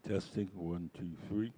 Testing, 1, 2, 3.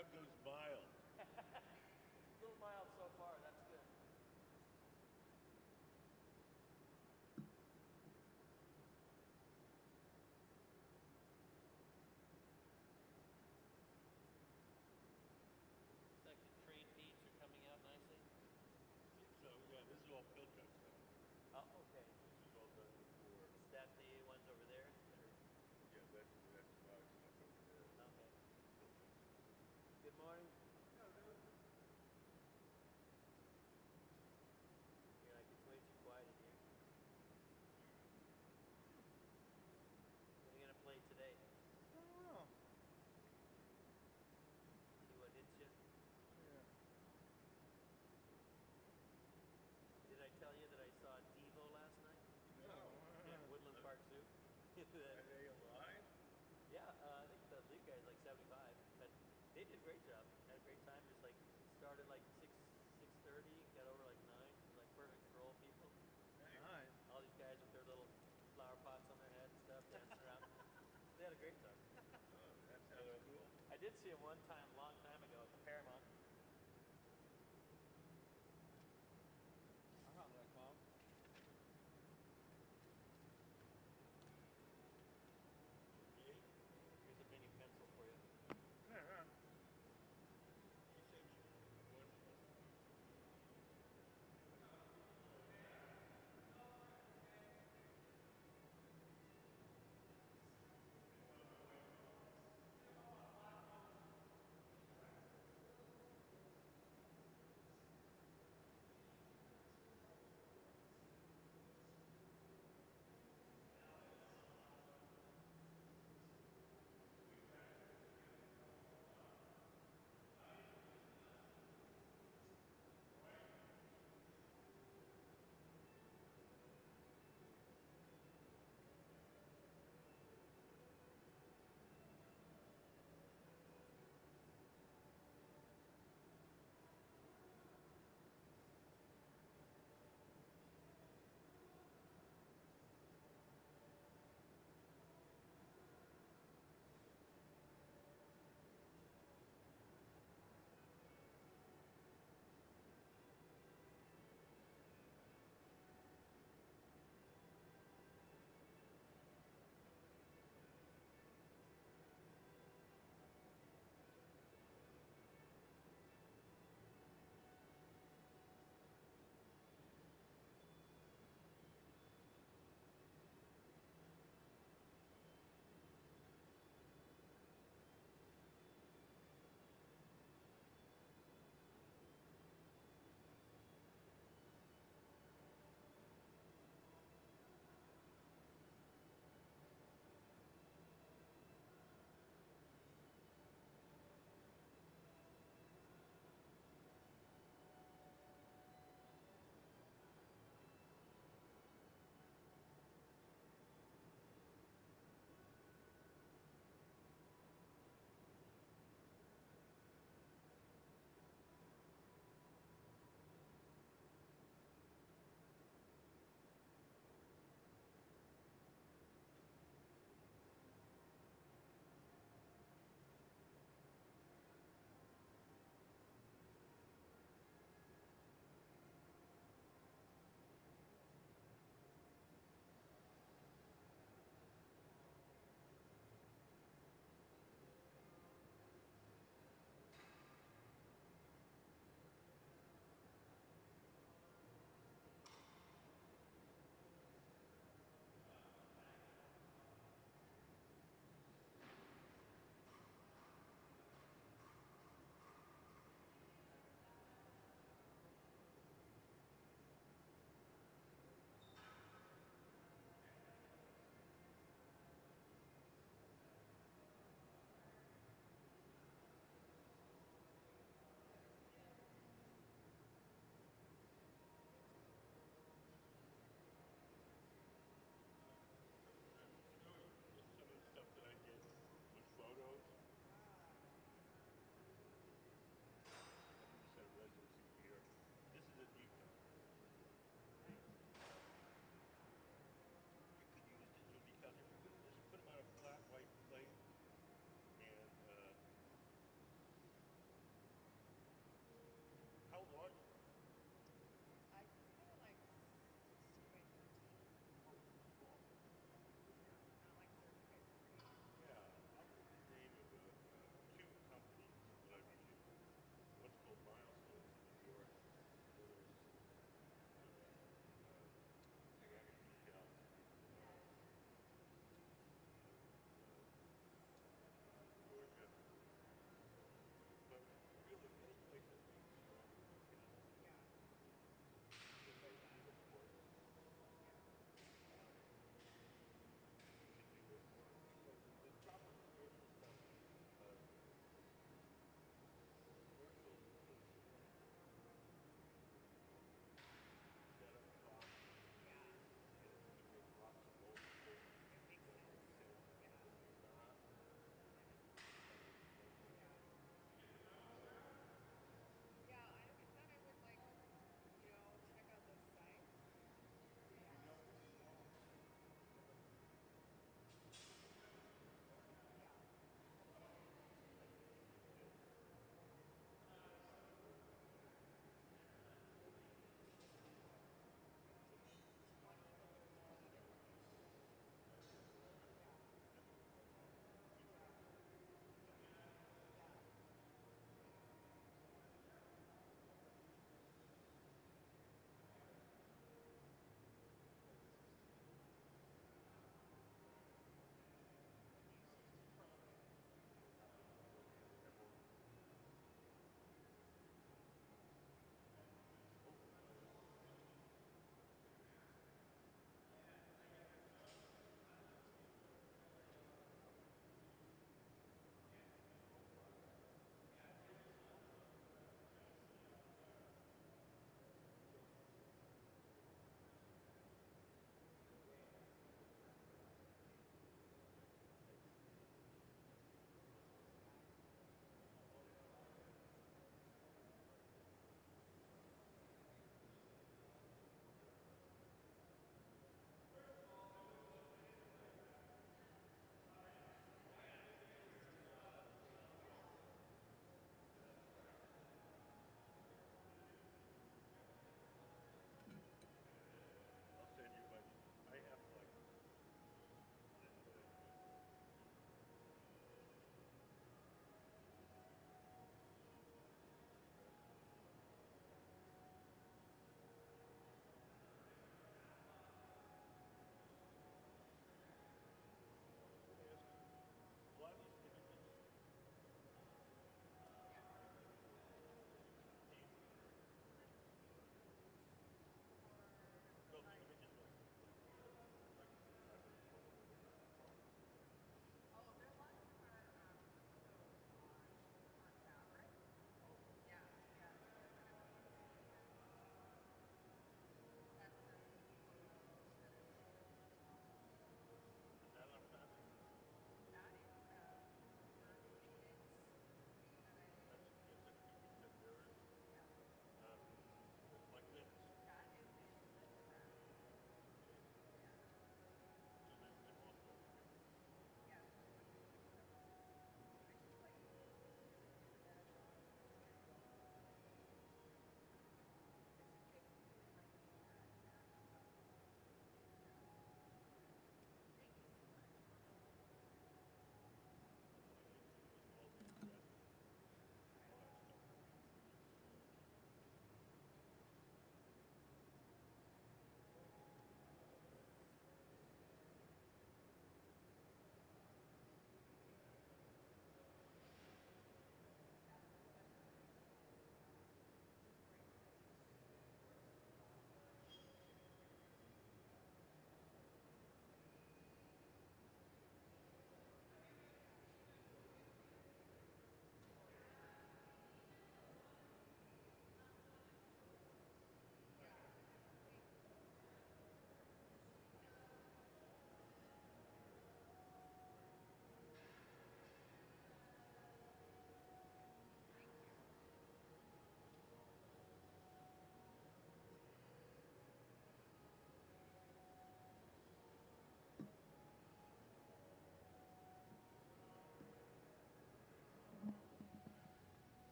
crowd goes mild. A little mild so far, that's good. Looks like the trade beads are coming out nicely. So yeah, this is all filter stuff. Oh, okay. This is all done before. Is that the ones over there? Yeah, that's my stuff over there. Okay. Good morning. You're like, it's way too quiet in here. What are you gonna play today? I don't know. See what hits you? Yeah. Did I tell you that I saw Devo last night? No. Yeah, Woodland Park Zoo. Are they alive? Yeah, I think the lead guy is like 75, but they did a great job. Had a great time. Just like started like 6:30, got over like 9. So it was like perfect for old people. Nice. All these guys with their little flower pots on their head and stuff, dancing around. They had a great time. Oh, that sounds cool. I did see him one time, a long time ago, at the Paramount. I found that clown. Okay. Here's a mini pencil for you. Yeah. She said she wanted.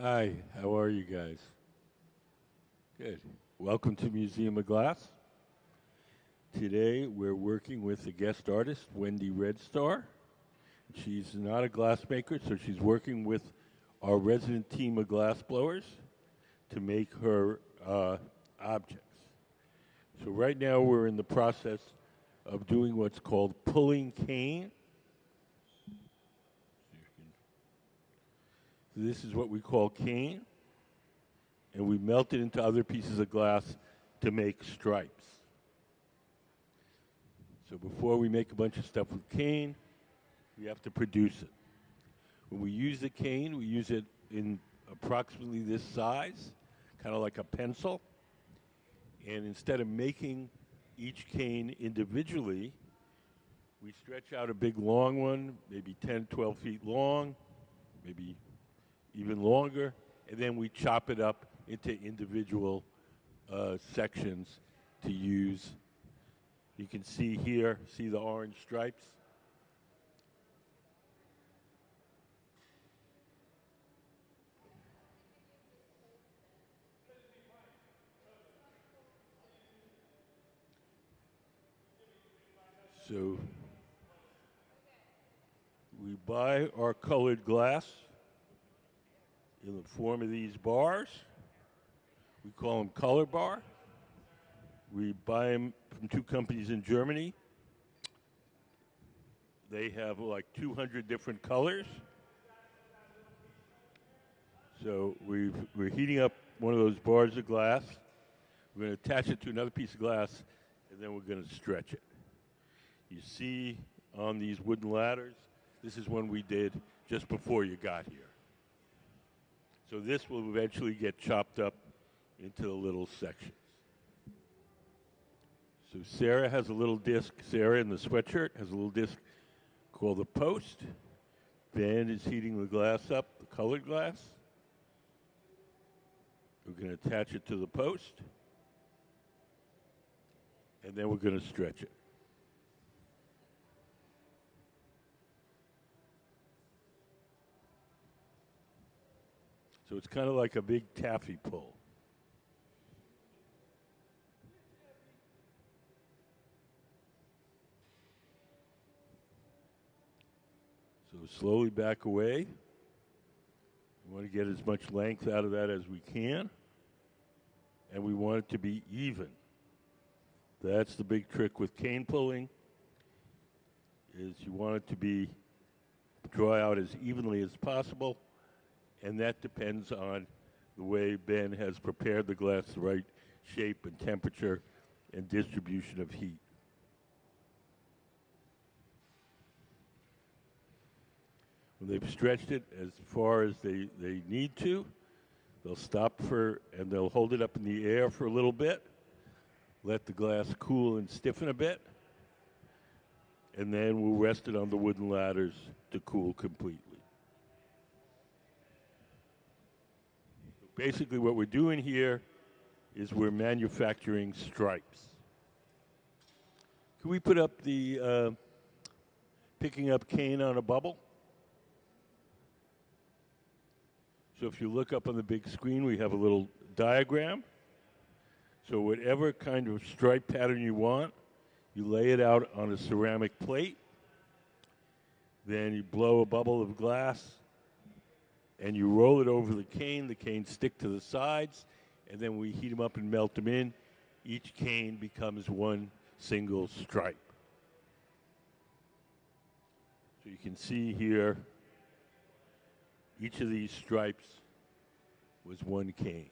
Hi, how are you guys? Good. Welcome to Museum of Glass. Today we're working with a guest artist, Wendy Redstar. She's not a glassmaker, so she's working with our resident team of glass blowers to make her objects. So right now we're in the process of doing what's called pulling cane. This is what we call cane, and we melt it into other pieces of glass to make stripes. So before we make a bunch of stuff with cane, we have to produce it. When we use the cane, we use it in approximately this size, kind of like a pencil. And instead of making each cane individually, we stretch out a big long one, maybe 10, 12 feet long, maybe even longer, and then we chop it up into individual sections to use. You can see here, see the orange stripes? So we buy our colored glass in the form of these bars. We call them color bar. We buy them from two companies in Germany. They have like 200 different colors. So we're heating up one of those bars of glass. We're going to attach it to another piece of glass, and then we're going to stretch it. You see on these wooden ladders, this is one we did just before you got here. So this will eventually get chopped up into the little sections. So Sarah has a little disc, Sarah in the sweatshirt has a little disc called the post. Ben is heating the glass up, the colored glass. We're going to attach it to the post, and then we're going to stretch it. So it's kind of like a big taffy pull. So slowly back away. We want to get as much length out of that as we can, and we want it to be even. That's the big trick with cane pulling, is you want it to be dry out as evenly as possible, and that depends on the way Ben has prepared the glass, the right shape and temperature and distribution of heat. When they've stretched it as far as they need to, they'll stop and they'll hold it up in the air for a little bit, let the glass cool and stiffen a bit, and then we'll rest it on the wooden ladders to cool completely. So basically what we're doing here is we're manufacturing stripes. Can we put up the picking up cane on a bubble? So if you look up on the big screen, we have a little diagram. So whatever kind of stripe pattern you want, you lay it out on a ceramic plate. Then you blow a bubble of glass, and you roll it over the cane. The canes stick to the sides, and then we heat them up and melt them in. Each cane becomes one single stripe. So you can see here, each of these stripes was one cane.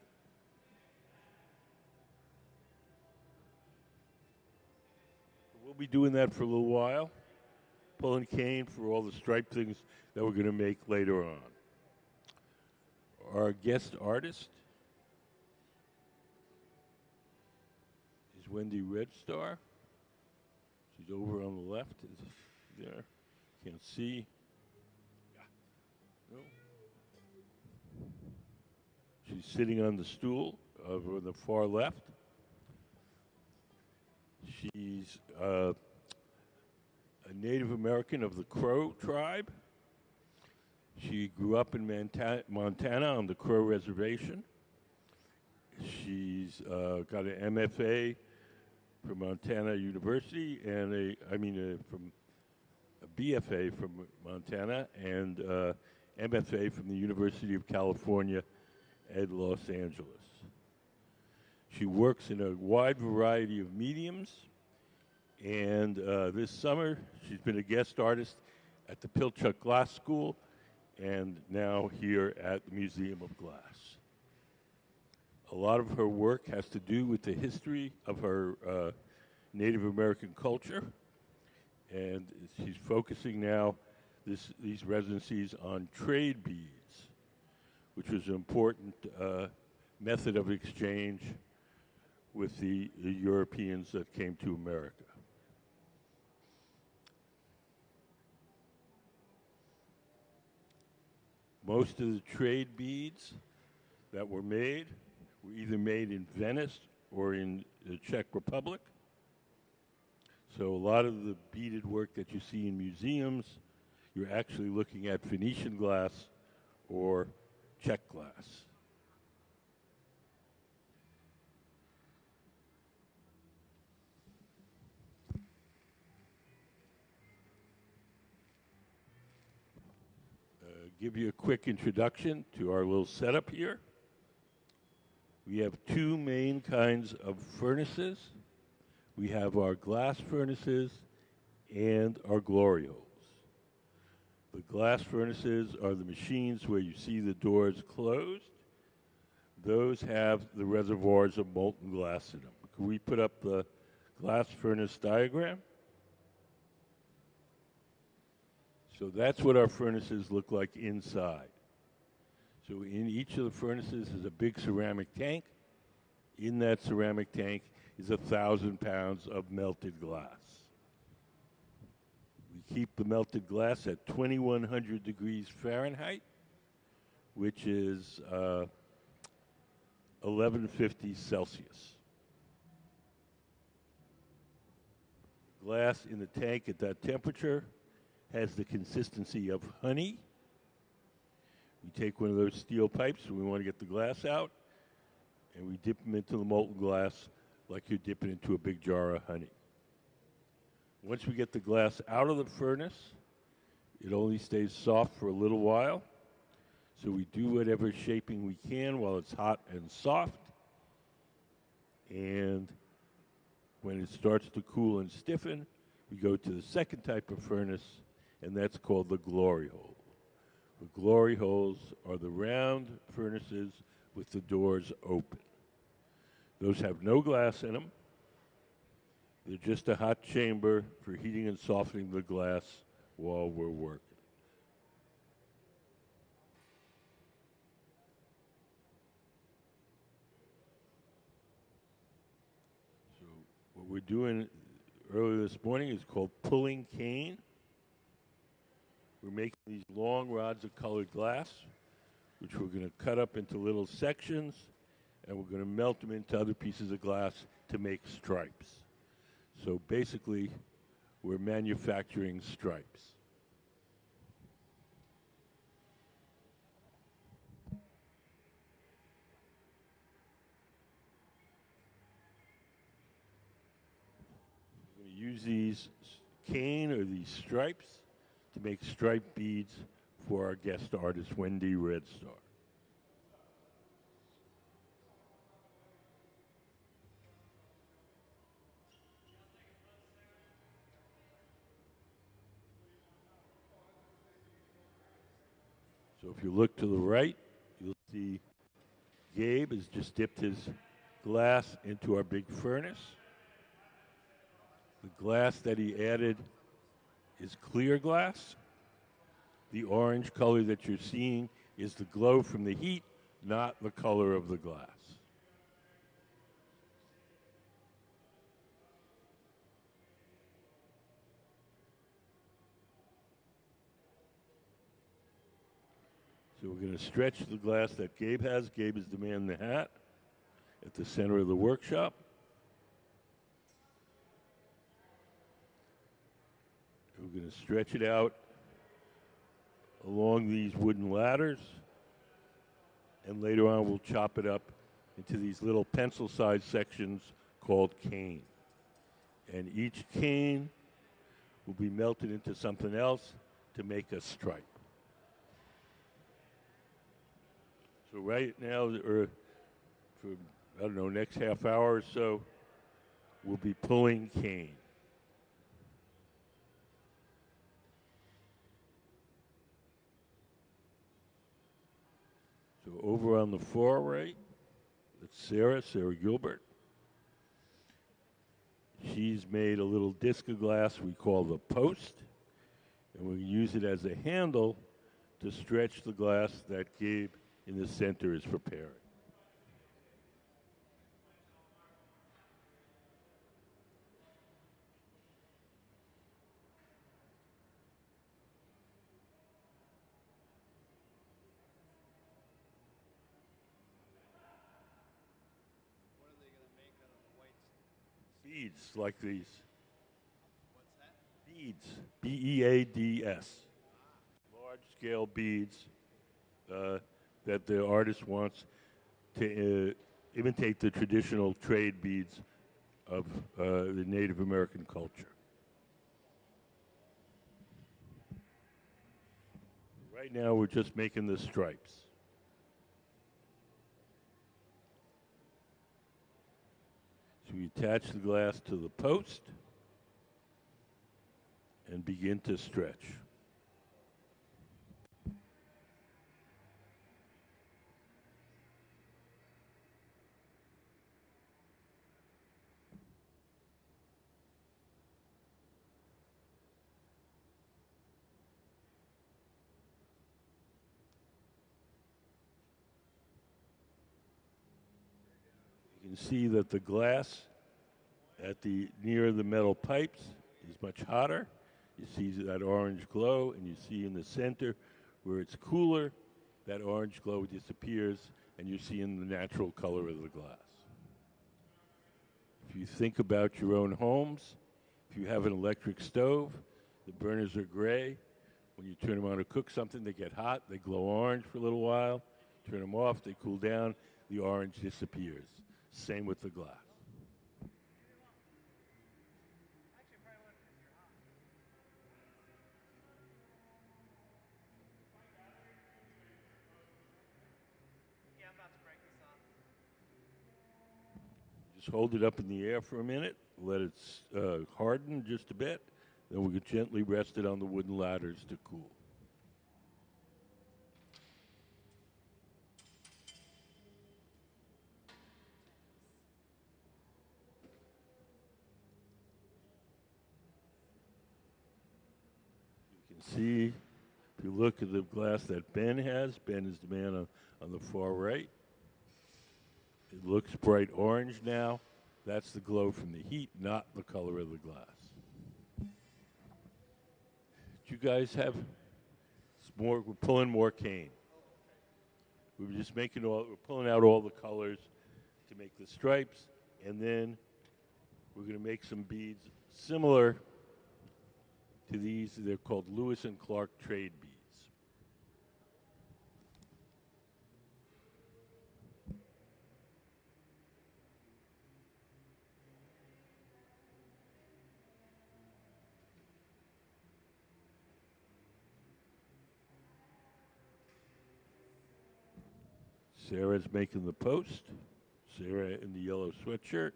We'll be doing that for a little while, pulling cane for all the stripe things that we're going to make later on. Our guest artist is Wendy Redstar. She's over on the left. Is there? Can't see. No. She's sitting on the stool over on the far left. She's a Native American of the Crow tribe. She grew up in Montana on the Crow Reservation. She's got an MFA from Montana University and from a BFA from Montana and MFA from the University of California at Los Angeles. She works in a wide variety of mediums, and this summer she's been a guest artist at the Pilchuck Glass School and now here at the Museum of Glass. A lot of her work has to do with the history of her Native American culture, and she's focusing now these residencies on trade beads, which was an important method of exchange with the Europeans that came to America. Most of the trade beads that were either made in Venice or in the Czech Republic. So a lot of the beaded work that you see in museums, you're actually looking at Venetian glass or Czech glass. Give you a quick introduction to our little setup here. We have two main kinds of furnaces. We have our glass furnaces and our glory holes. The glass furnaces are the machines where you see the doors closed. Those have the reservoirs of molten glass in them. Can we put up the glass furnace diagram? So that's what our furnaces look like inside. So in each of the furnaces is a big ceramic tank. In that ceramic tank is 1,000 pounds of melted glass. We keep the melted glass at 2,100 degrees Fahrenheit, which is 1150 Celsius. Glass in the tank at that temperature has the consistency of honey. We take one of those steel pipes when we want to get the glass out, and we dip them into the molten glass like you're dipping into a big jar of honey. Once we get the glass out of the furnace, it only stays soft for a little while. So we do whatever shaping we can while it's hot and soft. And when it starts to cool and stiffen, we go to the second type of furnace, and that's called the glory hole. The glory holes are the round furnaces with the doors open. Those have no glass in them. They're just a hot chamber for heating and softening the glass while we're working. So what we're doing earlier this morning is called pulling cane. We're making these long rods of colored glass, which we're going to cut up into little sections, and we're going to melt them into other pieces of glass to make stripes. So basically, we're manufacturing stripes. We're going to use these cane or these stripes to make striped beads for our guest artist, Wendy Red Star. So if you look to the right, you'll see Gabe has just dipped his glass into our big furnace. The glass that he added is clear glass. The orange color that you're seeing is the glow from the heat, not the color of the glass. So we're going to stretch the glass that Gabe has. Gabe is the man in the hat at the center of the workshop. We're going to stretch it out along these wooden ladders, and later on we'll chop it up into these little pencil-sized sections called cane. And each cane will be melted into something else to make a stripe. So right now, or for, I don't know, next half hour or so, we'll be pulling cane. So over on the far right, that's Sarah Gilbert. She's made a little disc of glass we call the post, and we use it as a handle to stretch the glass that Gabe in the center is preparing. What are they going to make out of the white stuff? Beads like these. What's that? Beads. B-E-A-D-S. Large-scale beads that the artist wants to imitate the traditional trade beads of the Native American culture. Right now, we're just making the stripes. So we attach the glass to the post and begin to stretch. You can see that the glass at the near the metal pipes is much hotter. You see that orange glow, and you see in the center where it's cooler, that orange glow disappears, and you see in the natural color of the glass. If you think about your own homes, if you have an electric stove, the burners are gray. When you turn them on to cook something, they get hot, they glow orange for a little while. Turn them off, they cool down, the orange disappears. Same with the glass. Yeah, I'm about to break this off. Just hold it up in the air for a minute, let it harden just a bit, then we can gently rest it on the wooden ladders to cool. You can see, if you look at the glass that Ben has, Ben is the man on the far right. It looks bright orange now. That's the glow from the heat, not the color of the glass. You guys have more? We're pulling more cane. We're just making we're pulling out all the colors to make the stripes, and then we're going to make some beads similar to these. They're called Lewis and Clark trade beads. Sarah's making the post. Sarah in the yellow sweatshirt.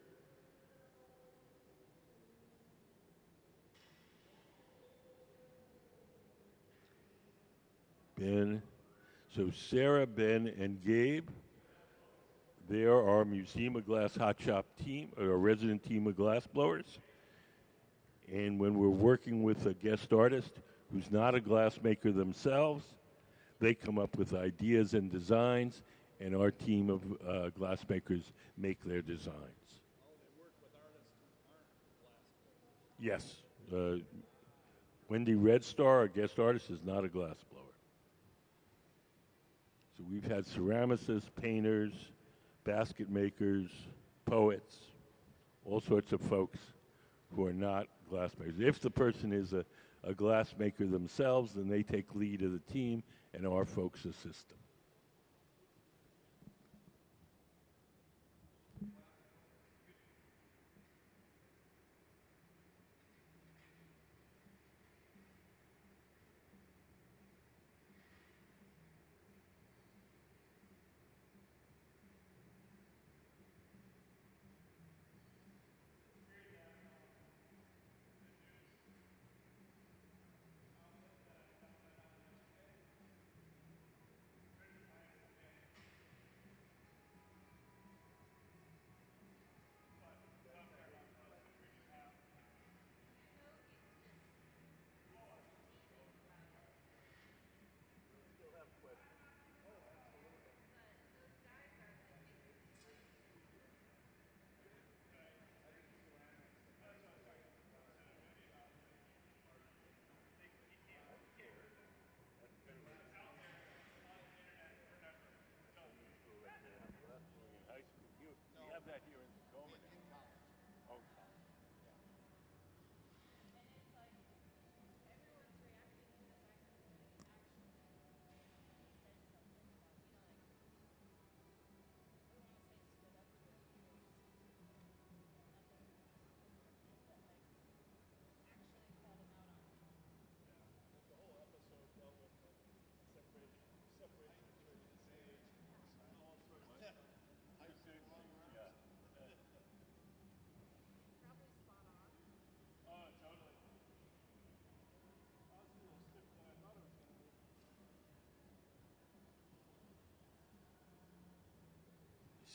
Ben. So Sarah, Ben, and Gabe, they are our Museum of Glass Hot Shop team, or a resident team of glass blowers. And when we're working with a guest artist who's not a glassmaker themselves, they come up with ideas and designs, and our team of glassmakers make their designs. Yes. Wendy Red Star, our guest artist, is not a glass blower. So we've had ceramicists, painters, basket makers, poets, all sorts of folks who are not glass makers. If the person is a a glass maker themselves, then they take lead of the team, and our folks assist them.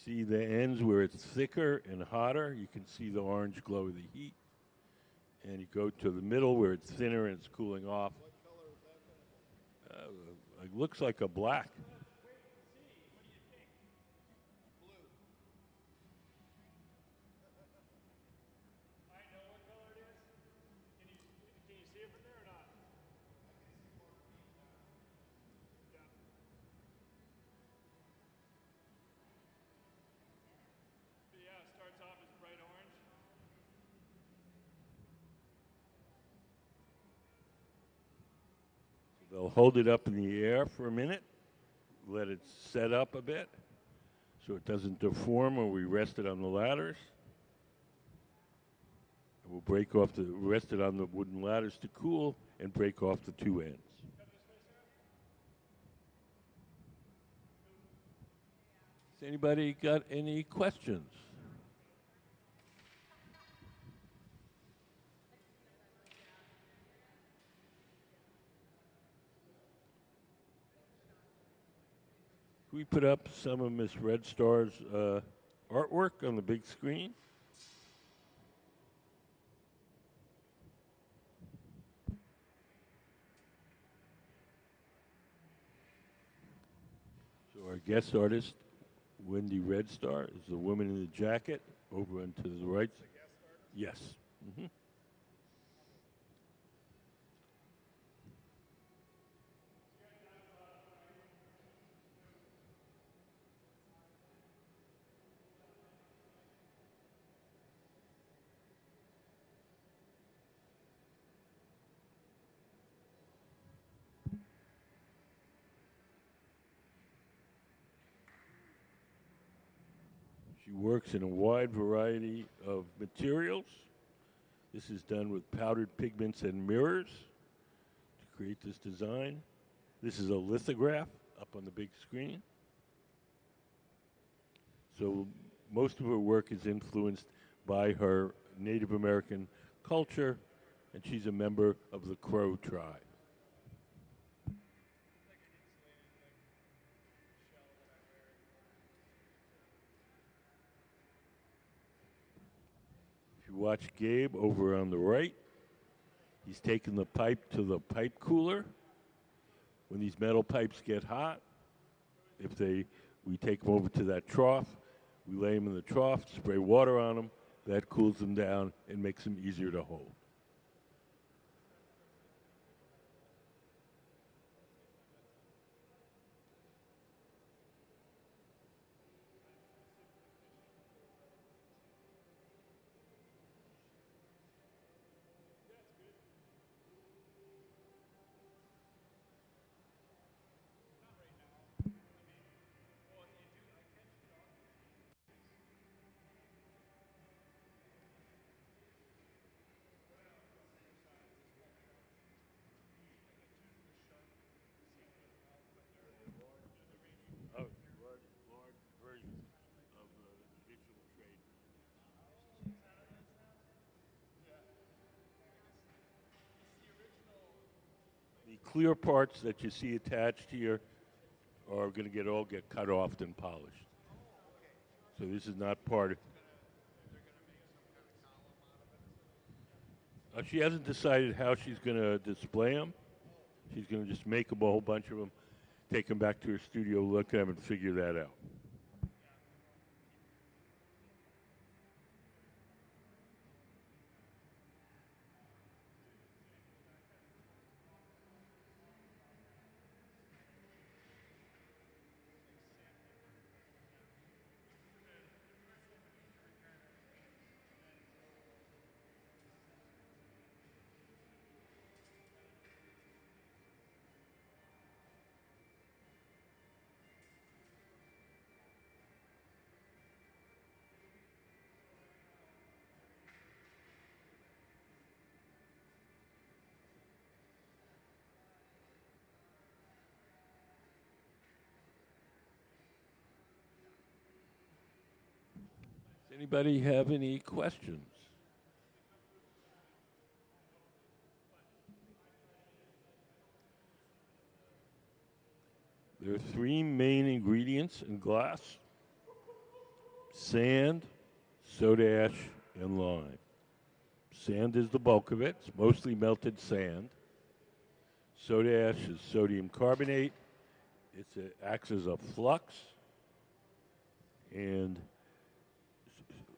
See the ends where it's thicker and hotter. You can see the orange glow of the heat. And you go to the middle where it's thinner and it's cooling off. What color is that going to be? It looks like a black. Blue. I know what color it is. Can you see it from there or not? Yeah. But yeah, it starts off as bright orange. They'll hold it up in the air for a minute, let it set up a bit so it doesn't deform when we rest it on the ladders. And we'll rest it on the wooden ladders to cool and break off the two ends. Has anybody got any questions? Can we put up some of Miss Red Star's artwork on the big screen? So our guest artist, Wendy Red Star, is the woman in the jacket over and to the right. Yes. Mm-hmm. She works in a wide variety of materials. This is done with powdered pigments and mirrors to create this design. This is a lithograph up on the big screen. So most of her work is influenced by her Native American culture, and she's a member of the Crow tribe. If you watch Gabe over on the right, he's taking the pipe to the pipe cooler. When these metal pipes get hot, we take them over to that trough, we lay them in the trough, spray water on them, that cools them down and makes them easier to hold. clear parts that you see attached here are going to all get cut off and polished. So this is not part of. She hasn't decided how she's going to display them. She's going to just make them, a whole bunch of them, take them back to her studio, look at them, and figure that out. Does anybody have any questions? There are three main ingredients in glass: sand, soda ash, and lime. Sand is the bulk of it. It's mostly melted sand. Soda ash is sodium carbonate. It acts as a flux and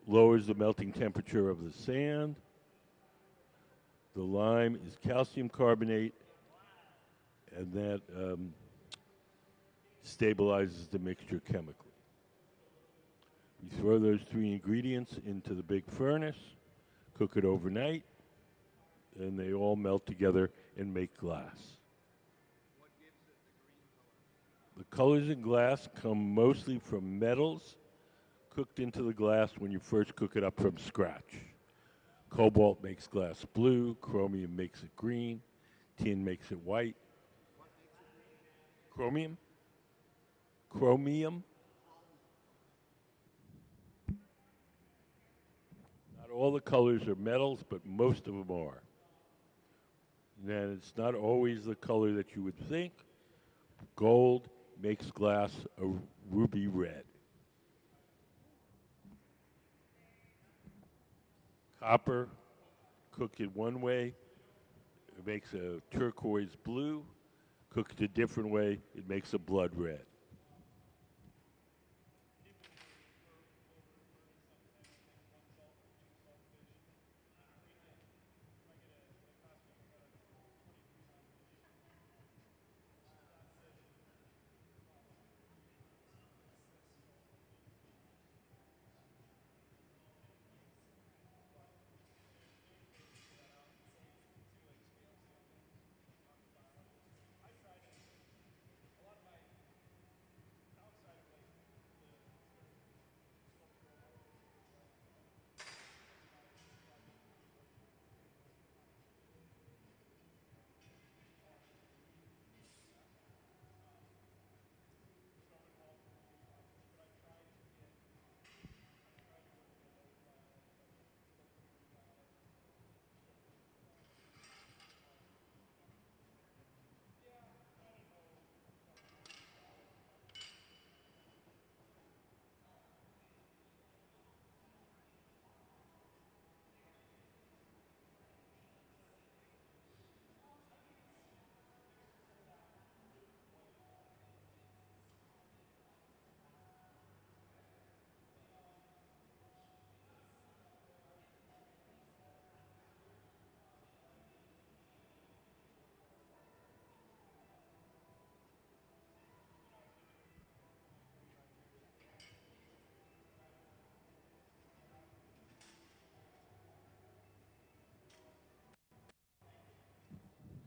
lowers the melting temperature of the sand. The lime is calcium carbonate, and that stabilizes the mixture chemically. You throw those three ingredients into the big furnace, cook it overnight, and they all melt together and make glass. What gives it the green color? The colors in glass come mostly from metals cooked into the glass when you first cook it up from scratch. Cobalt makes glass blue, chromium makes it green, tin makes it white. What makes it green? Chromium? Chromium? Not all the colors are metals, but most of them are. And it's not always the color that you would think. Gold makes glass a ruby red. Copper, cooked it one way, it makes a turquoise blue. Cooked a different way, it makes a blood red.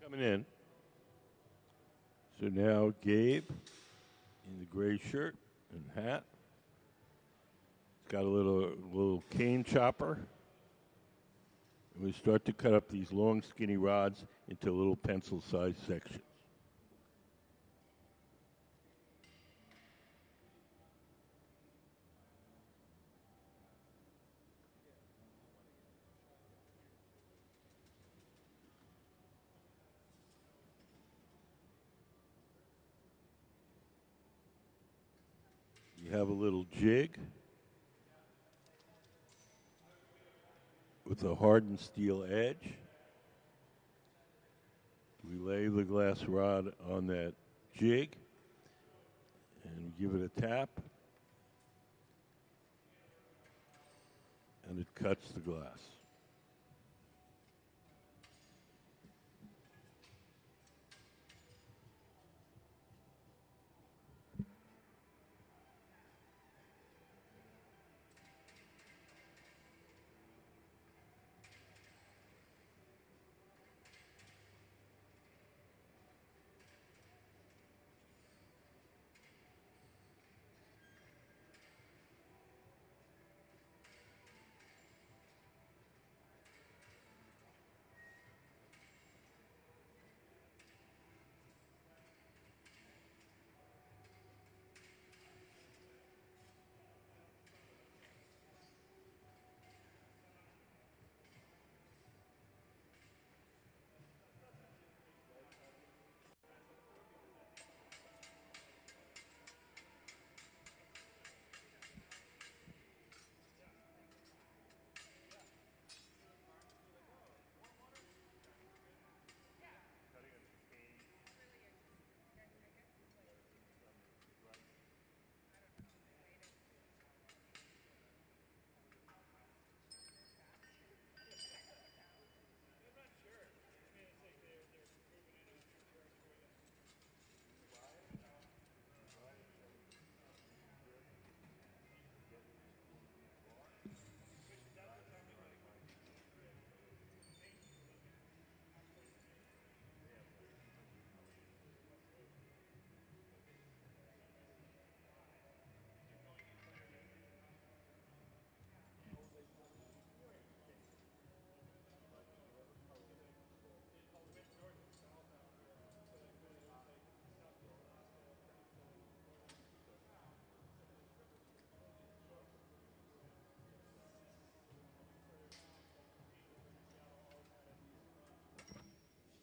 Coming in. So now Gabe in the gray shirt and hat. He's got a little cane chopper. And we start to cut up these long, skinny rods into little pencil-sized sections. have a little jig with a hardened steel edge. We lay the glass rod on that jig and give it a tap, and it cuts the glass.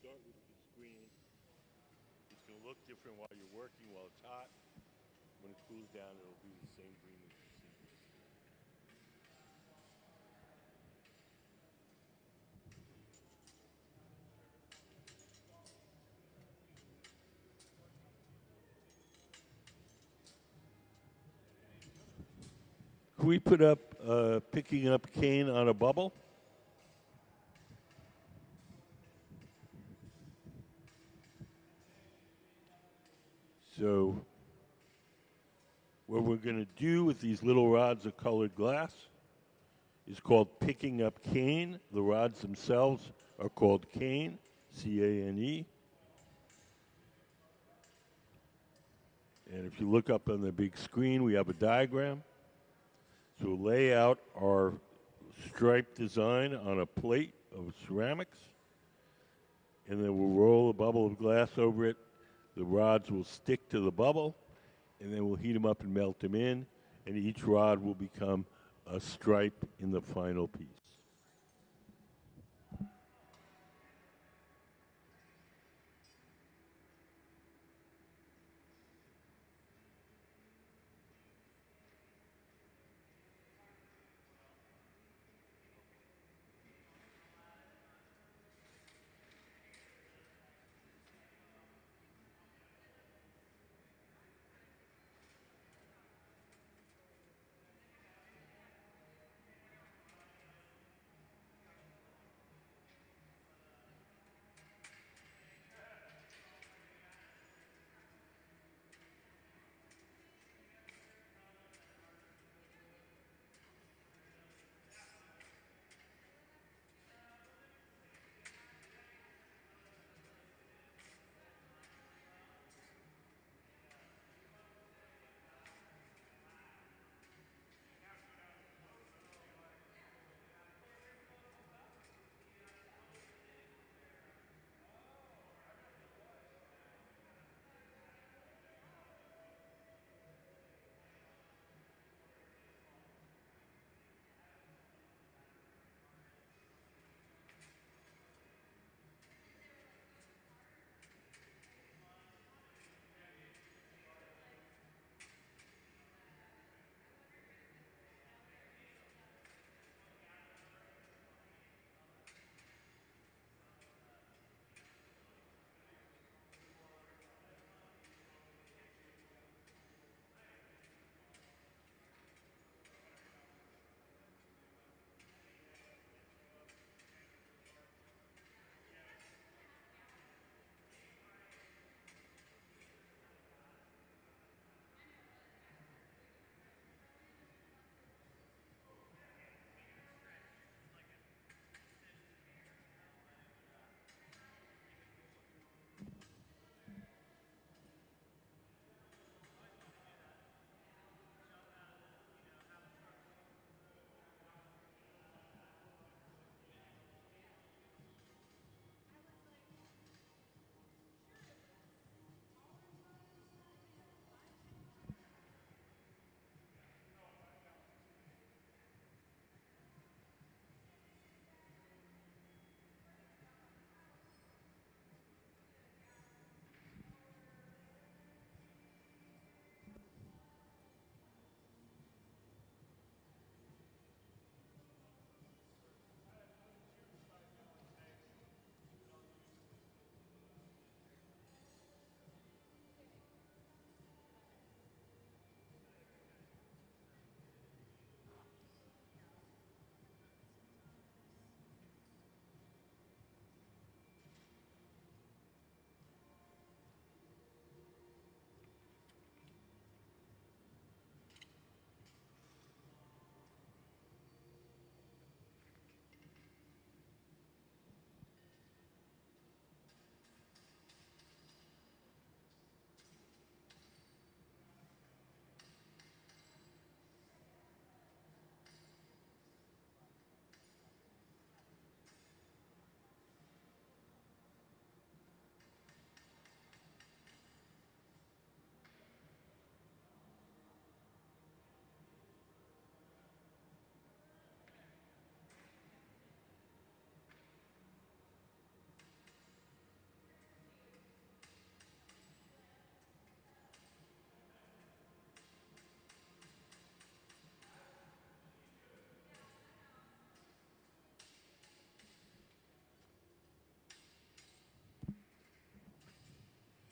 Start with the screen. It's going to look different while you're working, while it's hot. When it cools down, it'll be the same green as you see. Can we put up picking up cane on a bubble? So what we're going to do with these little rods of colored glass is called picking up cane. The rods themselves are called cane, C-A-N-E. And if you look up on the big screen, we have a diagram. So we'll lay out our stripe design on a plate of ceramics, and then we'll roll a bubble of glass over it. The rods will stick to the bubble, and then we'll heat them up and melt them in, and each rod will become a stripe in the final piece.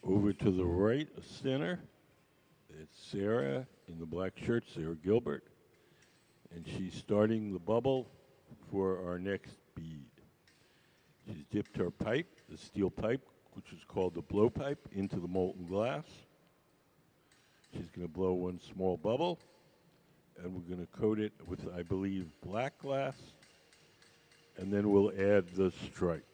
Over to the right of center, it's Sarah in the black shirt, Sarah Gilbert, and she's starting the bubble for our next bead. She's dipped her pipe, the steel pipe, which is called the blowpipe, into the molten glass. She's going to blow one small bubble, and we're going to coat it with, I believe, black glass, and then we'll add the stripes.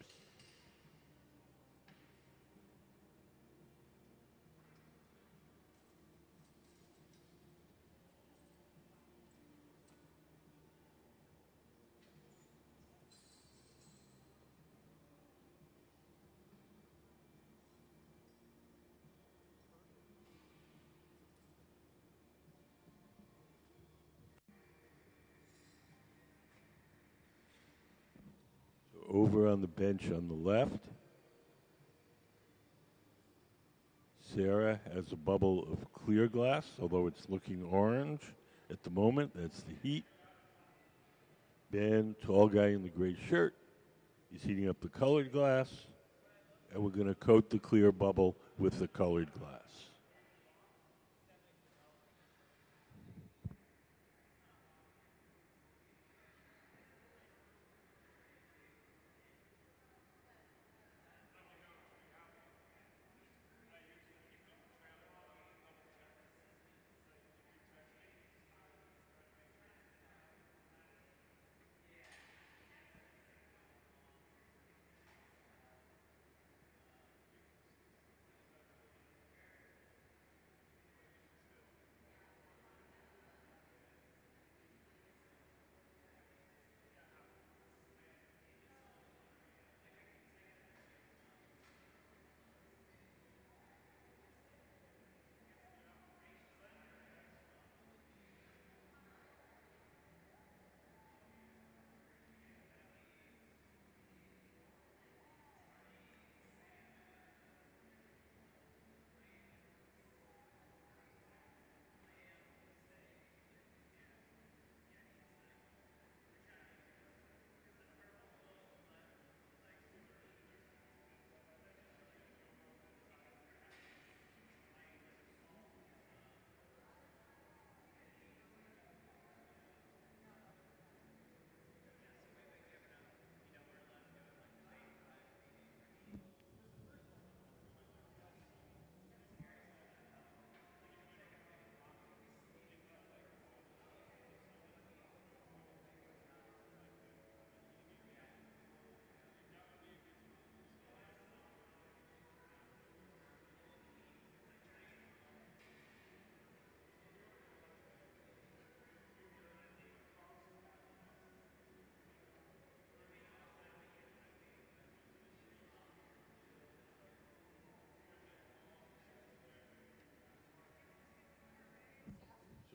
Over on the bench on the left, Sarah has a bubble of clear glass, although it's looking orange at the moment. That's the heat. Ben, tall guy in the gray shirt, he's heating up the colored glass, and we're going to coat the clear bubble with the colored glass.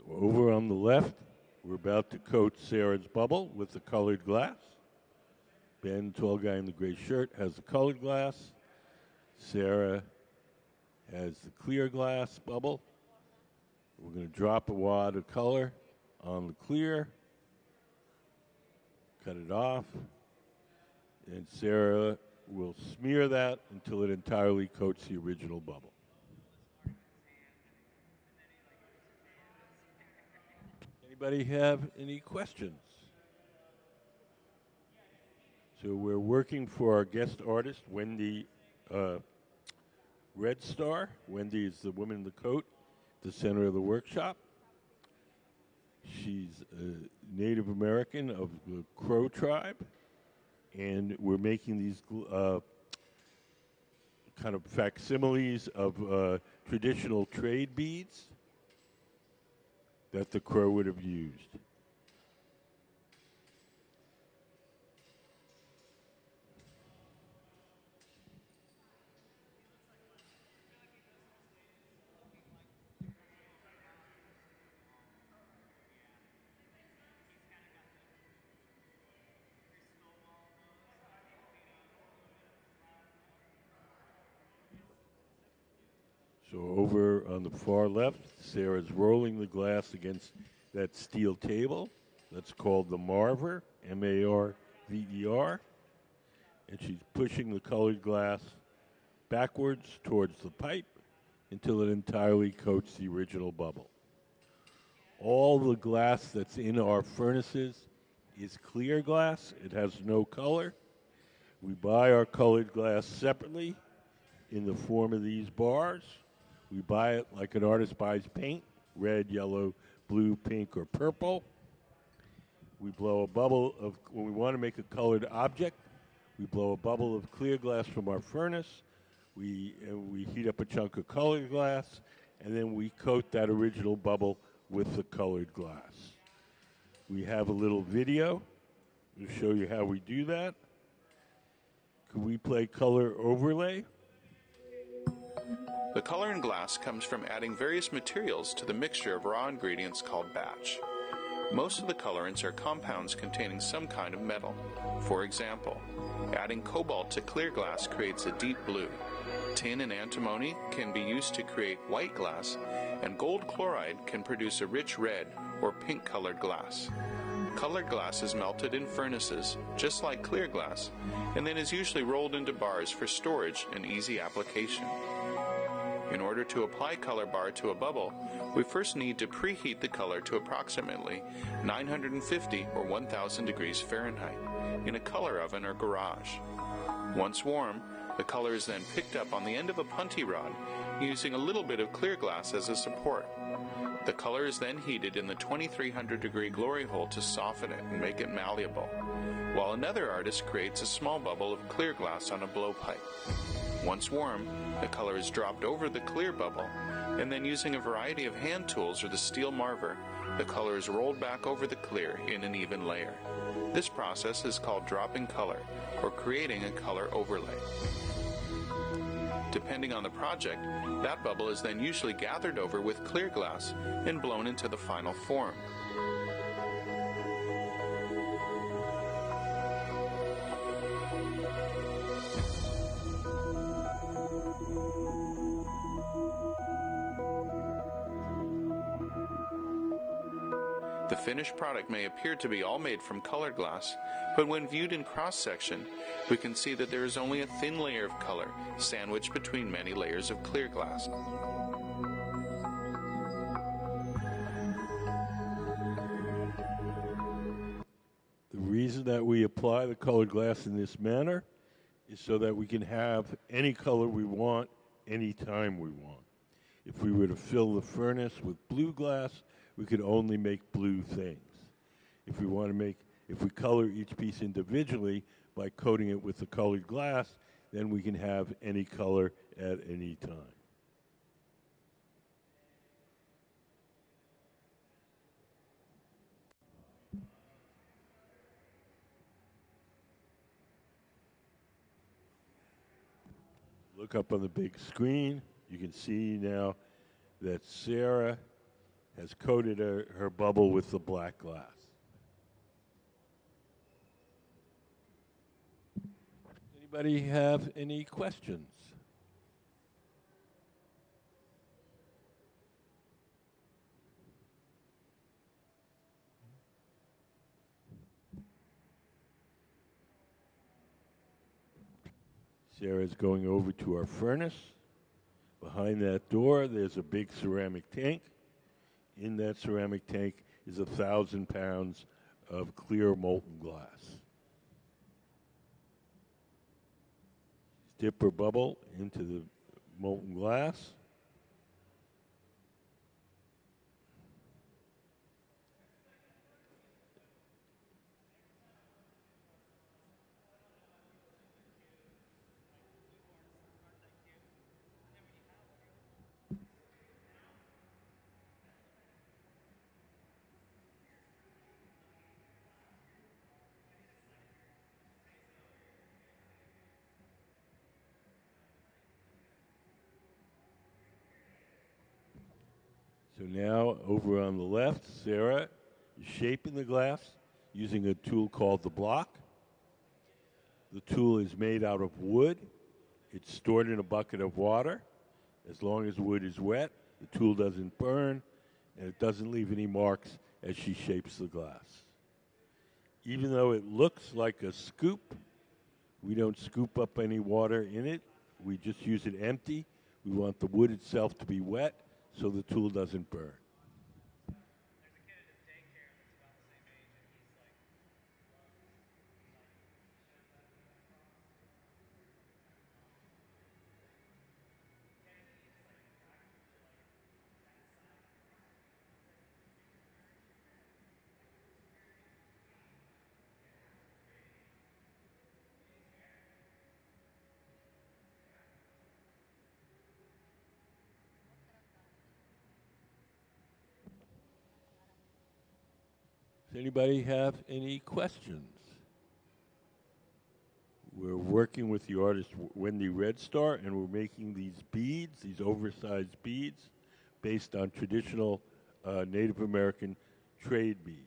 So over on the left, we're about to coat Sarah's bubble with the colored glass. Ben, tall guy in the gray shirt, has the colored glass. Sarah has the clear glass bubble. We're going to drop a wad of color on the clear, cut it off, and Sarah will smear that until it entirely coats the original bubble. Anybody have any questions? So we're working for our guest artist, Wendy Red Star. Wendy is the woman in the coat, the center of the workshop. She's a Native American of the Crow tribe, and we're making these kind of facsimiles of traditional trade beads that the Crow would have used. So over on the far left, Sarah's rolling the glass against that steel table. That's called the marver, M-A-R-V-E-R. And she's pushing the colored glass backwards towards the pipe until it entirely coats the original bubble. All the glass that's in our furnaces is clear glass. It has no color. We buy our colored glass separately in the form of these bars. We buy it like an artist buys paint, red, yellow, blue, pink, or purple. We blow a bubble of, when we want to make a colored object, we blow a bubble of clear glass from our furnace. We heat up a chunk of colored glass, and then we coat that original bubble with the colored glass. We have a little video to show you how we do that. Could we play color overlay? The color in glass comes from adding various materials to the mixture of raw ingredients called batch. Most of the colorants are compounds containing some kind of metal. For example, adding cobalt to clear glass creates a deep blue. Tin and antimony can be used to create white glass, and gold chloride can produce a rich red or pink colored glass. Colored glass is melted in furnaces, just like clear glass, and then is usually rolled into bars for storage and easy application. In order to apply color bar to a bubble, we first need to preheat the color to approximately 950 or 1000 degrees Fahrenheit in a color oven or garage. Once warm, the color is then picked up on the end of a punty rod using a little bit of clear glass as a support. The color is then heated in the 2300 degree glory hole to soften it and make it malleable, while another artist creates a small bubble of clear glass on a blowpipe. Once warm, the color is dropped over the clear bubble, and then using a variety of hand tools or the steel marver, the color is rolled back over the clear in an even layer. This process is called dropping color, or creating a color overlay. Depending on the project, that bubble is then usually gathered over with clear glass and blown into the final form. The finished product may appear to be all made from colored glass, but when viewed in cross-section, we can see that there is only a thin layer of color sandwiched between many layers of clear glass. The reason that we apply the colored glass in this manner is so that we can have any color we want anytime we want. If we were to fill the furnace with blue glass, we could only make blue things. If we color each piece individually by coating it with the colored glass, then we can have any color at any time. Look up on the big screen. You can see now that Sarah has coated her bubble with the black glass. Anybody have any questions? Sarah's going over to our furnace. Behind that door, there's a big ceramic tank. In that ceramic tank is 1,000 pounds of clear molten glass. Dip her bubble into the molten glass. So now, over on the left, Sarah is shaping the glass using a tool called the block. The tool is made out of wood. It's stored in a bucket of water. As long as wood is wet, the tool doesn't burn, and it doesn't leave any marks as she shapes the glass. Even though it looks like a scoop, we don't scoop up any water in it. we just use it empty. We want the wood itself to be wet so the tool doesn't burn. There's a kid at his daycare that's about the same age, and he's like, Does anybody have any questions? We're working with the artist Wendy Redstar, and we're making these beads, these oversized beads, based on traditional Native American trade beads.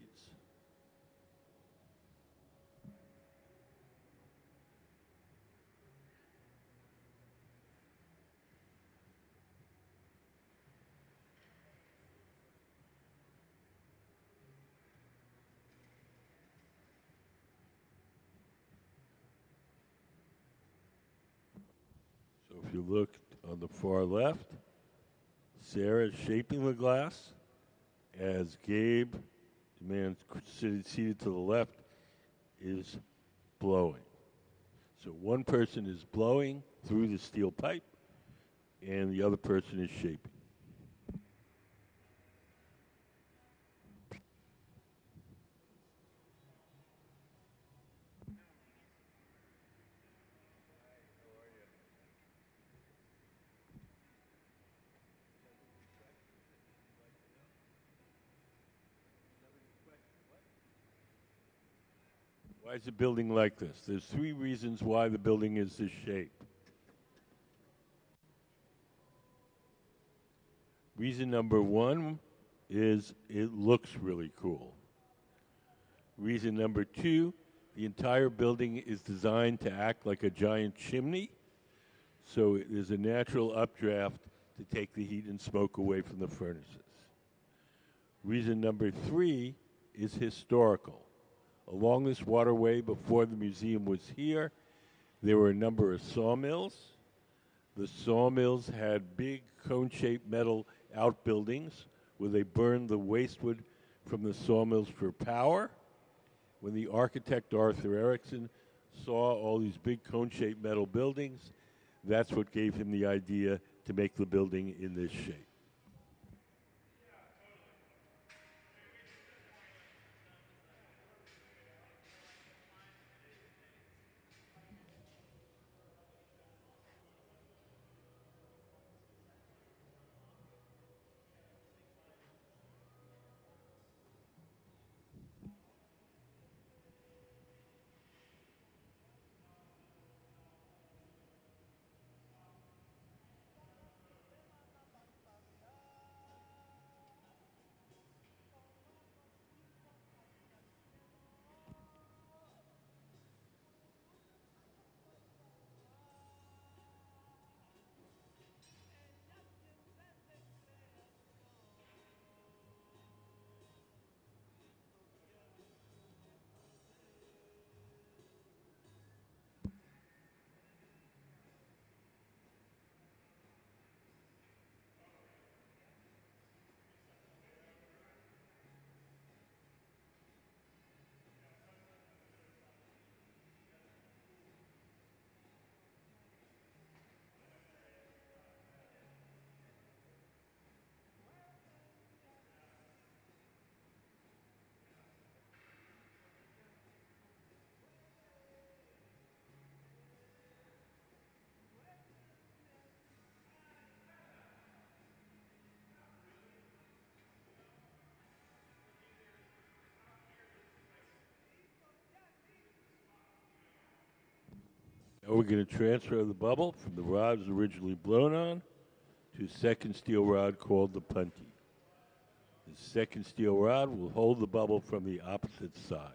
So if you look on the far left, Sarah is shaping the glass as Gabe, the man seated to the left, is blowing. So one person is blowing through the steel pipe, and the other person is shaping. Why is the building like this? There's 3 reasons why the building is this shape. Reason number 1 is it looks really cool. Reason number 2, the entire building is designed to act like a giant chimney, so there's a natural updraft to take the heat and smoke away from the furnaces. Reason number 3 is historical. Along this waterway, before the museum was here, there were a number of sawmills. The sawmills had big cone-shaped metal outbuildings where they burned the waste wood from the sawmills for power. When the architect Arthur Erickson saw all these big cone-shaped metal buildings, that's what gave him the idea to make the building in this shape. Now we're going to transfer the bubble from the rods originally blown on to a second steel rod called the punty. The second steel rod will hold the bubble from the opposite side.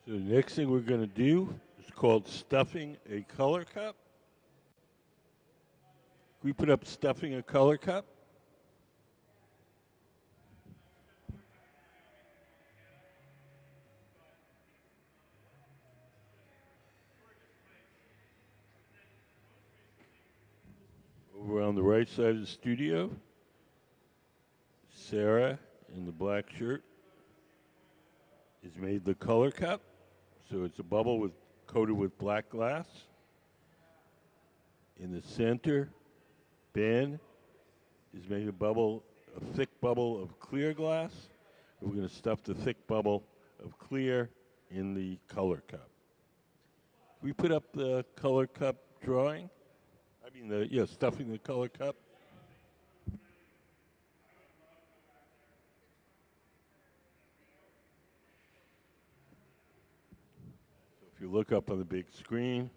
So the next thing we're going to do is called stuffing a color cup. Can we put up stuffing a color cup? Over on the right side of the studio, Sarah in the black shirt has made the color cup. So it's a bubble coated with black glass. In the center, Ben is making a thick bubble of clear glass. We're going to stuff the thick bubble of clear in the color cup. Can we put up the color cup drawing? Stuffing the color cup. So if you look up on the big screen,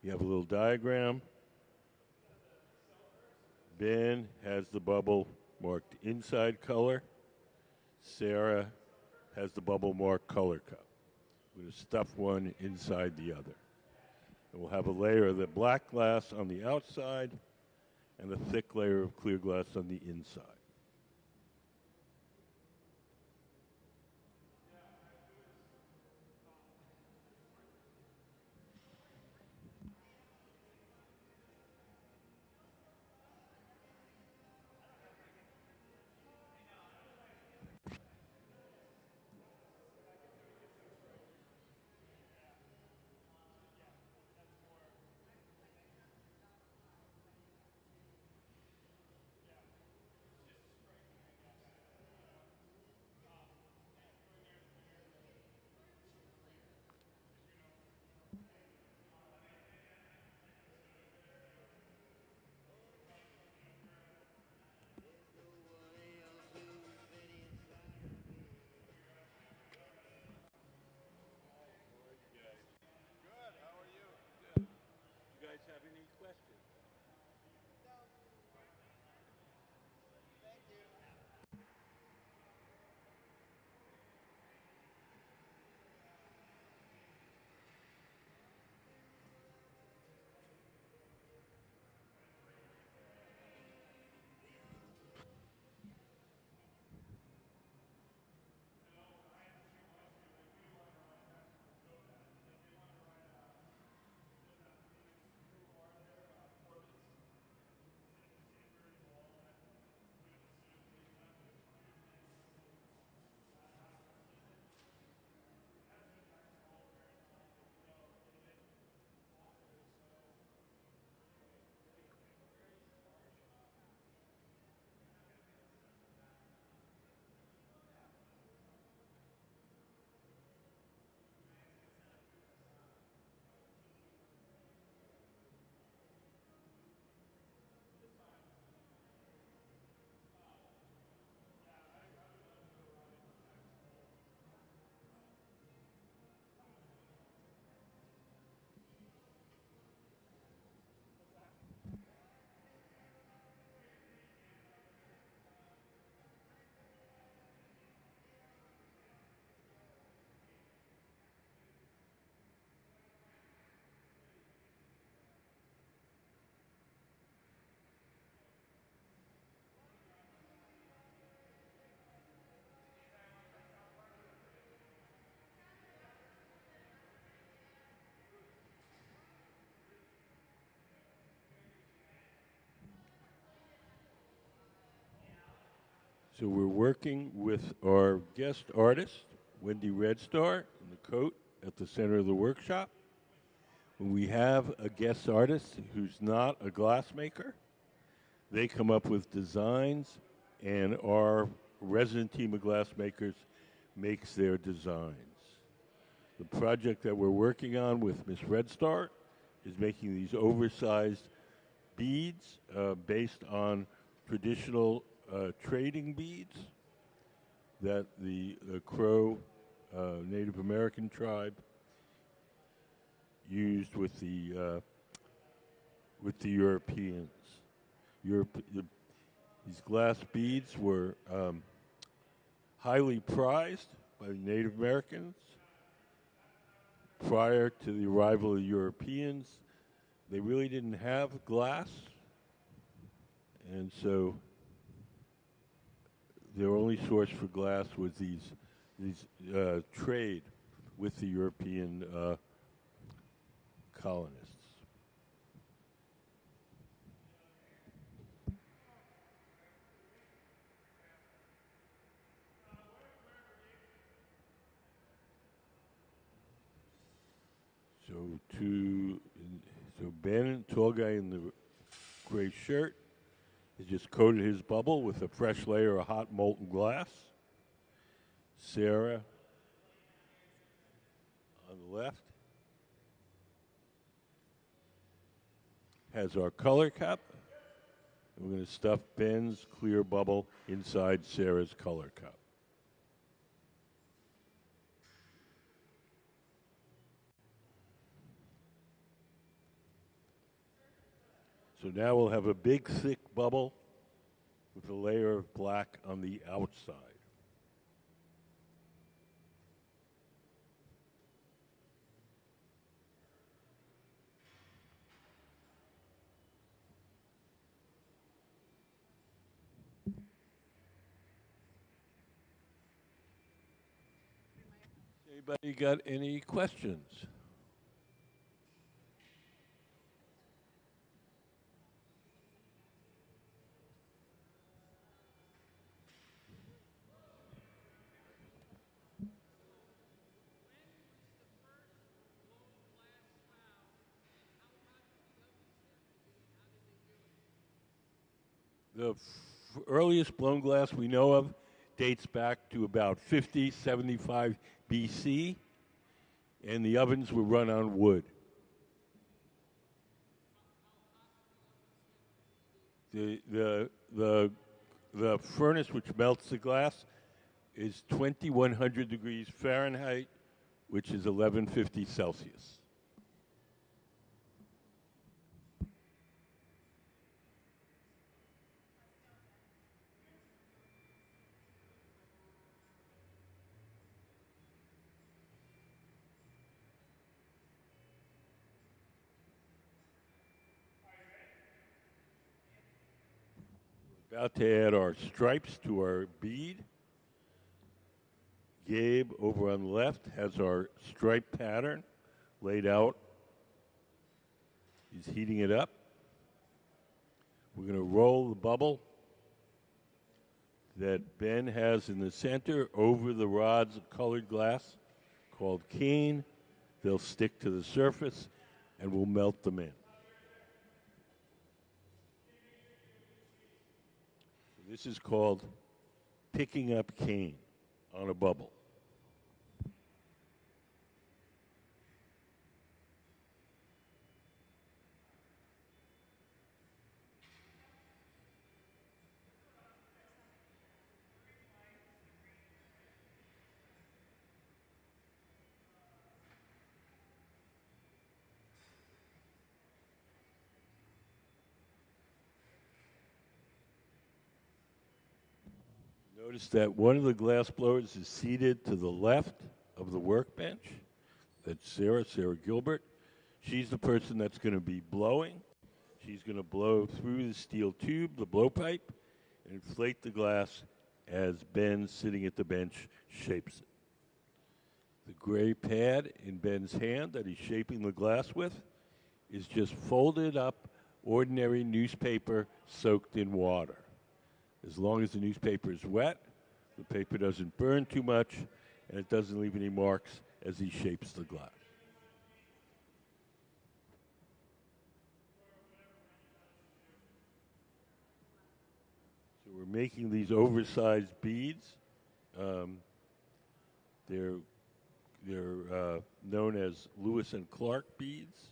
you have a little diagram. Ben has the bubble marked inside color. Sarah has the bubble marked color cup. We're going to stuff one inside the other. And we'll have a layer of the black glass on the outside and a thick layer of clear glass on the inside. You guys have any questions? So we're working with our guest artist, Wendy Redstar, in the coat at the center of the workshop. When we have a guest artist who's not a glassmaker, they come up with designs, and our resident team of glassmakers makes their designs. The project that we're working on with Miss Redstar is making these oversized beads based on traditional trading beads that the Crow Native American tribe used with the Europeans. These glass beads were highly prized by the Native Americans, prior to the arrival of Europeans, they really didn't have glass, and so their only source for glass was these trade with the European colonists. So Ben, tall guy in the gray shirt, has just coated his bubble with a fresh layer of hot molten glass. Sarah on the left has our color cup. And we're going to stuff Ben's clear bubble inside Sarah's color cup. So now we'll have a big, thick bubble with a layer of black on the outside. Anybody got any questions? The earliest blown glass we know of dates back to about 50, 75 BC, and the ovens were run on wood. The furnace which melts the glass is 2100 degrees Fahrenheit, which is 1150 Celsius. About to add our stripes to our bead. Gabe over on the left has our stripe pattern laid out. He's heating it up. We're going to roll the bubble that Ben has in the center over the rods of colored glass called cane. They'll stick to the surface and we'll melt them in. This is called picking up cane on a bubble. Notice that one of the glass blowers is seated to the left of the workbench. That's Sarah Gilbert. She's the person that's going to be blowing. She's going to blow through the steel tube, the blowpipe, and inflate the glass as Ben, sitting at the bench, shapes it. The gray pad in Ben's hand that he's shaping the glass with is just folded up ordinary newspaper soaked in water. As long as the newspaper is wet, the paper doesn't burn too much, and it doesn't leave any marks as he shapes the glass. So we're making these oversized beads. They're known as Lewis and Clark beads,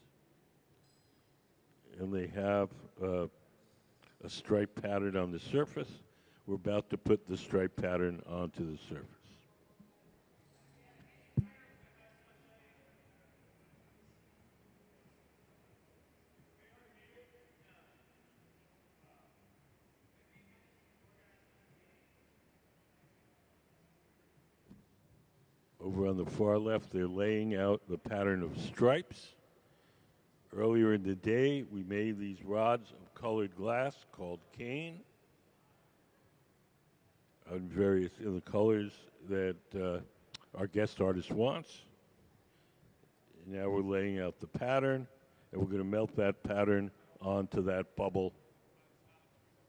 and they have a stripe pattern on the surface. We're about to put the stripe pattern onto the surface. Over on the far left, they're laying out the pattern of stripes. Earlier in the day, we made these rods of colored glass called cane on various in the colors that our guest artist wants. And now we're laying out the pattern, and we're going to melt that pattern onto that bubble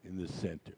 in the center.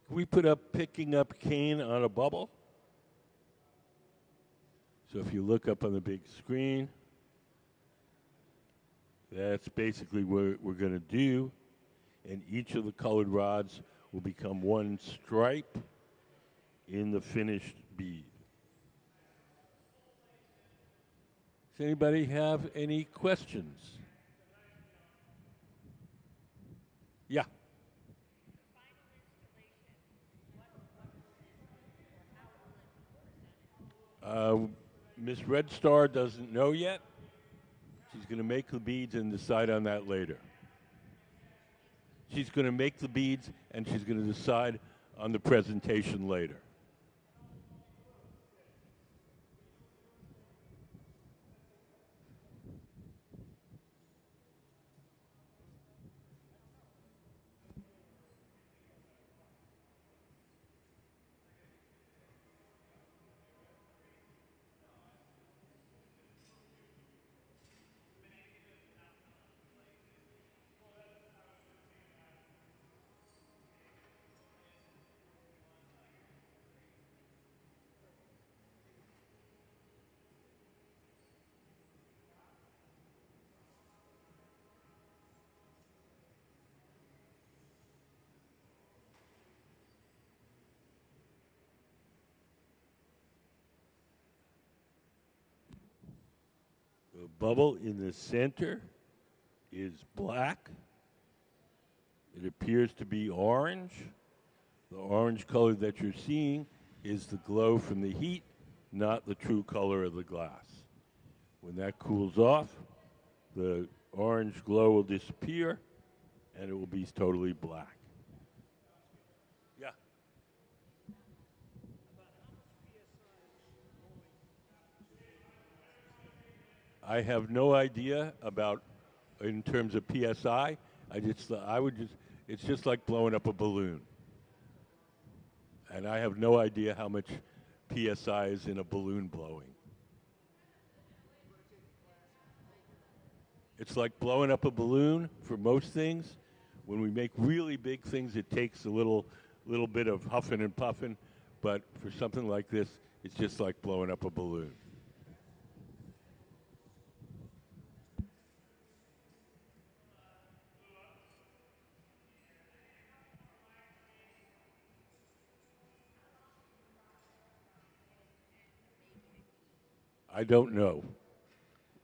Can we put up picking up cane on a bubble? So if you look up on the big screen, that's basically what we're going to do. And each of the colored rods will become one stripe in the finished bead. Does anybody have any questions? Yeah. Miss Red Star doesn't know yet. She's going to make the beads and decide on that later. She's going to make the beads and she's going to decide on the presentation later. The bubble in the center is black. It appears to be orange. The orange color that you're seeing is the glow from the heat, not the true color of the glass. When that cools off, the orange glow will disappear and it will be totally black. Yeah. I have no idea about in terms of PSI. It's just like blowing up a balloon. And I have no idea how much PSI is in a balloon blowing. It's like blowing up a balloon for most things. When we make really big things, it takes a little bit of huffing and puffing. But for something like this, it's just like blowing up a balloon. I don't know.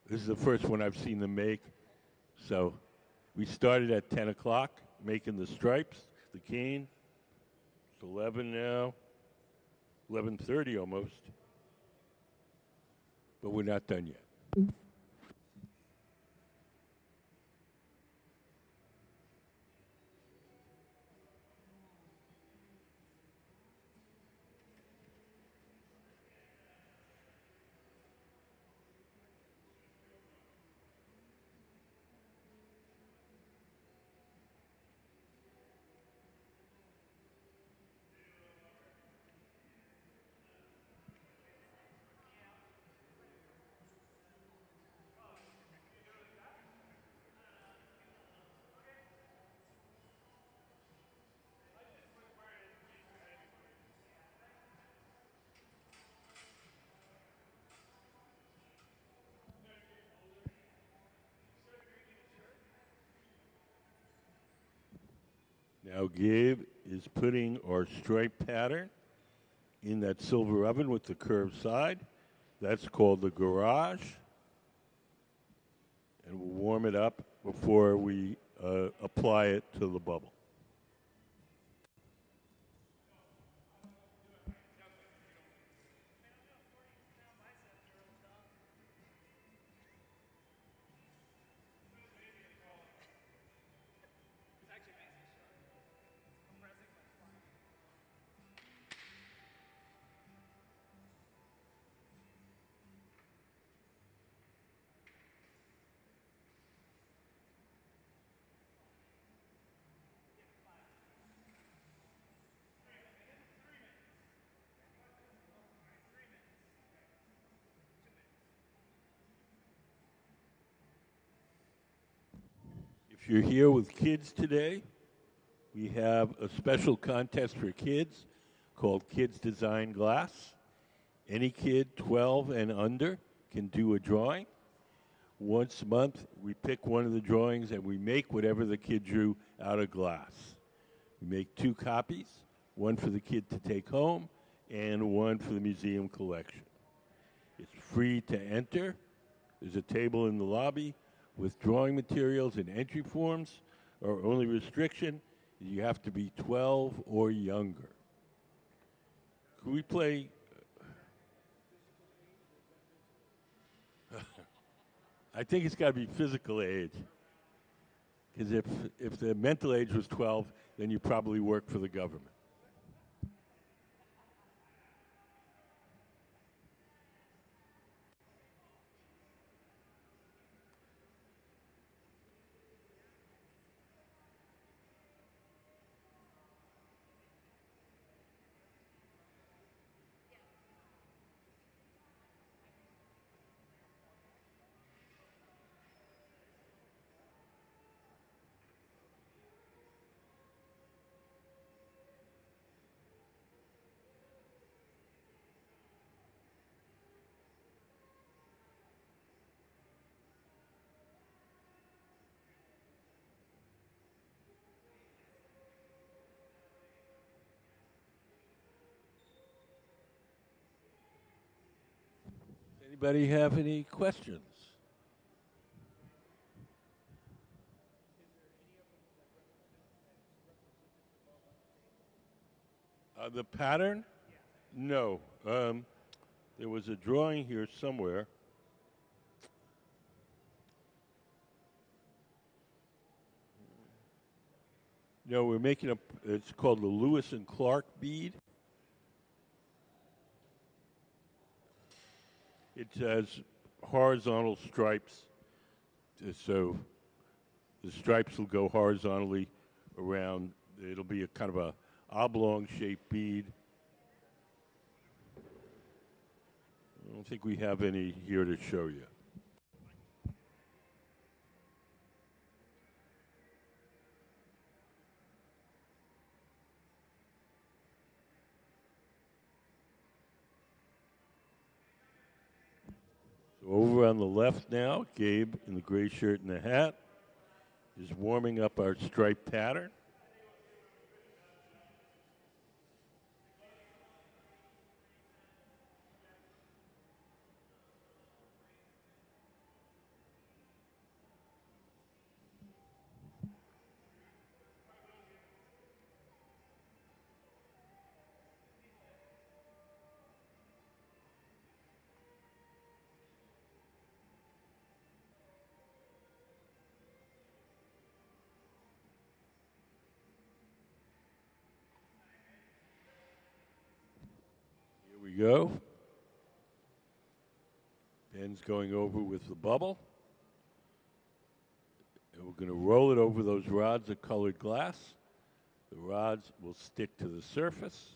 This is the first one I've seen them make. So we started at 10 o'clock making the stripes, the cane. It's 11 now, 11:30 almost. But we're not done yet. Now Gabe is putting our stripe pattern in that silver oven with the curved side. That's called the garage. And we'll warm it up before we apply it to the bubble. If you're here with kids today, we have a special contest for kids called Kids Design Glass. Any kid 12 and under can do a drawing. Once a month, we pick one of the drawings and we make whatever the kid drew out of glass. We make 2 copies, one for the kid to take home and one for the museum collection. It's free to enter. There's a table in the lobby with drawing materials and entry forms. Our only restriction is you have to be 12 or younger. Could we play? I think it's got to be physical age. Because if the mental age was 12, then you probably work for the government. Anybody have any questions? The pattern? No. There was a drawing here somewhere. No, we're making it's called the Lewis and Clark bead. It has horizontal stripes, so the stripes will go horizontally around. It'll be a kind of a oblong-shaped bead. I don't think we have any here to show you. So over on the left now, Gabe in the gray shirt and the hat is warming up our stripe pattern. We go. Ben's going over with the bubble. And we're going to roll it over those rods of colored glass. The rods will stick to the surface.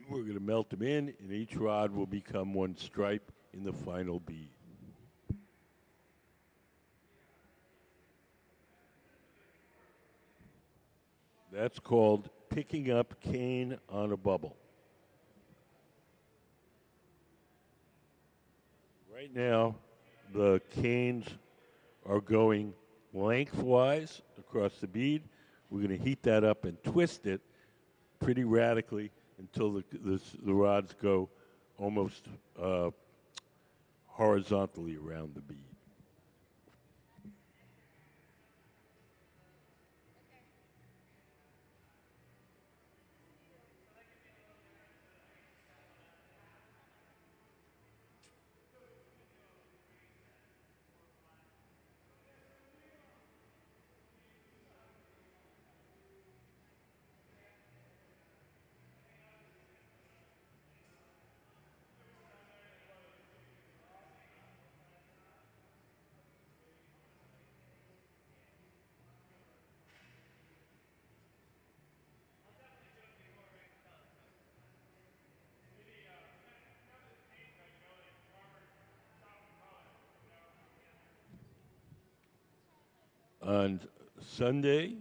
We're going to melt them in, and each rod will become one stripe in the final bead. That's called picking up cane on a bubble. Right now, the canes are going lengthwise across the bead. We're going to heat that up and twist it pretty radically until the rods go almost horizontally around the bead. On Sunday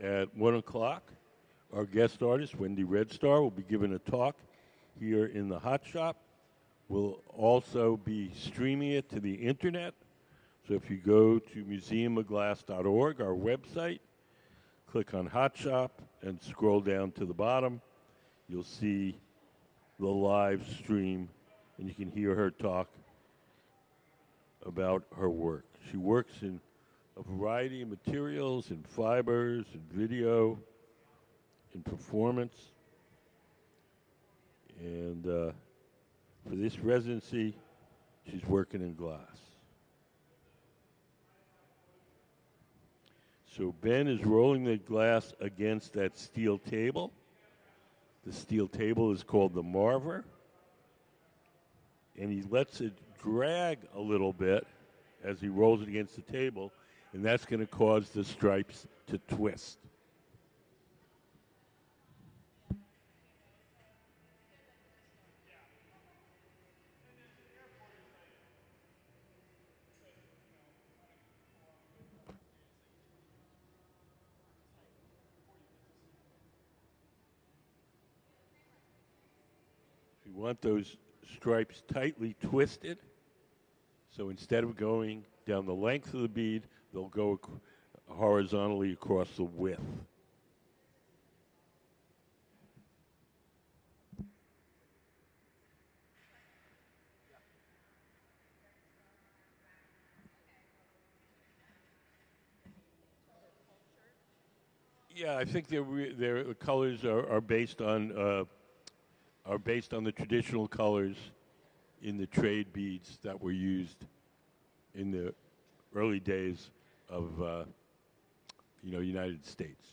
at 1 o'clock, our guest artist, Wendy Redstar, will be giving a talk here in the Hot Shop. We'll also be streaming it to the internet. So if you go to museumofglass.org, our website, click on Hot Shop and scroll down to the bottom, you'll see the live stream and you can hear her talk about her work. She works in a variety of materials, in fibers, in video, in performance. And for this residency, she's working in glass. So Ben is rolling the glass against that steel table. The steel table is called the Marver. And he lets it drag a little bit as he rolls it against the table, and that's going to cause the stripes to twist. We want those stripes tightly twisted, so instead of going down the length of the bead, they'll go horizontally across the width. Yeah, I think their colors are based on the traditional colors in the trade beads that were used in the early days of United States.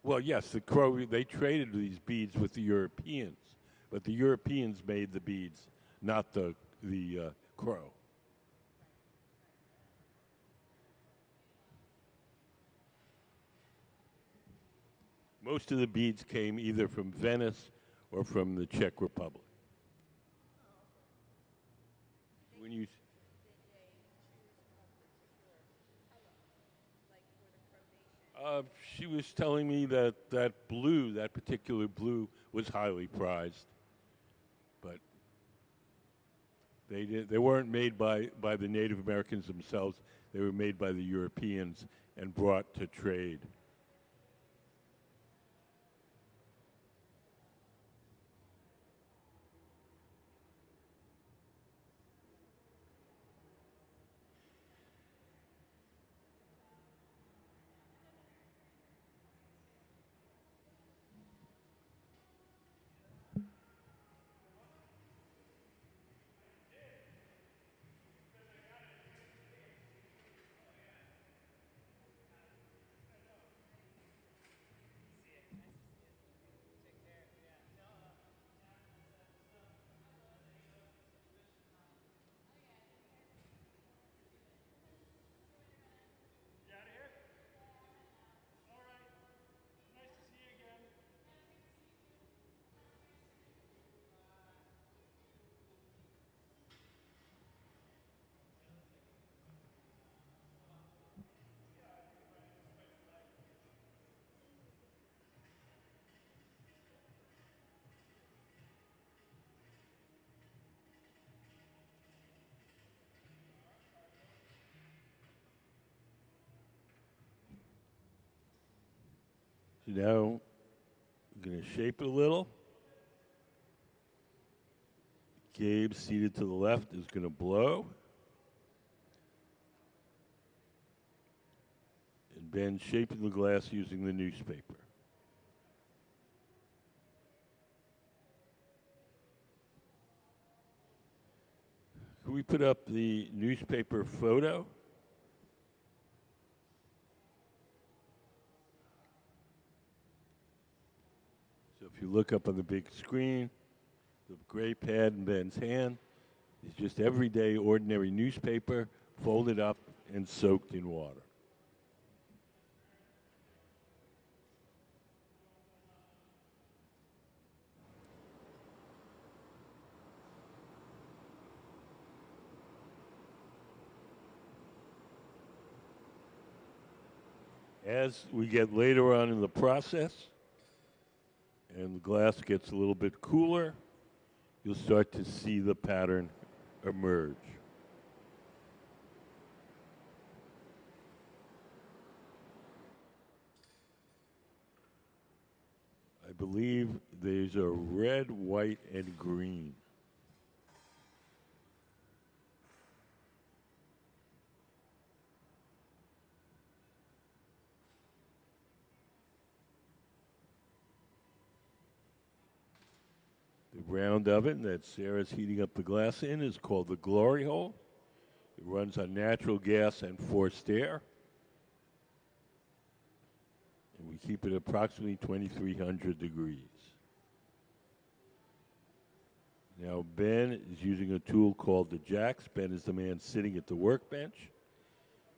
Well, yes, the crow, they traded these beads with the Europeans, but the Europeans made the beads, not the crow. Most of the beads came either from Venice or from the Czech Republic. When you she was telling me that that particular blue, was highly prized, but they weren't made by the Native Americans themselves. They were made by the Europeans and brought to trade. So now I'm going to shape it a little. Gabe, seated to the left, is going to blow. And Ben shaping the glass using the newspaper. Can we put up the newspaper photo? So if you look up on the big screen, the gray pad in Ben's hand is just everyday, ordinary newspaper folded up and soaked in water. As we get later on in the process and the glass gets a little bit cooler, you'll start to see the pattern emerge. I believe these are red, white, and green. The round oven that Sarah's heating up the glass in is called the glory hole. It runs on natural gas and forced air. And we keep it at approximately 2,300 degrees. Now Ben is using a tool called the jacks. Ben is the man sitting at the workbench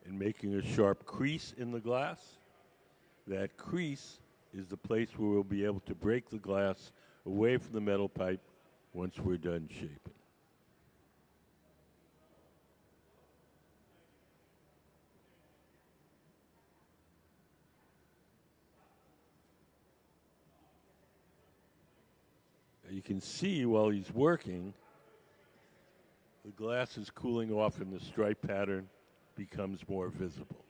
and making a sharp crease in the glass. That crease is the place where we'll be able to break the glass away from the metal pipe once we're done shaping. Now you can see while he's working, the glass is cooling off and the stripe pattern becomes more visible.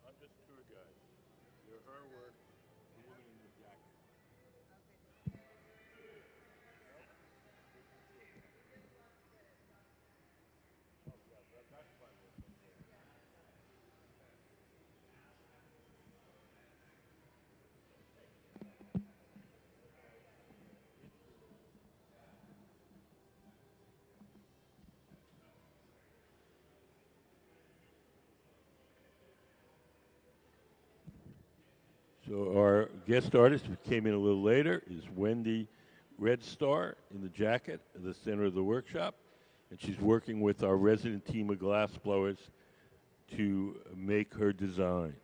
I'm just tour guide. They're her work, the woman in the jacket. So our guest artist who came in a little later is Wendy Red Star in the jacket at the center of the workshop. And she's working with our resident team of glass blowers to make her designs.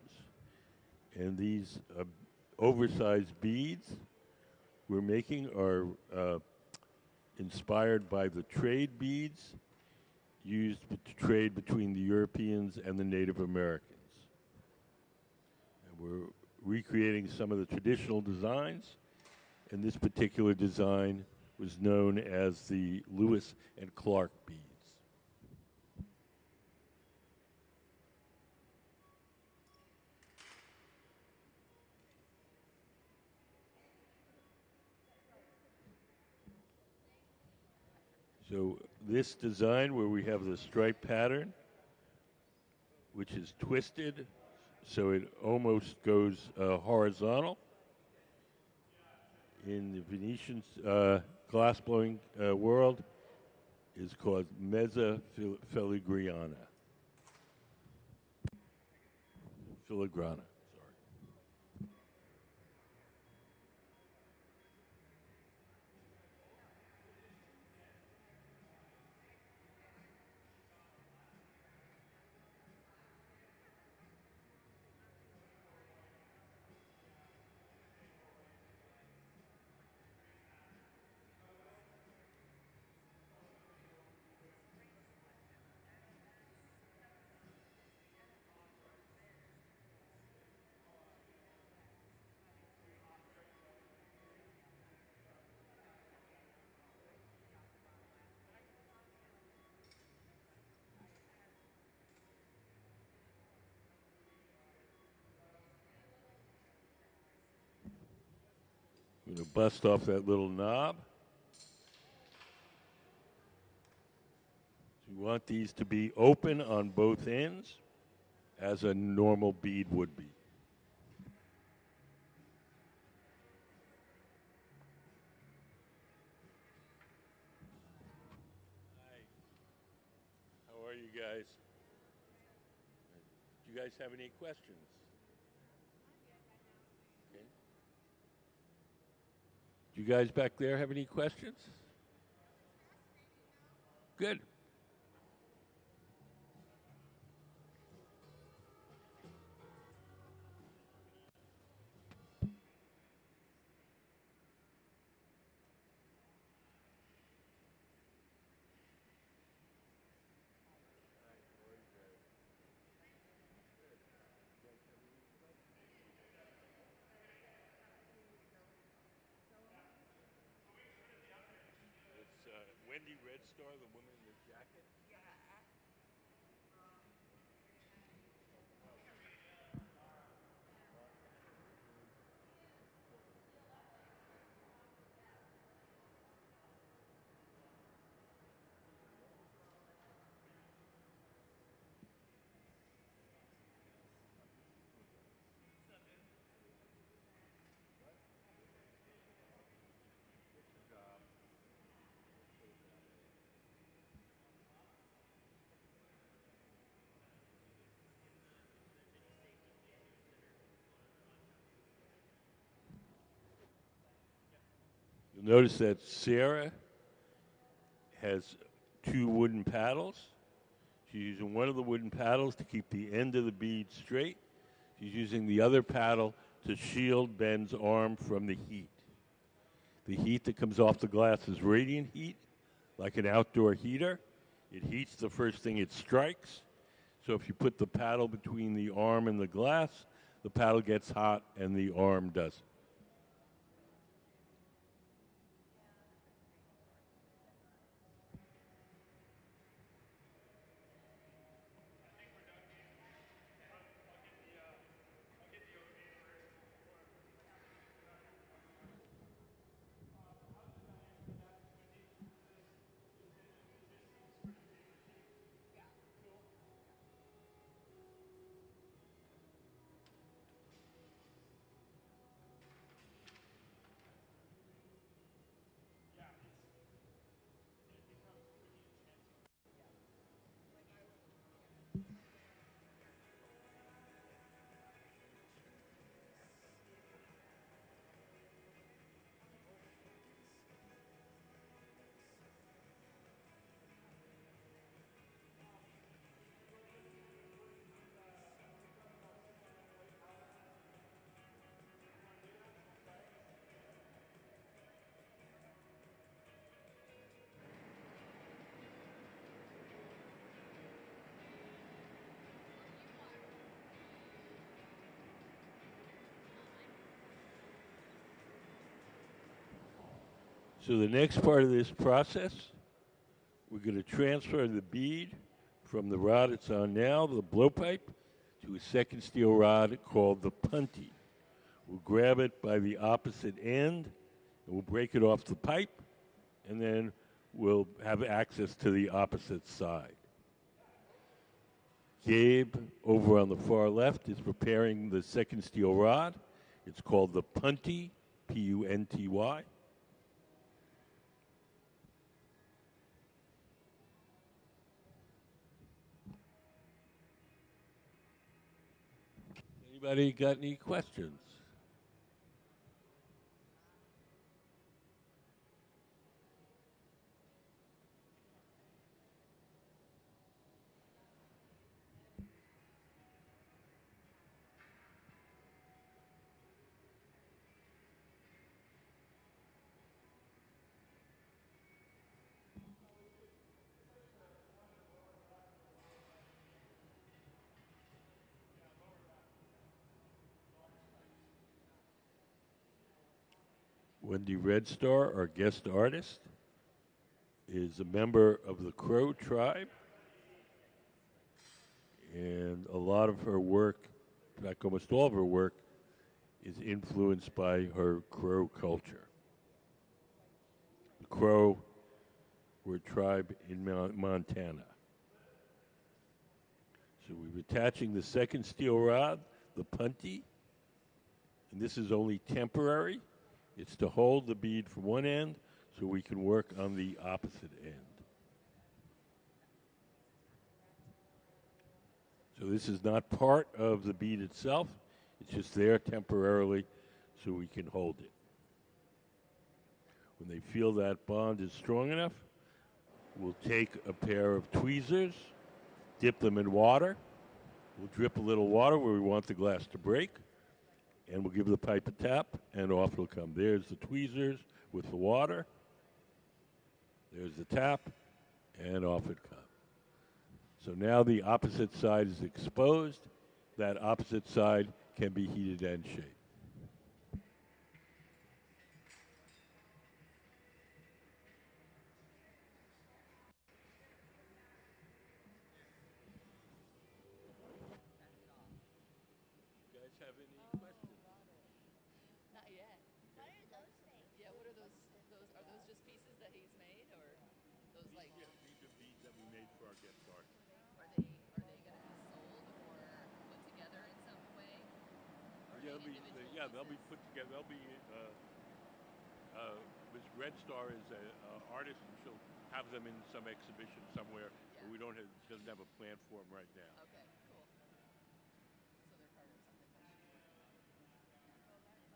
And these oversized beads we're making are inspired by the trade beads used to trade between the Europeans and the Native Americans. And we're recreating some of the traditional designs, and this particular design was known as the Lewis and Clark beads. So this design where we have the stripe pattern, which is twisted so it almost goes horizontal. In the Venetian glass blowing world, is called mezza filigrana. Filigrana, sorry. Going to bust off that little knob. So you want these to be open on both ends, as a normal bead would be. Hi. How are you guys? Do you guys have any questions? Okay. Do you guys back there have any questions? Good. It's Wendy Red Star, the woman in the jacket. You'll notice that Sarah has two wooden paddles. She's using one of the wooden paddles to keep the end of the bead straight. She's using the other paddle to shield Ben's arm from the heat. The heat that comes off the glass is radiant heat, like an outdoor heater. It heats the first thing it strikes. So if you put the paddle between the arm and the glass, the paddle gets hot and the arm doesn't. So the next part of this process, we're going to transfer the bead from the rod it's on now, the blowpipe, to a second steel rod called the punty. We'll grab it by the opposite end, and we'll break it off the pipe, and then we'll have access to the opposite side. Gabe, over on the far left, is preparing the second steel rod. It's called the punty, P-U-N-T-Y. Anybody got any questions? Wendy Red Star, our guest artist, is a member of the Crow tribe, and a lot of her work, in fact, almost all of her work, is influenced by her Crow culture. The Crow were a tribe in Montana. So we're attaching the second steel rod, the punty, and this is only temporary. It's to hold the bead from one end so we can work on the opposite end. So this is not part of the bead itself. It's just there temporarily so we can hold it. When they feel that bond is strong enough, we'll take a pair of tweezers, dip them in water. We'll drip a little water where we want the glass to break, and we'll give the pipe a tap, and off it'll come. There's the tweezers with the water. There's the tap, and off it comes. So now the opposite side is exposed. That opposite side can be heated and shaped. You guys have any questions? Not yet. What are those things? Yeah, what are those? Are those just pieces that he's made, or those like? Yeah, these are beads that we made for our guest artist. Are they going to be sold or put together in some way? Or Yeah, they'll be pieces? put together. They'll be. Ms. Red Star is an artist, and she'll have them in some exhibition somewhere. Yeah. But we don't have. She doesn't have a plan for them right now. Okay, cool. So they're part of something that she's working on.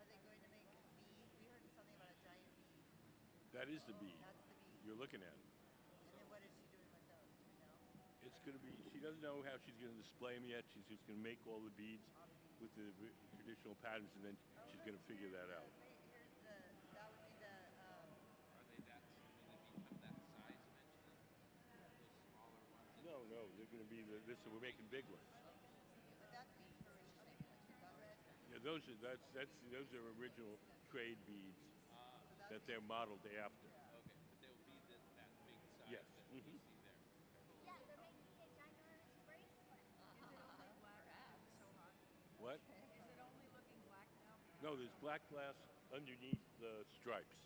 Are they going to make bead? We heard something about a giant bead. That is the bead. That's the bead. You're looking at it. And then what is she doing with those? Do we know? It's going to be. She doesn't know how she's going to display them yet. She's just going to make all the beads with the traditional patterns, and then she's going to figure that out. Here's the. That would be the. Are they that? Will they become that size eventually? Those smaller ones. No, they're going to be this. We're making big ones. But that's beads for she's making like 2,000. Yeah, those are original trade beads that they're modeled after. Okay, but they will be that big size Yes. that we see there. Yeah, they're making a ginormous bracelet. What? Is it only looking black now? No, there's black glass underneath the stripes.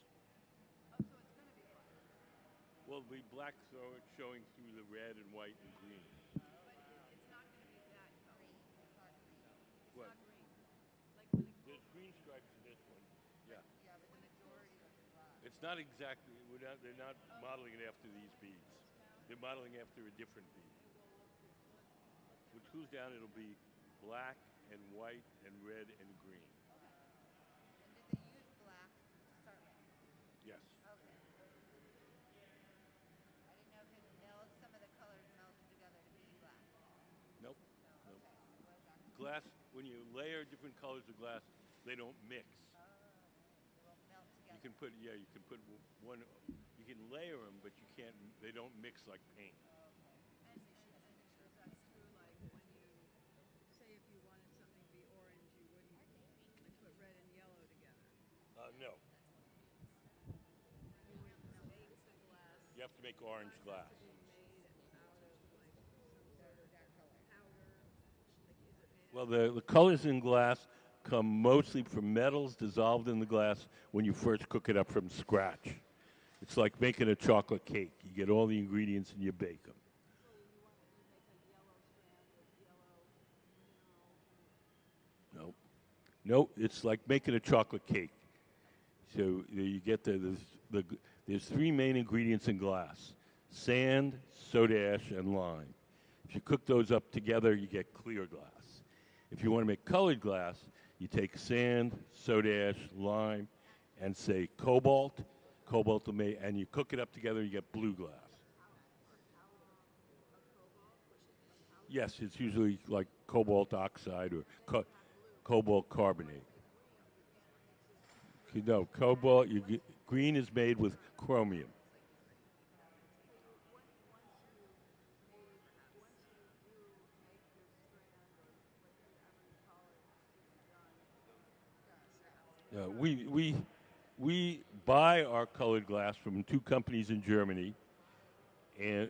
Oh, so it's going to be black. Well, the black showing through the red and white and green. But it's not going to be that color. It's not green. It's What? not green. Like when it There's green stripes in this one. Yeah. Yeah, but the majority is black. It's not exactly. They're not modeling it after these beads. They're modeling after a different bead. When it cools down, it'll be black and white and red and green. And did they use black to start with? Yes. Okay. I didn't know if it meld some of the colors melded together to be black. Nope. No. Nope. Okay. So what about Glass. When you layer different colors of glass, they don't mix. they won't melt You together. can put. Yeah, you can put one. You can layer them, but you can't. They don't mix like paint. And is that true? Like when you say if you wanted something to be orange, you wouldn't like put red and yellow together. No. You wouldn't make the glass. You have to make orange glass. Made out of like some sort of powder. Like is it made? Well, the colors in glass come mostly from metals dissolved in the glass when you first cook it up from scratch. It's like making a chocolate cake. You get all the ingredients and you bake them. So you make a yellow strand with yellow mineral. No, it's like making a chocolate cake. So you get there's three main ingredients in glass: sand, soda ash, and lime. If you cook those up together, you get clear glass. If you want to make colored glass, you take sand, soda ash, lime, and say cobalt. Cobalt will make, and you cook it up together, you get blue glass. Yes, it's usually like cobalt oxide or cobalt carbonate. No, cobalt. Green is made with chromium. We buy our colored glass from two companies in Germany, and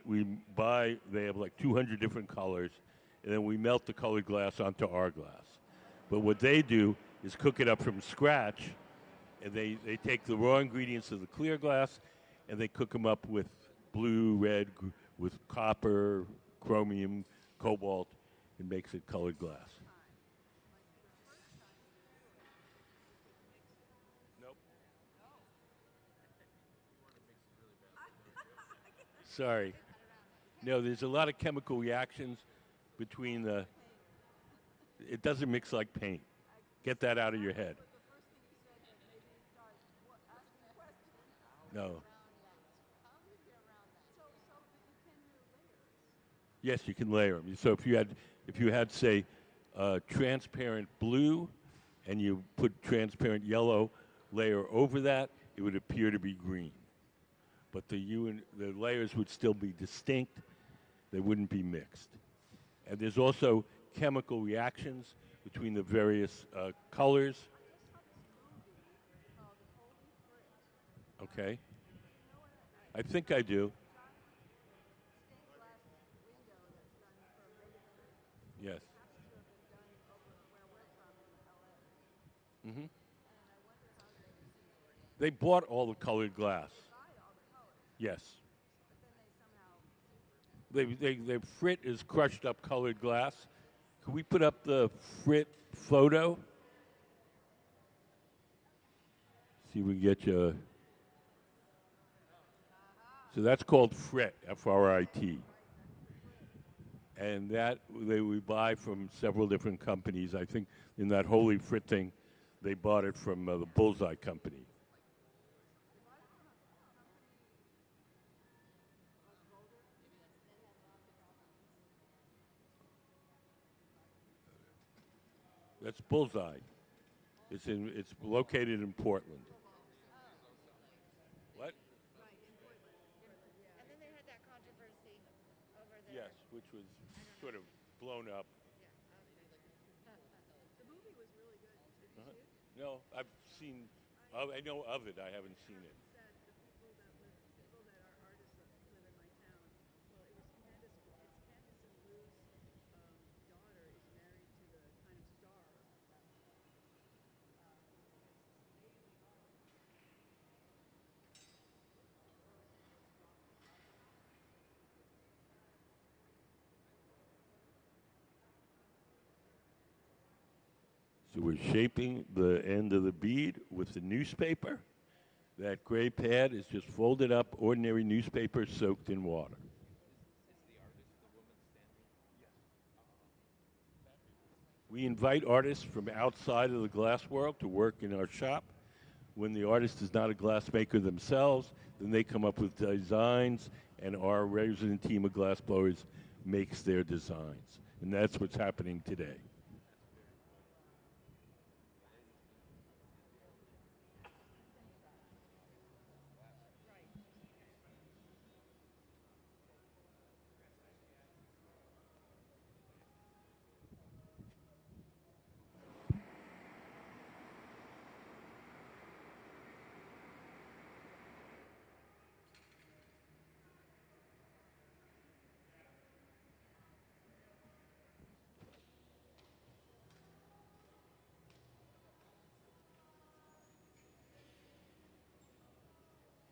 they have like 200 different colors, and then we melt the colored glass onto our glass. But what they do is cook it up from scratch, and they take the raw ingredients of the clear glass, and they cook them up with blue, red, with copper, chromium, cobalt. It makes it colored glass. Nope. Sorry. No, there's a lot of chemical reactions between the. It doesn't mix like paint. Get that out of your head. No. Yes, you can layer them. So if you had say transparent blue, and you put transparent yellow layer over that, it would appear to be green. But the layers would still be distinct. They wouldn't be mixed. And there's also chemical reactions between the various colors. Okay. I think I do. Yes. Hmm. They bought all the colored glass. Yes. They frit is crushed up colored glass. Can we put up the frit photo? See if we can get you. So that's called frit, F-R-I-T. And that we buy from several different companies. I think in that holy frit thing, they bought it from the Bullseye Company. That's Bullseye. It's located in Portland. What? And then they had that controversy over there. Yes, which was sort of blown up. The movie was really good. Did you see it? No, I've seen. I know of it. I haven't seen it. Said the people that are artists that live in my town. Well, it was Candace. It's Candace and Lou's daughter is married to the kind of star of that. So we're shaping the end of the bead with the newspaper. That gray pad is just folded up, ordinary newspaper soaked in water. We invite artists from outside of the glass world to work in our shop. When the artist is not a glassmaker themselves, then they come up with designs, and our resident team of glassblowers makes their designs. And that's what's happening today.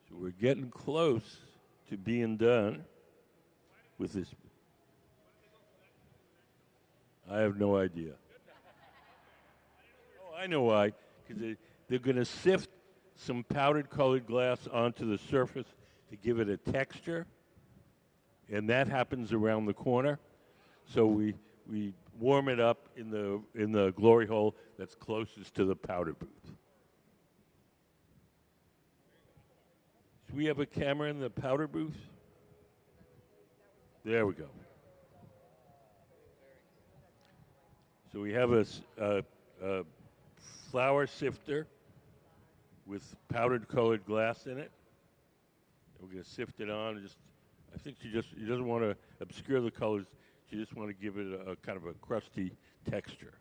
So we're getting close to being done with this. I have no idea. Oh, I know why. Because they're going to sift some powdered colored glass onto the surface to give it a texture, and that happens around the corner. So we warm it up in the glory hole that's closest to the powder booth. Do we have a camera in the powder booth? There we go. So we have a flour sifter with powdered colored glass in it. And we're going to sift it on. I think she doesn't want to obscure the colors. She just want to give it a kind of a crusty texture.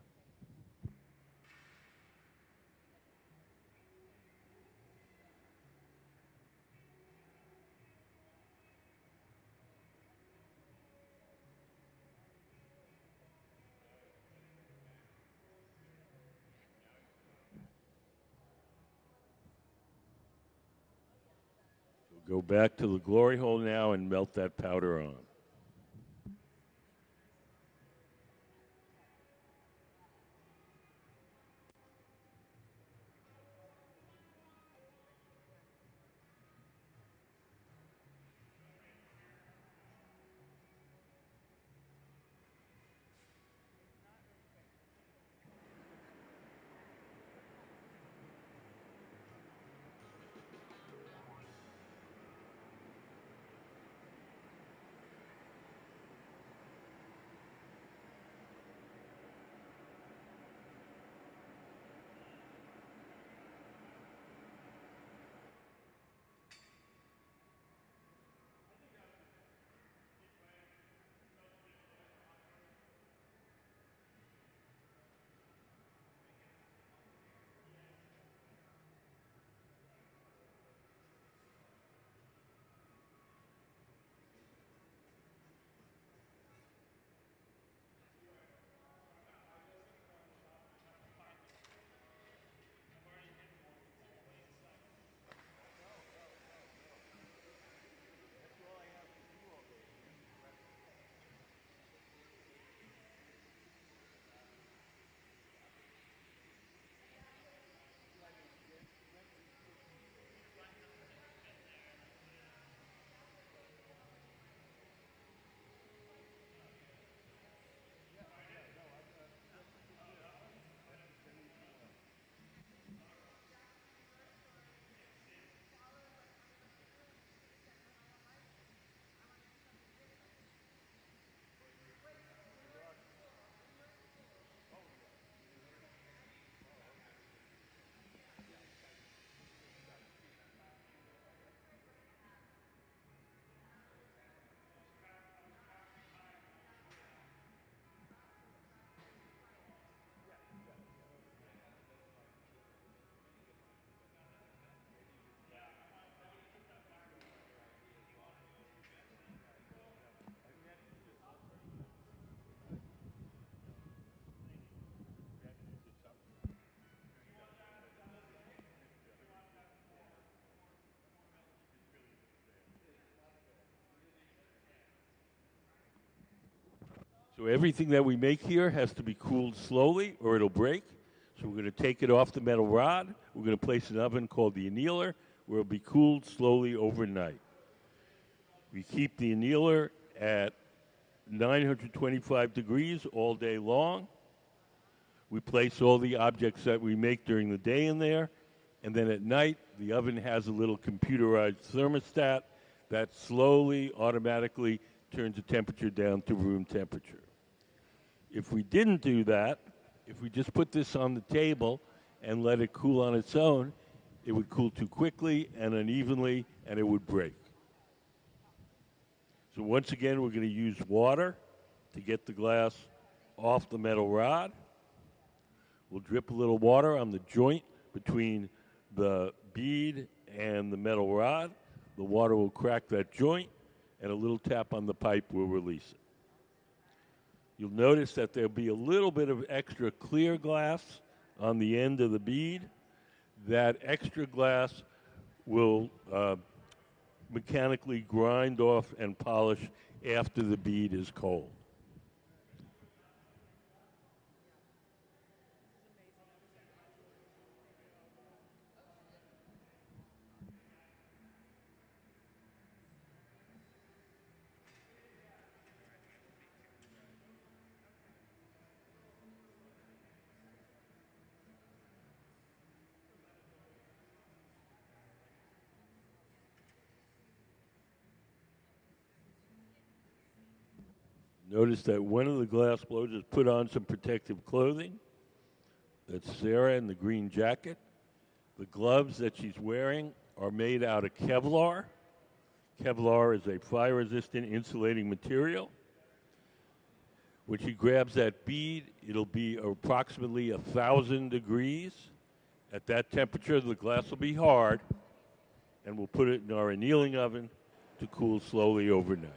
So Go back to the glory hole now and melt that powder on. So everything that we make here has to be cooled slowly or it'll break. So we're going to take it off the metal rod. We're going to place an oven called the annealer where it'll be cooled slowly overnight. We keep the annealer at 925 degrees all day long. We place all the objects that we make during the day in there. And then at night, the oven has a little computerized thermostat that slowly, automatically turns the temperature down to room temperature. If we didn't do that, if we just put this on the table and let it cool on its own, it would cool too quickly and unevenly, and it would break. So once again, we're going to use water to get the glass off the metal rod. We'll drip a little water on the joint between the bead and the metal rod. The water will crack that joint, and a little tap on the pipe will release it. You'll notice that there'll be a little bit of extra clear glass on the end of the bead. That extra glass will mechanically grind off and polish after the bead is cold. Notice that one of the glass blowers has put on some protective clothing. That's Sarah in the green jacket. The gloves that she's wearing are made out of Kevlar. Kevlar is a fire-resistant insulating material. When she grabs that bead, it'll be approximately 1,000 degrees. At that temperature, the glass will be hard, and we'll put it in our annealing oven to cool slowly overnight.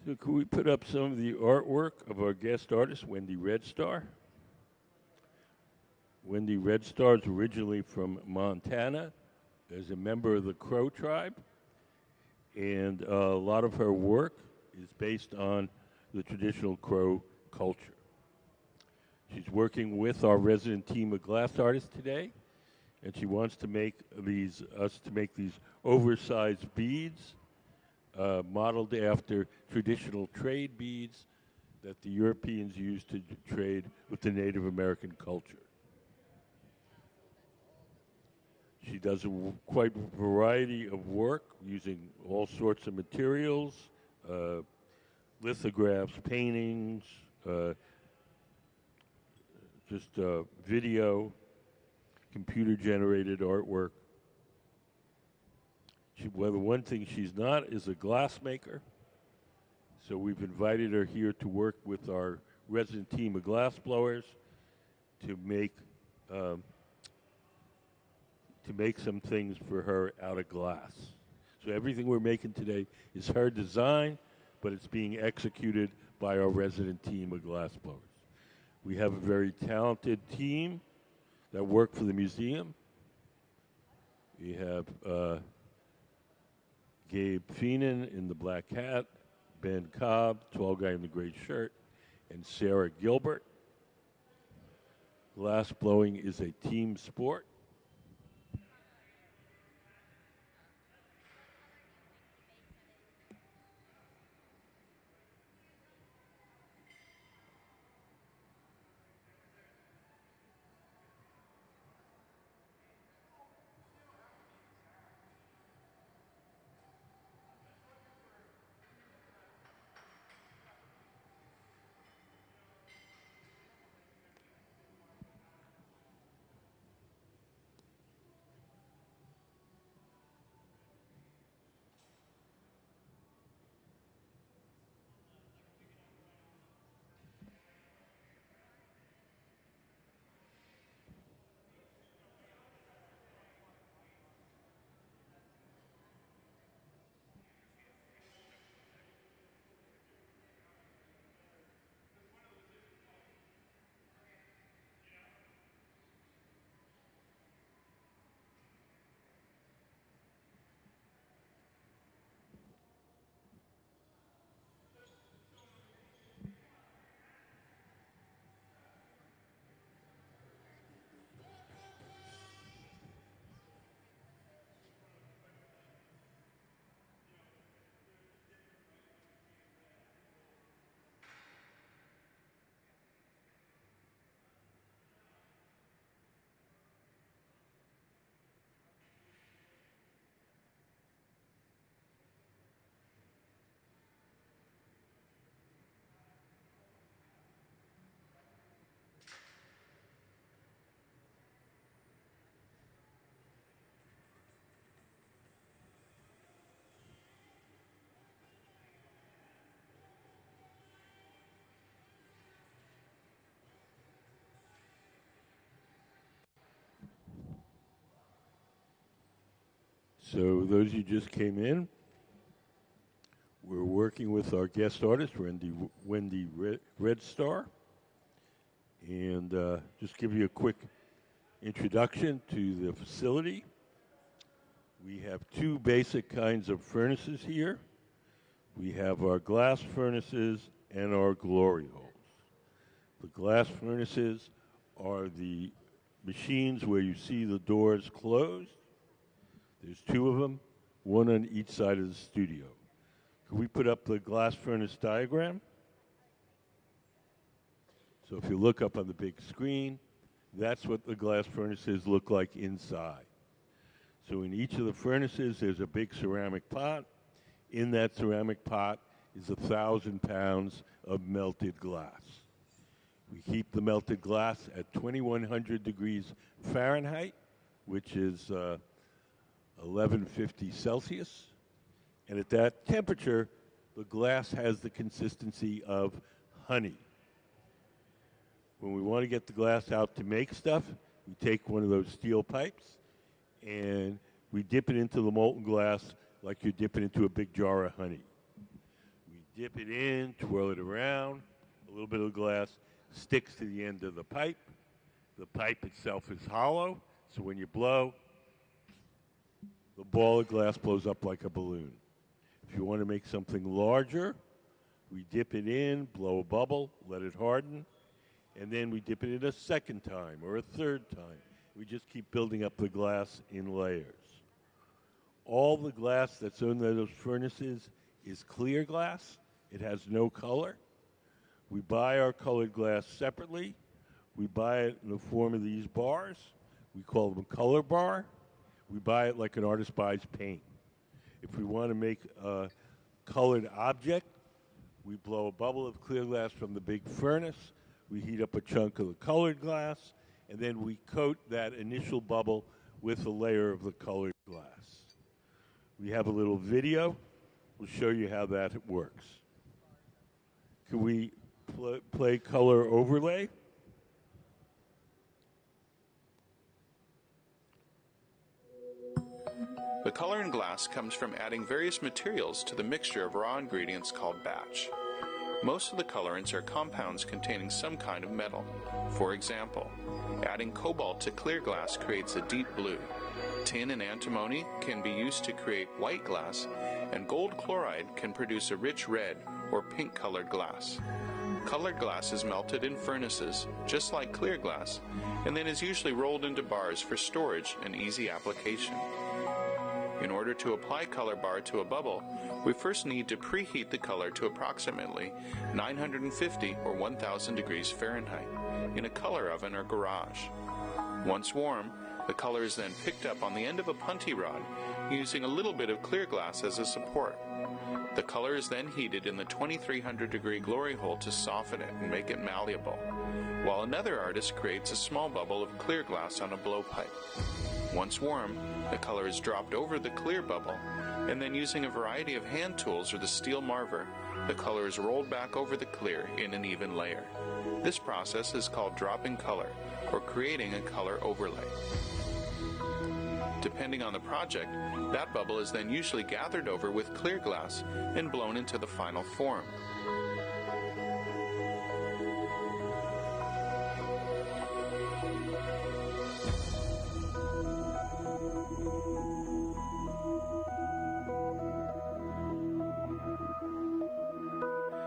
So could we put up some of the artwork of our guest artist, Wendy Redstar? Wendy Redstar is originally from Montana as a member of the Crow tribe, and a lot of her work is based on the traditional Crow culture. She's working with our resident team of glass artists today, and she wants to make these oversized beads modeled after traditional trade beads that the Europeans used to trade with the Native American culture. She does a quite variety of work using all sorts of materials, lithographs, paintings, video, computer-generated artwork. Well, the one thing she's not is a glass maker. So we've invited her here to work with our resident team of glass blowers to make some things for her out of glass. So everything we're making today is her design, but it's being executed by our resident team of glass blowers. We have a very talented team that work for the museum. We have Gabe Feenan in the black hat, Ben Cobb, tall guy in the gray shirt, and Sarah Gilbert. Glass blowing is a team sport. So those who just came in, we're working with our guest artist, Wendy Redstar. And just give you a quick introduction to the facility. We have two basic kinds of furnaces here. We have our glass furnaces and our glory holes. The glass furnaces are the machines where you see the doors closed. There's two of them, one on each side of the studio. Can we put up the glass furnace diagram? So if you look up on the big screen, that's what the glass furnaces look like inside. So in each of the furnaces, there's a big ceramic pot. In that ceramic pot is 1,000 pounds of melted glass. We keep the melted glass at 2,100 degrees Fahrenheit, which is 1150 Celsius. And at that temperature, the glass has the consistency of honey. When we want to get the glass out to make stuff, we take one of those steel pipes and we dip it into the molten glass like you dip it into a big jar of honey. We dip it in, twirl it around. A little bit of glass sticks to the end of the pipe. The pipe itself is hollow, so when you blow, the ball of glass blows up like a balloon. If you want to make something larger, we dip it in, blow a bubble, let it harden, and then we dip it in a second time or a third time. We just keep building up the glass in layers. All the glass that's in those furnaces is clear glass. It has no color. We buy our colored glass separately. We buy it in the form of these bars. We call them color bar. We buy it like an artist buys paint. If we want to make a colored object, we blow a bubble of clear glass from the big furnace. We heat up a chunk of the colored glass, and then we coat that initial bubble with a layer of the colored glass. We have a little video. We'll show you how that works. Can we play color overlay? The color in glass comes from adding various materials to the mixture of raw ingredients called batch. Most of the colorants are compounds containing some kind of metal. For example, adding cobalt to clear glass creates a deep blue. Tin and antimony can be used to create white glass, and gold chloride can produce a rich red or pink-colored glass. Colored glass is melted in furnaces, just like clear glass, and then is usually rolled into bars for storage and easy application. In order to apply color bar to a bubble, we first need to preheat the color to approximately 950 or 1000 degrees Fahrenheit in a color oven or garage. Once warm, the color is then picked up on the end of a punty rod using a little bit of clear glass as a support. The color is then heated in the 2300 degree glory hole to soften it and make it malleable, while another artist creates a small bubble of clear glass on a blowpipe. Once warm, the color is dropped over the clear bubble, and then using a variety of hand tools or the steel marver, the color is rolled back over the clear in an even layer. This process is called dropping color, or creating a color overlay. Depending on the project, that bubble is then usually gathered over with clear glass and blown into the final form.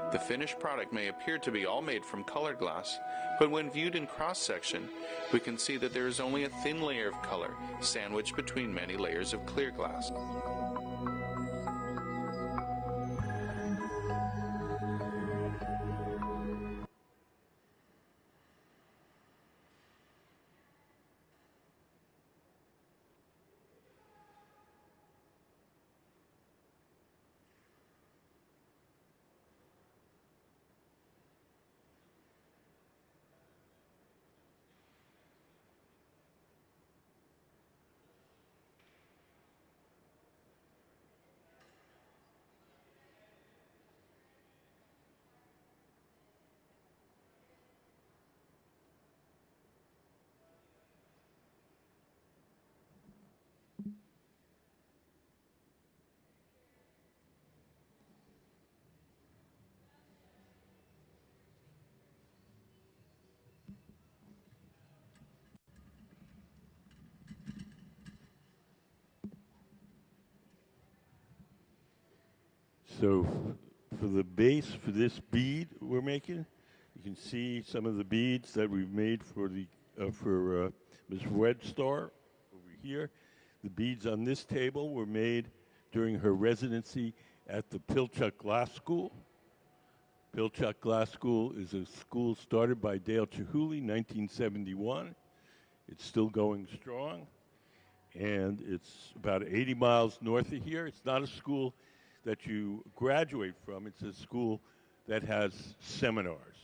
The finished product may appear to be all made from colored glass, but when viewed in cross-section, we can see that there is only a thin layer of color sandwiched between many layers of clear glass. So for the base for this bead we're making, you can see some of the beads that we've made for the Ms. Red Star over here. The beads on this table were made during her residency at the Pilchuck Glass School. Pilchuck Glass School is a school started by Dale Chihuly, 1971. It's still going strong, and it's about 80 miles north of here. It's not a school that you graduate from. It's a school that has seminars.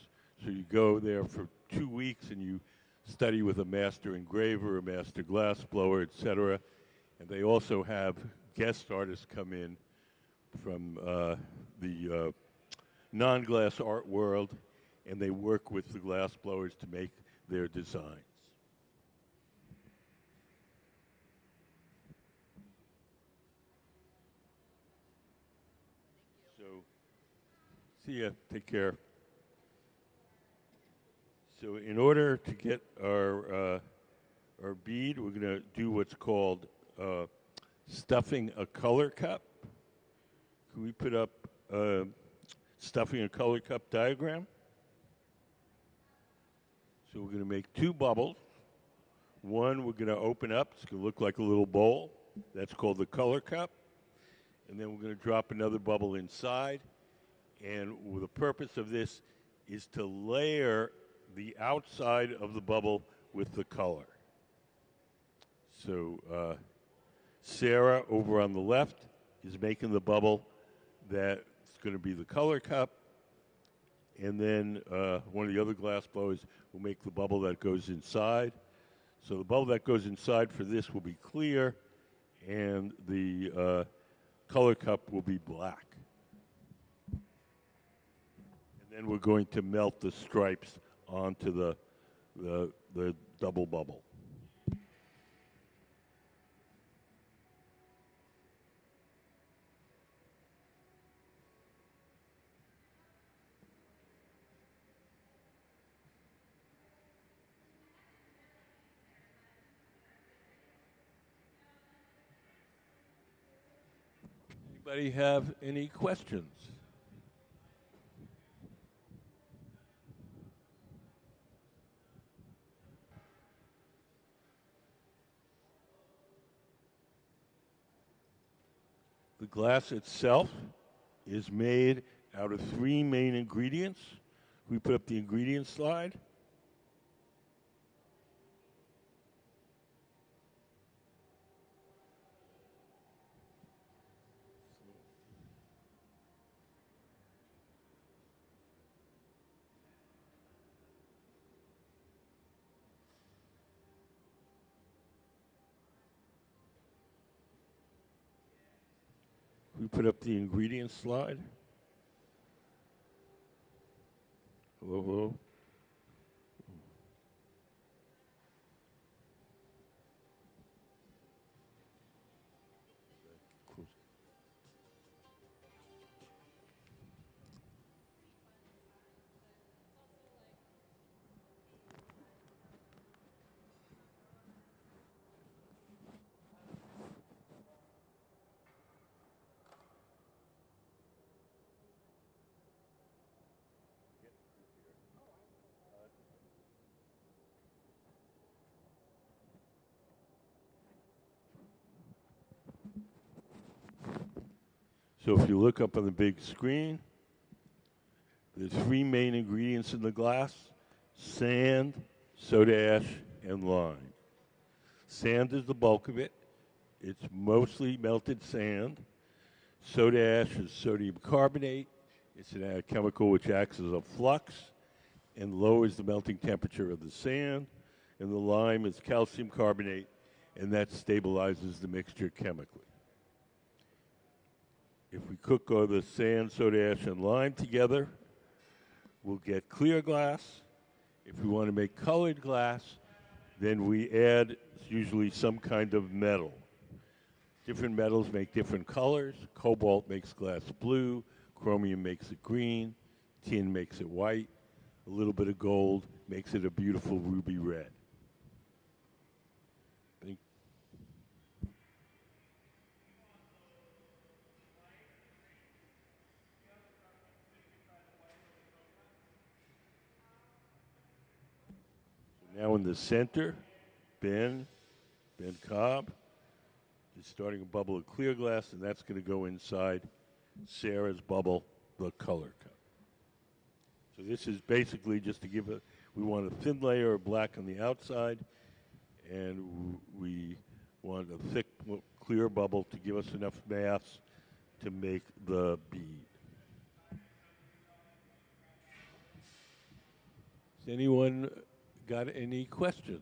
So you go there for 2 weeks and you study with a master engraver, a master glass blower, etc. And they also have guest artists come in from the non-glass art world, and they work with the glass blowers to make their designs. So See ya. Take care. So in order to get our bead, we're going to do what's called stuffing a color cup. Can we put up stuffing a color cup diagram? So we're going to make two bubbles. One we're going to open up. It's going to look like a little bowl. That's called the color cup. And then we're going to drop another bubble inside. And the purpose of this is to layer the outside of the bubble with the color. So Sarah over on the left is making the bubble that's going to be the color cup. And then one of the other glass blowers will make the bubble that goes inside. So the bubble that goes inside for this will be clear, and the color cup will be black. And then we're going to melt the stripes onto the double bubble. Anybody have any questions? The glass itself is made out of three main ingredients. We put up the ingredient slide. We put up the ingredient slide. Hello, hello. So if you look up on the big screen, there's three main ingredients in the glass: sand, soda ash, and lime. Sand is the bulk of it. It's mostly melted sand. Soda ash is sodium carbonate. It's a chemical which acts as a flux and lowers the melting temperature of the sand. And the lime is calcium carbonate, and that stabilizes the mixture chemically. If we cook all the sand, soda ash, and lime together, we'll get clear glass. If we want to make colored glass, then we add usually some kind of metal. Different metals make different colors. Cobalt makes glass blue. Chromium makes it green. Tin makes it white. A little bit of gold makes it a beautiful ruby red. Now in the center, Ben Cobb is starting a bubble of clear glass, and that's going to go inside Sarah's bubble, the color cup. So this is basically just to give we want a thin layer of black on the outside, and we want a thick, clear bubble to give us enough mass to make the bead. Has anyone got any questions?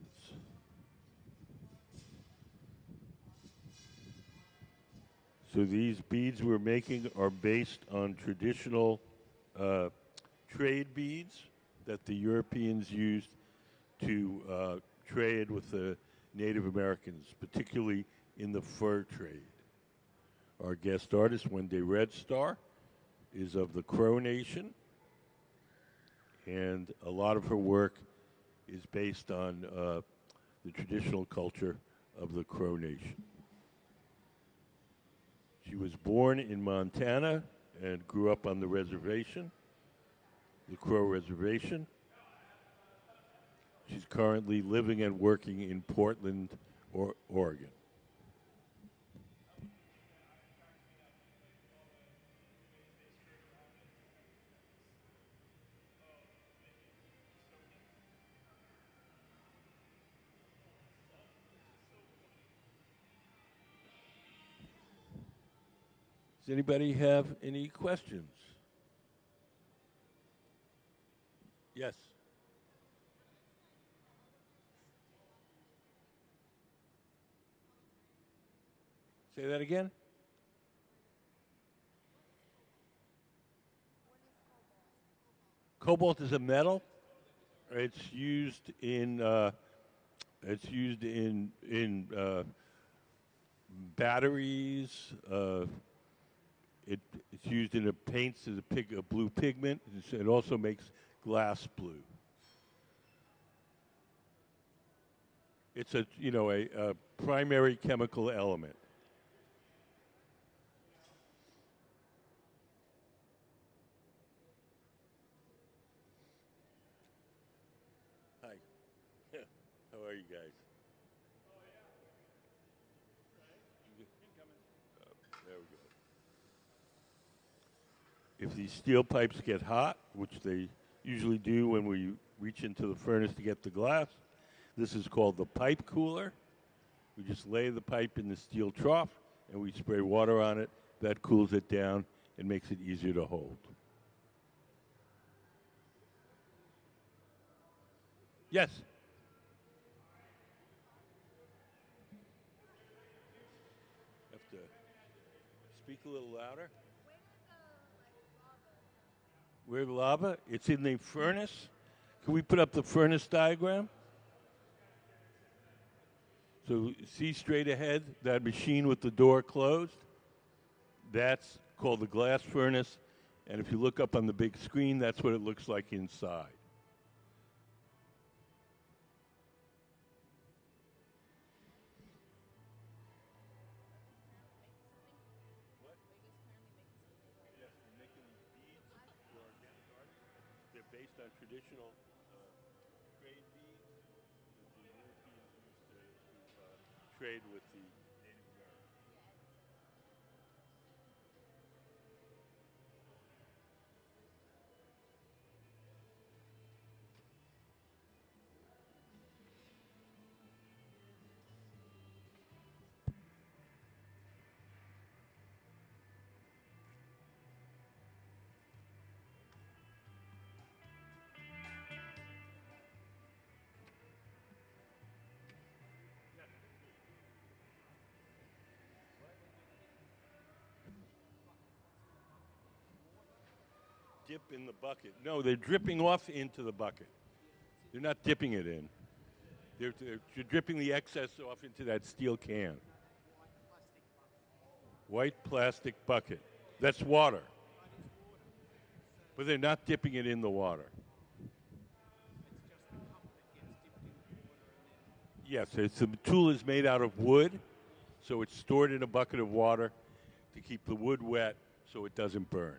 So these beads we're making are based on traditional trade beads that the Europeans used to trade with the Native Americans, particularly in the fur trade. Our guest artist, Wendy Red Star, is of the Crow Nation, and a lot of her work is based on the traditional culture of the Crow Nation. She was born in Montana and grew up on the reservation, the Crow Reservation. She's currently living and working in Portland, Oregon. Does anybody have any questions? Yes. Say that again? Cobalt is a metal. It's used in batteries. It's used in paints as a blue pigment. It also makes glass blue. It's a primary chemical element. Hi. How are you guys? There we go. If these steel pipes get hot, which they usually do when we reach into the furnace to get the glass, this is called the pipe cooler. We just lay the pipe in the steel trough and we spray water on it. That cools it down and makes it easier to hold. Yes? Have to speak a little louder. Where the lava? It's in the furnace. Can we put up the furnace diagram? So see straight ahead, that machine with the door closed? That's called the glass furnace. And if you look up on the big screen, that's what it looks like inside. Yes, we're making these beads for organic artists. They're based on traditional trade beads that the Europeans used to trade with the Native Americans. Dip in the bucket. No, they're dripping off into the bucket. They're not dipping it in. They're dripping the excess off into that steel can. White plastic bucket. That's water. But they're not dipping it in the water. Yes, the tool is made out of wood, so it's stored in a bucket of water to keep the wood wet so it doesn't burn.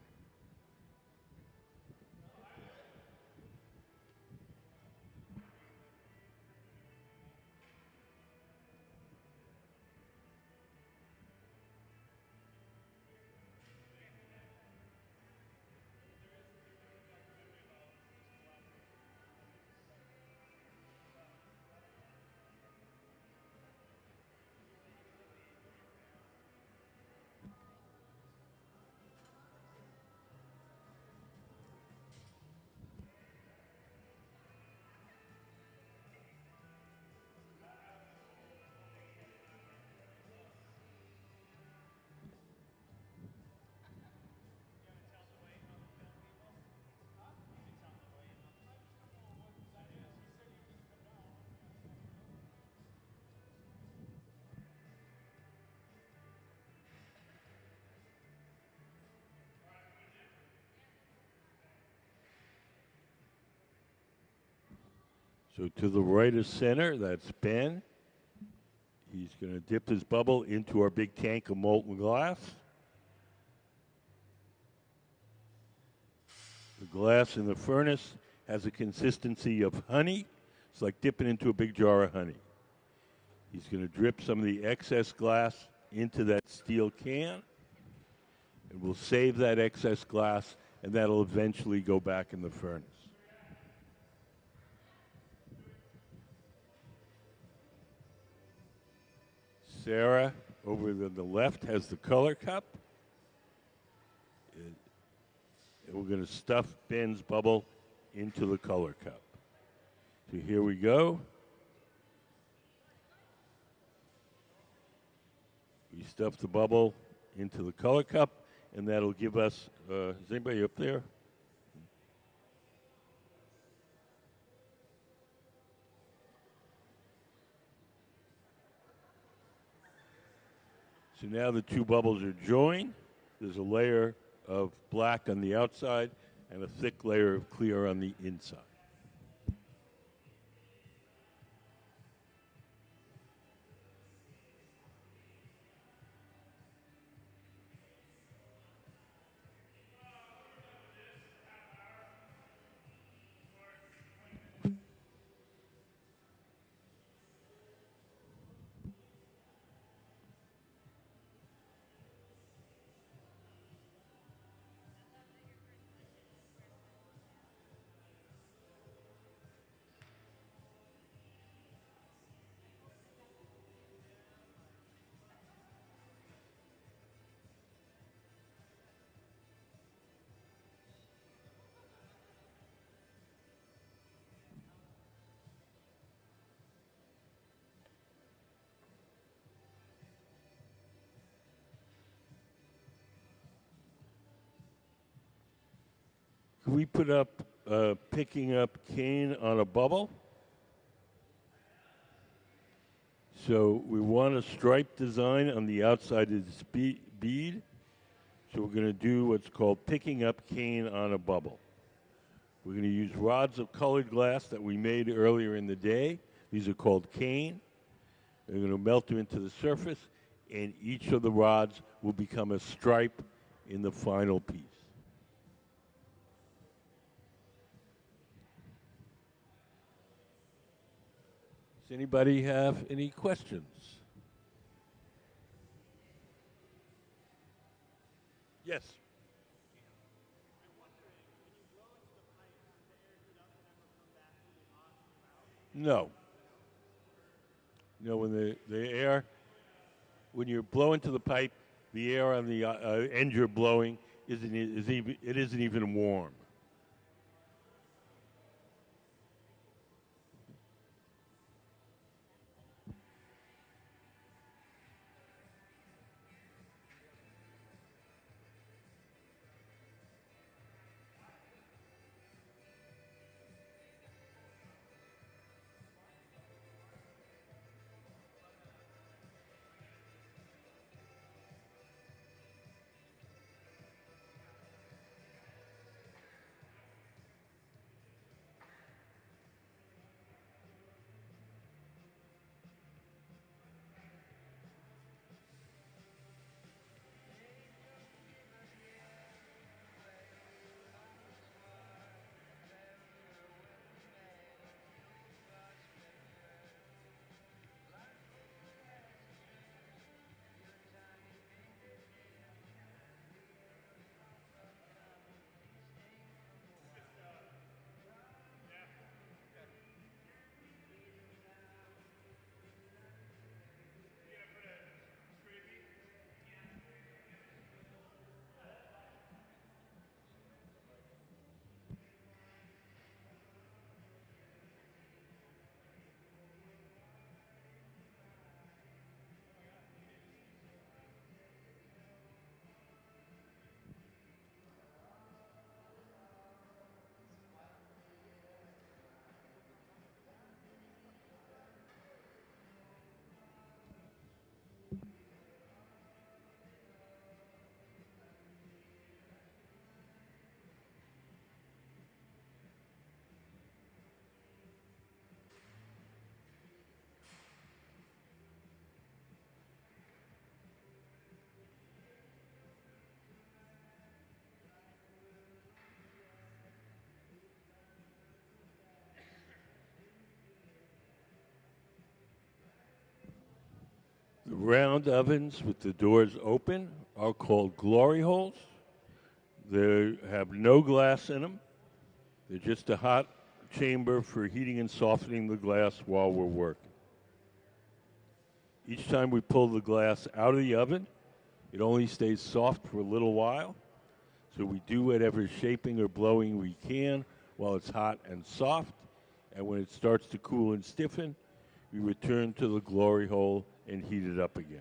So to the right of center, that's Ben. He's going to dip his bubble into our big tank of molten glass. The glass in the furnace has a consistency of honey. It's like dipping into a big jar of honey. He's going to drip some of the excess glass into that steel can, and we'll save that excess glass, and that'll eventually go back in the furnace. Sarah, over on the left, has the color cup. And we're going to stuff Ben's bubble into the color cup. So here we go. We stuff the bubble into the color cup, and that'll give us, is anybody up there? So now the two bubbles are joined. There's a layer of black on the outside and a thick layer of clear on the inside. Can we put up picking up cane on a bubble? So we want a stripe design on the outside of this bead. So we're going to do what's called picking up cane on a bubble. We're going to use rods of colored glass that we made earlier in the day. These are called cane. We're going to melt them into the surface, and each of the rods will become a stripe in the final piece. Does anybody have any questions? Yes. No. No, when the air, when you blow into the pipe, the air on the end you're blowing isn't even warm. round ovens with the doors open are called glory holes. They have no glass in them. They're just a hot chamber for heating and softening the glass while we're working. Each time we pull the glass out of the oven, it only stays soft for a little while. So we do whatever shaping or blowing we can while it's hot and soft. And when it starts to cool and stiffen, we return to the glory hole and heat it up again.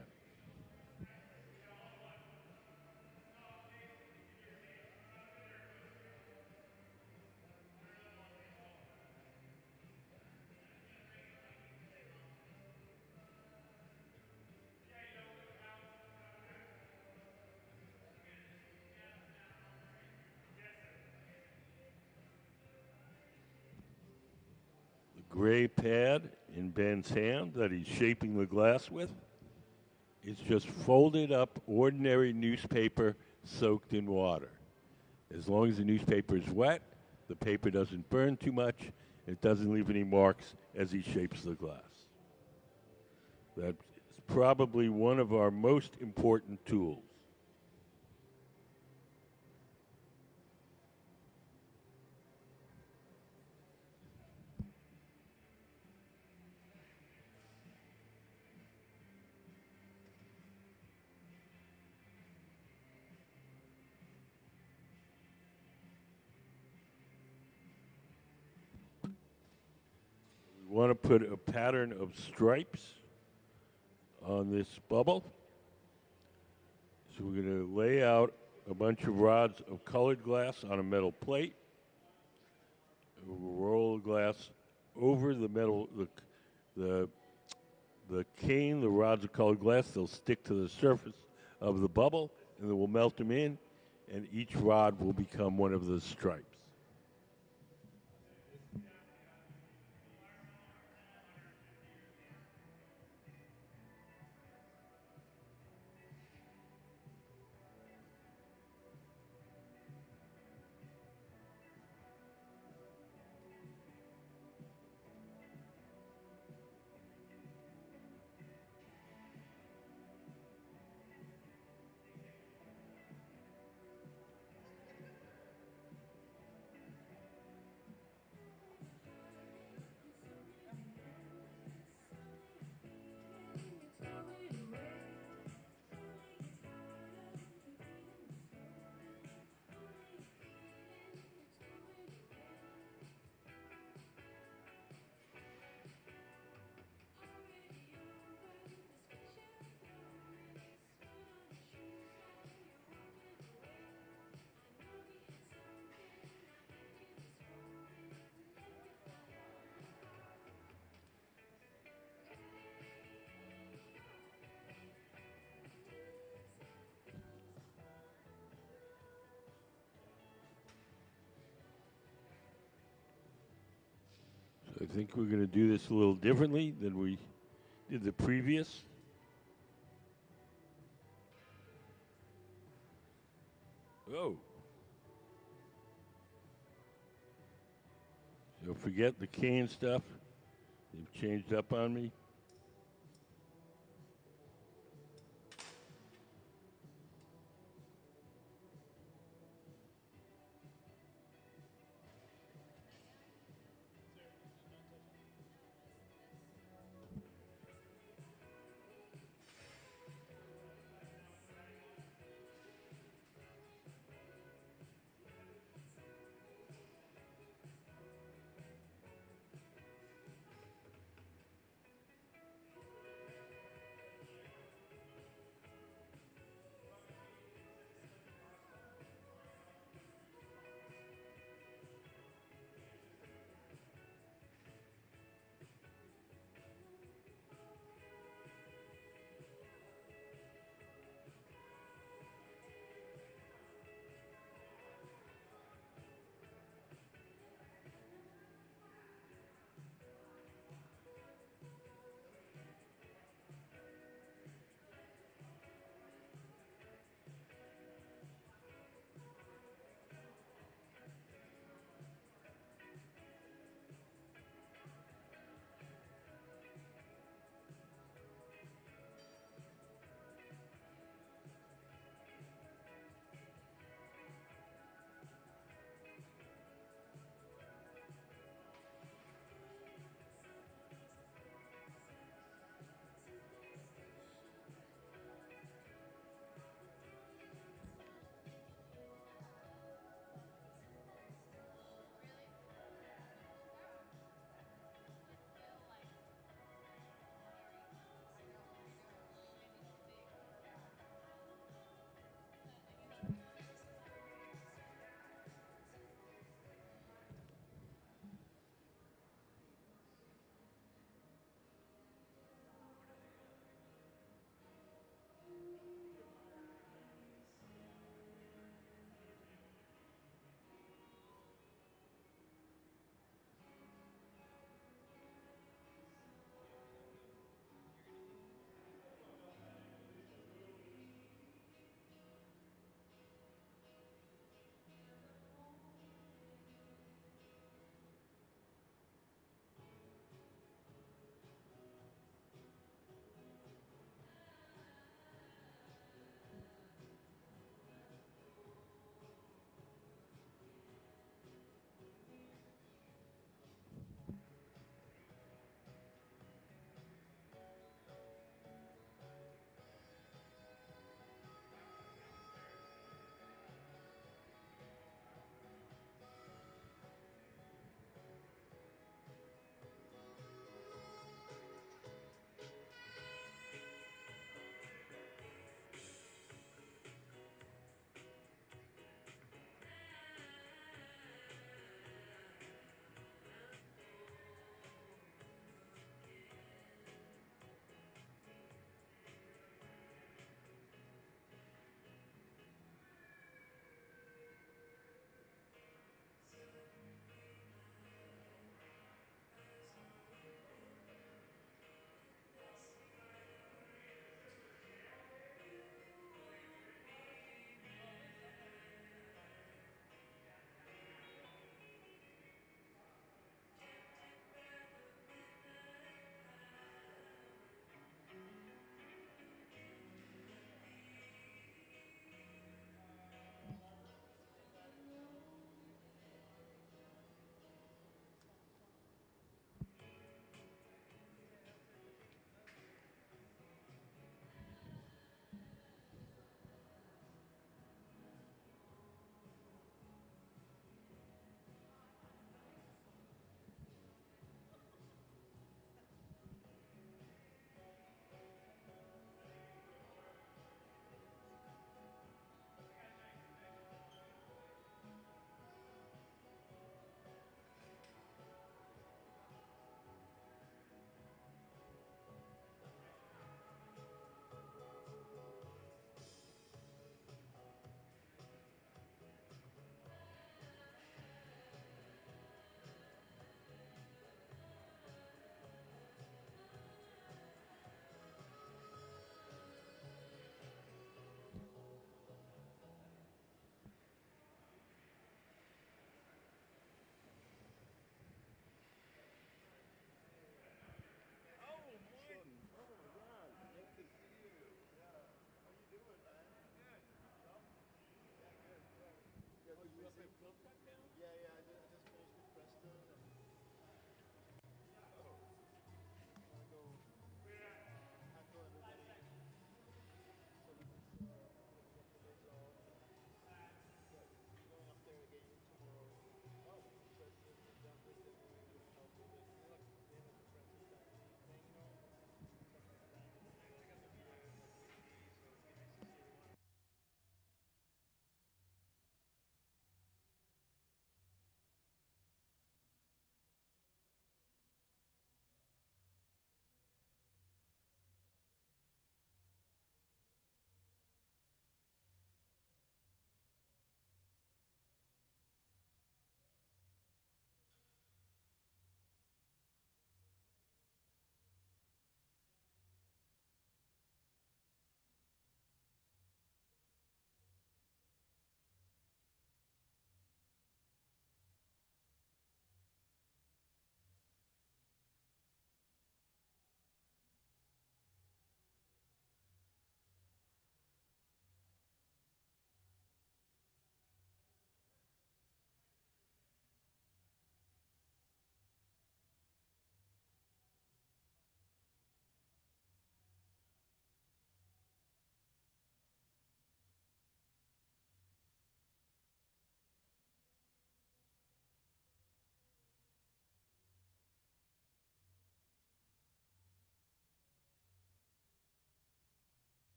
The gray pad in Ben's hand that he's shaping the glass with is just folded up ordinary newspaper soaked in water. As long as the newspaper is wet, the paper doesn't burn too much, it doesn't leave any marks as he shapes the glass. That's probably one of our most important tools. We want to put a pattern of stripes on this bubble. So we're going to lay out a bunch of rods of colored glass on a metal plate. We'll roll the glass over the metal, the cane, the rods of colored glass. They'll stick to the surface of the bubble, and then we'll melt them in, and each rod will become one of the stripes. I think we're going to do this a little differently than we did the previous. Oh. So forget the cane stuff. You've changed up on me.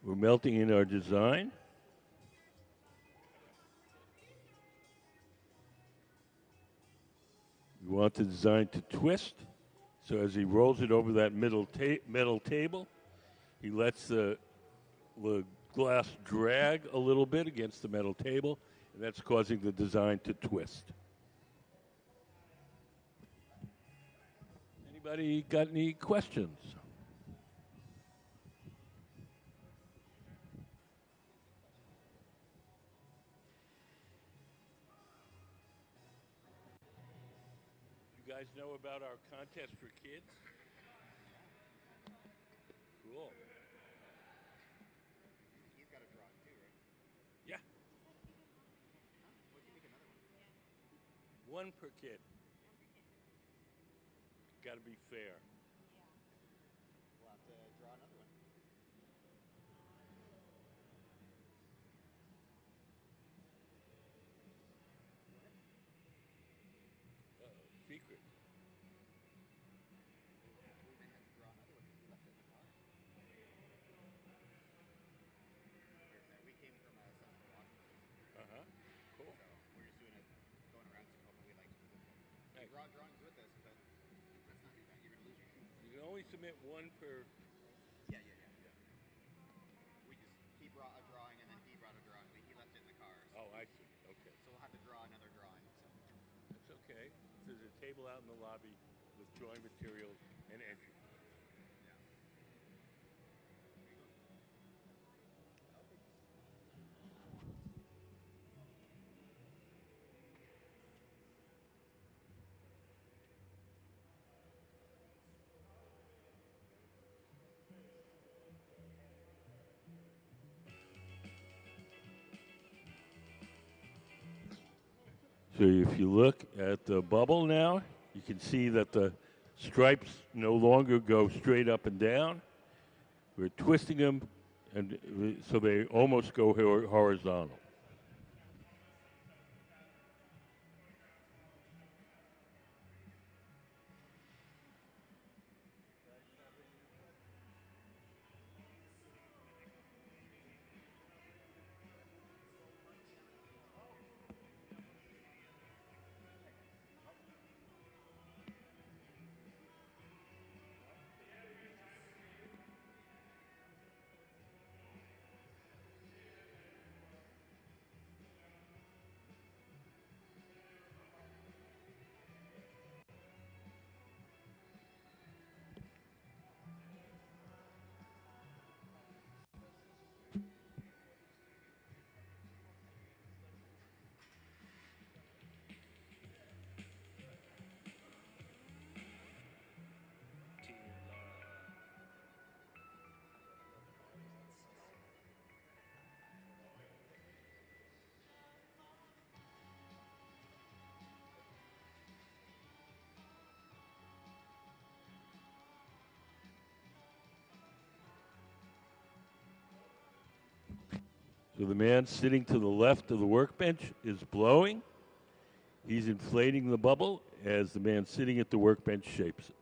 We're melting in our design. We want the design to twist. So as he rolls it over that metal table, he lets the glass drag a little bit against the metal table, and that's causing the design to twist. Anybody got any questions? You guys know about our contest for kids? Cool. He's got a drawing too, right? Yeah. What can you make another one? One per kid. Got to be fair. We'll have to draw another one. Secret. We may have to draw another one because he left it in the car. We came from Central Washington, Cool. so we're just doing it, going around Tacoma. We like to visit them. Hey. We brought drawings with us, but let's not do that. You're gonna lose your keys. You can only submit one per. Yeah. We just he brought a drawing and then he brought a drawing. He left it in the car. So Oh, I see. Okay. So we'll have to draw another drawing. So. That's okay. There's a table out in the lobby with drawing materials and entry. Yeah. There you go. Okay. So if you look at the bubble now, you can see that the stripes no longer go straight up and down. We're twisting them, and so they almost go horizontal. So the man sitting to the left of the workbench is blowing. He's inflating the bubble as the man sitting at the workbench shapes it.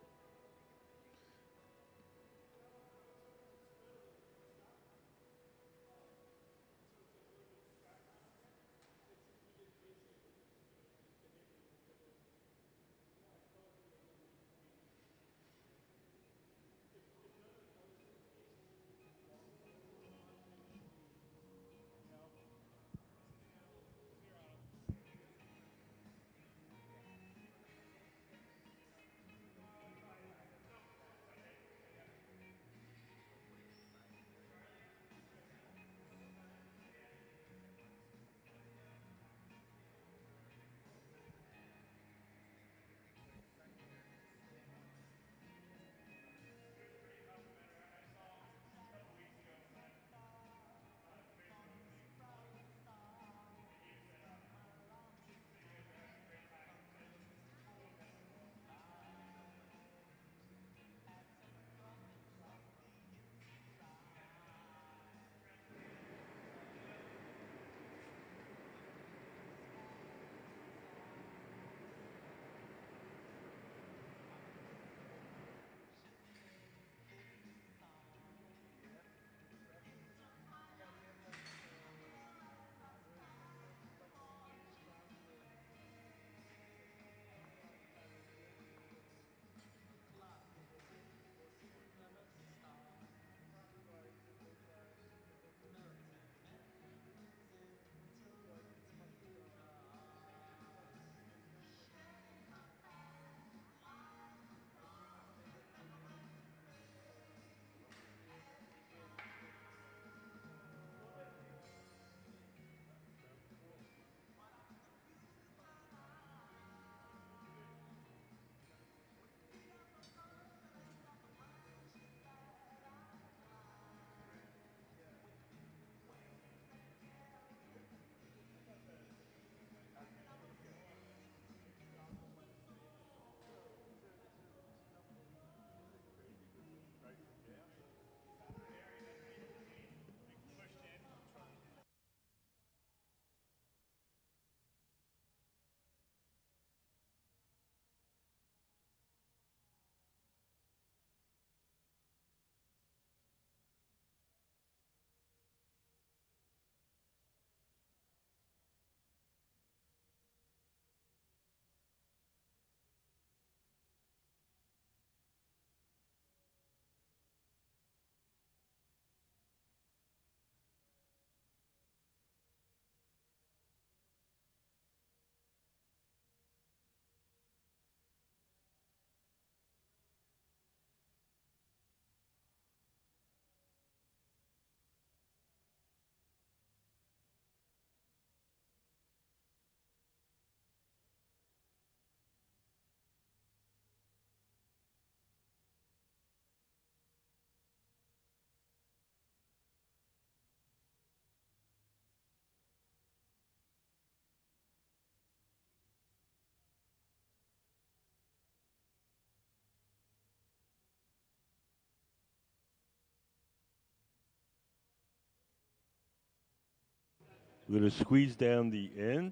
We're going to squeeze down the end,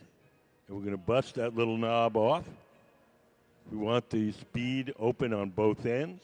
and we're going to bust that little knob off. We want the bead open on both ends.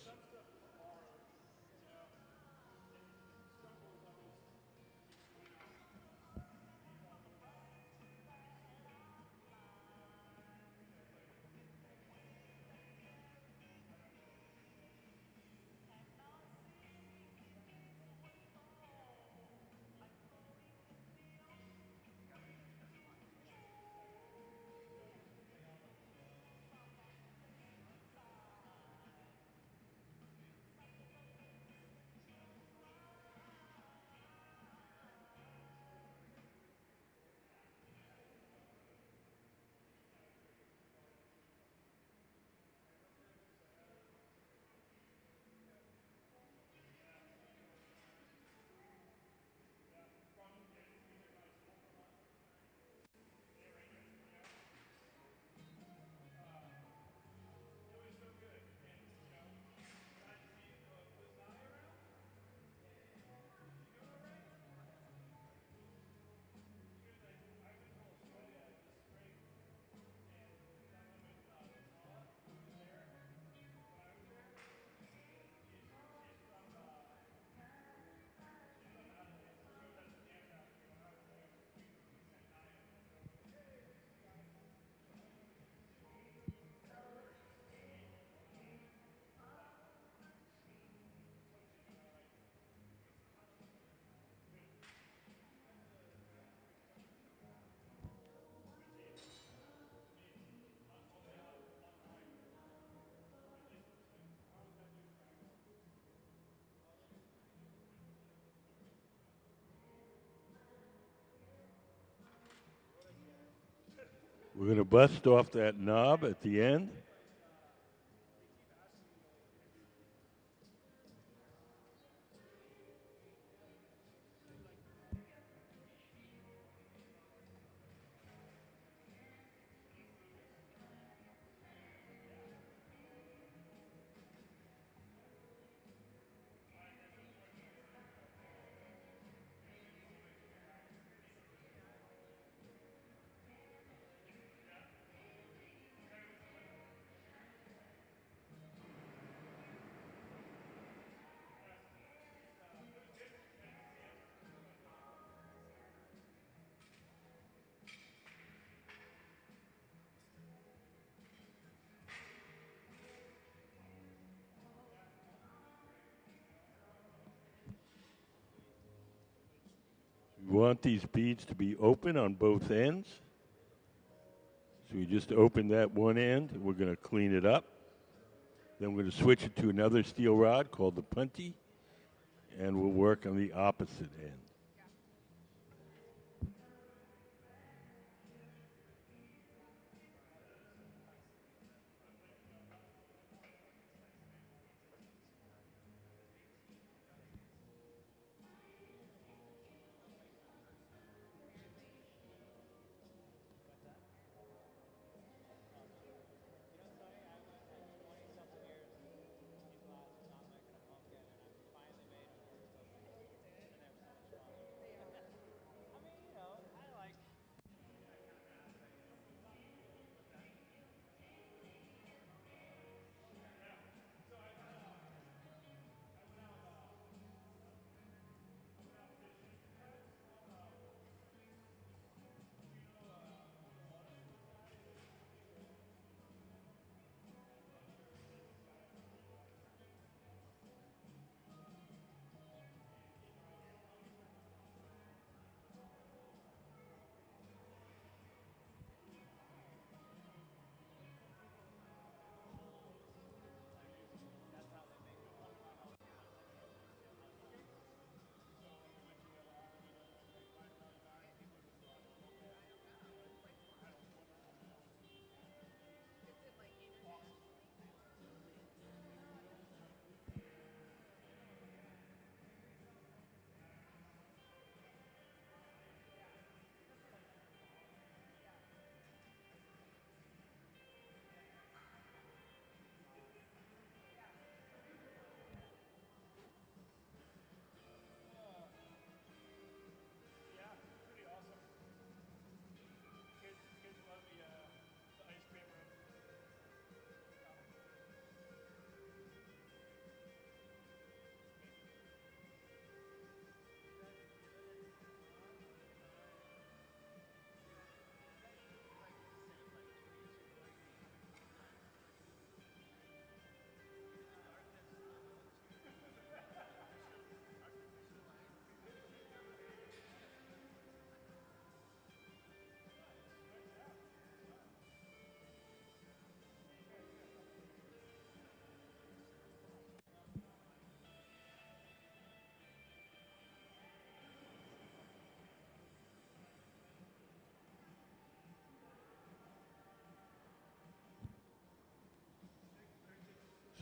We're going to bust off that knob at the end. We want these beads to be open on both ends. So we just open that one end, and we're going to clean it up. Then we're going to switch it to another steel rod called the punty, and we'll work on the opposite end.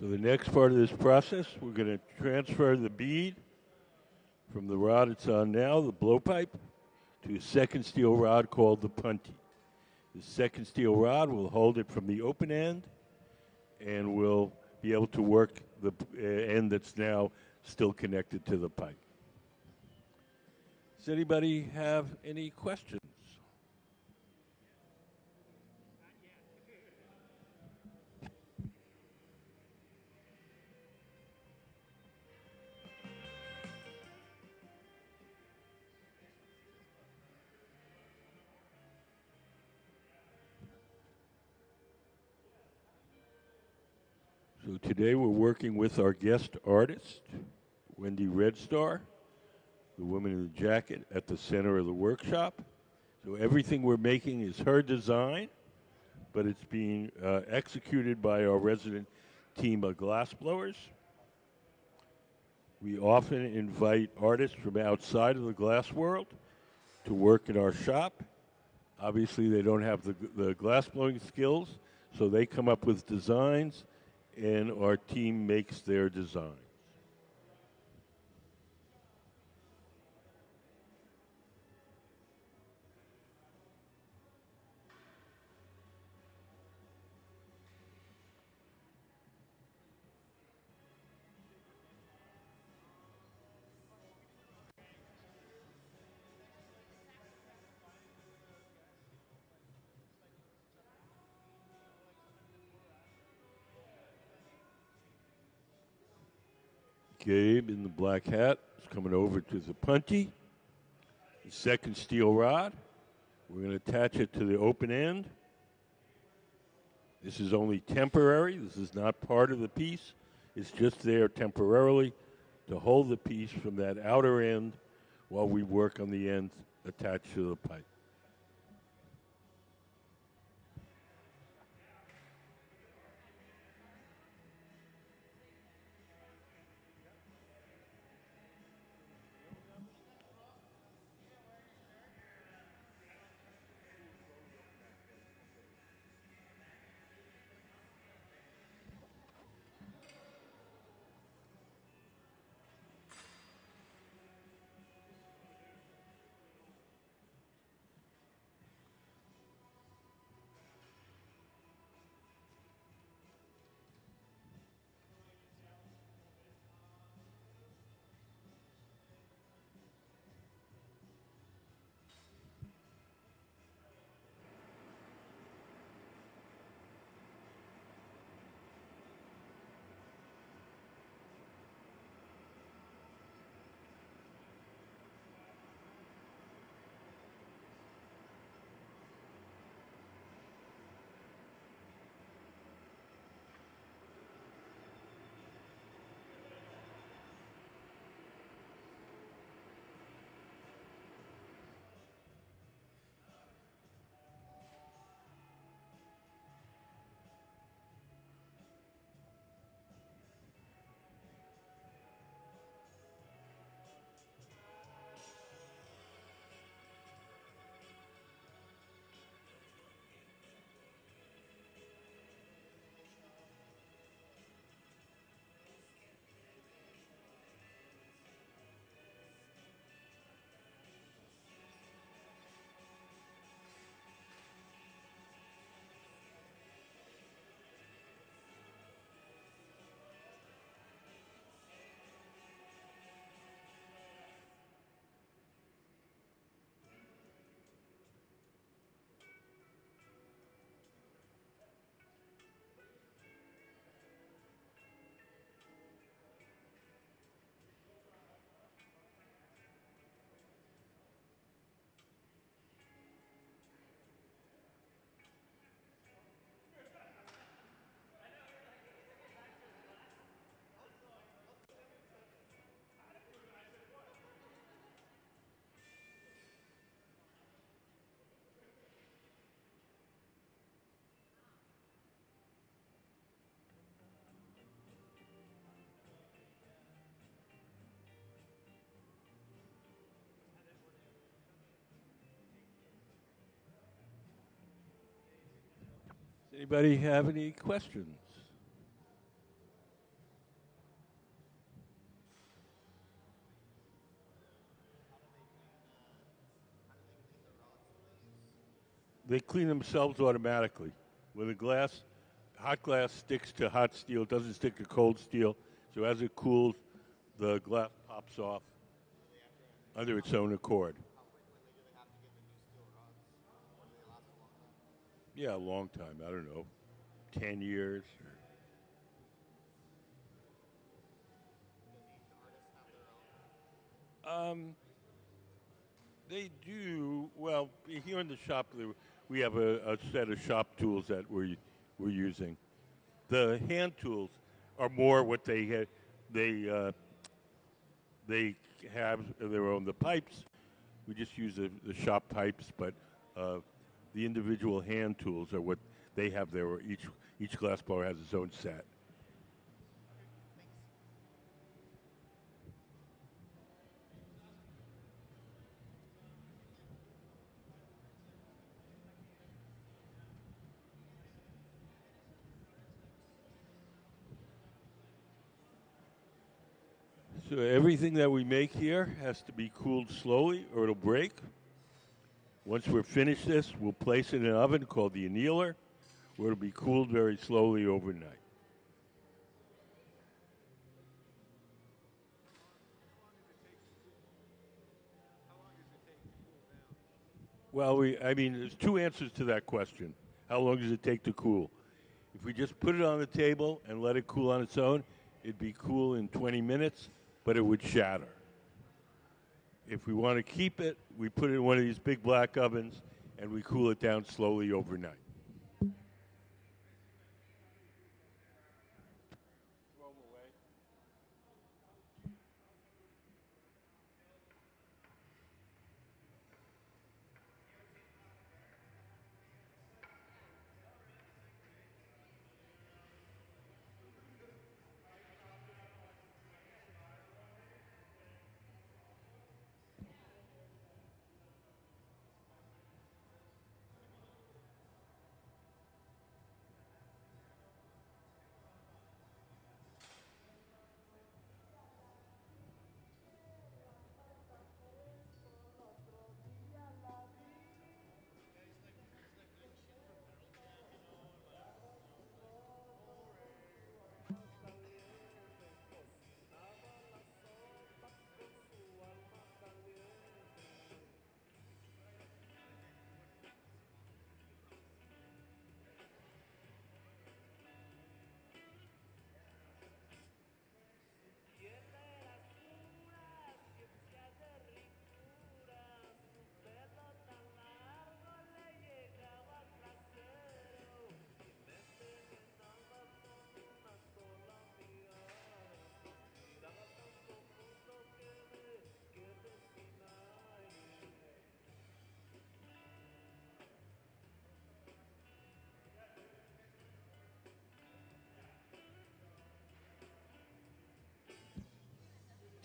So the next part of this process, we're going to transfer the bead from the rod it's on now, the blowpipe, to a second steel rod called the punty. The second steel rod will hold it from the open end and will be able to work the end that's now still connected to the pipe. Does anybody have any questions? So today we're working with our guest artist, Wendy Redstar, the woman in the jacket at the center of the workshop. So everything we're making is her design, but it's being executed by our resident team of glassblowers. We often invite artists from outside of the glass world to work in our shop. Obviously, they don't have the glassblowing skills, so they come up with designs, and our team makes their designs. Gabe in the black hat is coming over to the punty, the second steel rod. We're going to attach it to the open end. This is only temporary. This is not part of the piece. It's just there temporarily to hold the piece from that outer end while we work on the end attached to the pipe. Does anybody have any questions? They clean themselves automatically. When the glass, hot glass sticks to hot steel, it doesn't stick to cold steel. So as it cools, the glass pops off under its own accord. How frequently do they have to give the new steel rods? Or do they last a long time? Yeah, a long time. I don't know, 10 years. Does each artist have their own? They do well here in the shop. We have a set of shop tools that we're using. The hand tools are more what they have their own. The pipes we just use the shop pipes, but the individual hand tools are what they have. Their each glass blower has its own set. So everything that we make here has to be cooled slowly or it'll break. Once we're finished this, we'll place it in an oven called the annealer, where it'll be cooled very slowly overnight. Well, I mean, there's two answers to that question. How long does it take to cool? If we just put it on the table and let it cool on its own, it'd be cool in 20 minutes, but it would shatter. If we want to keep it, we put it in one of these big black ovens and we cool it down slowly overnight.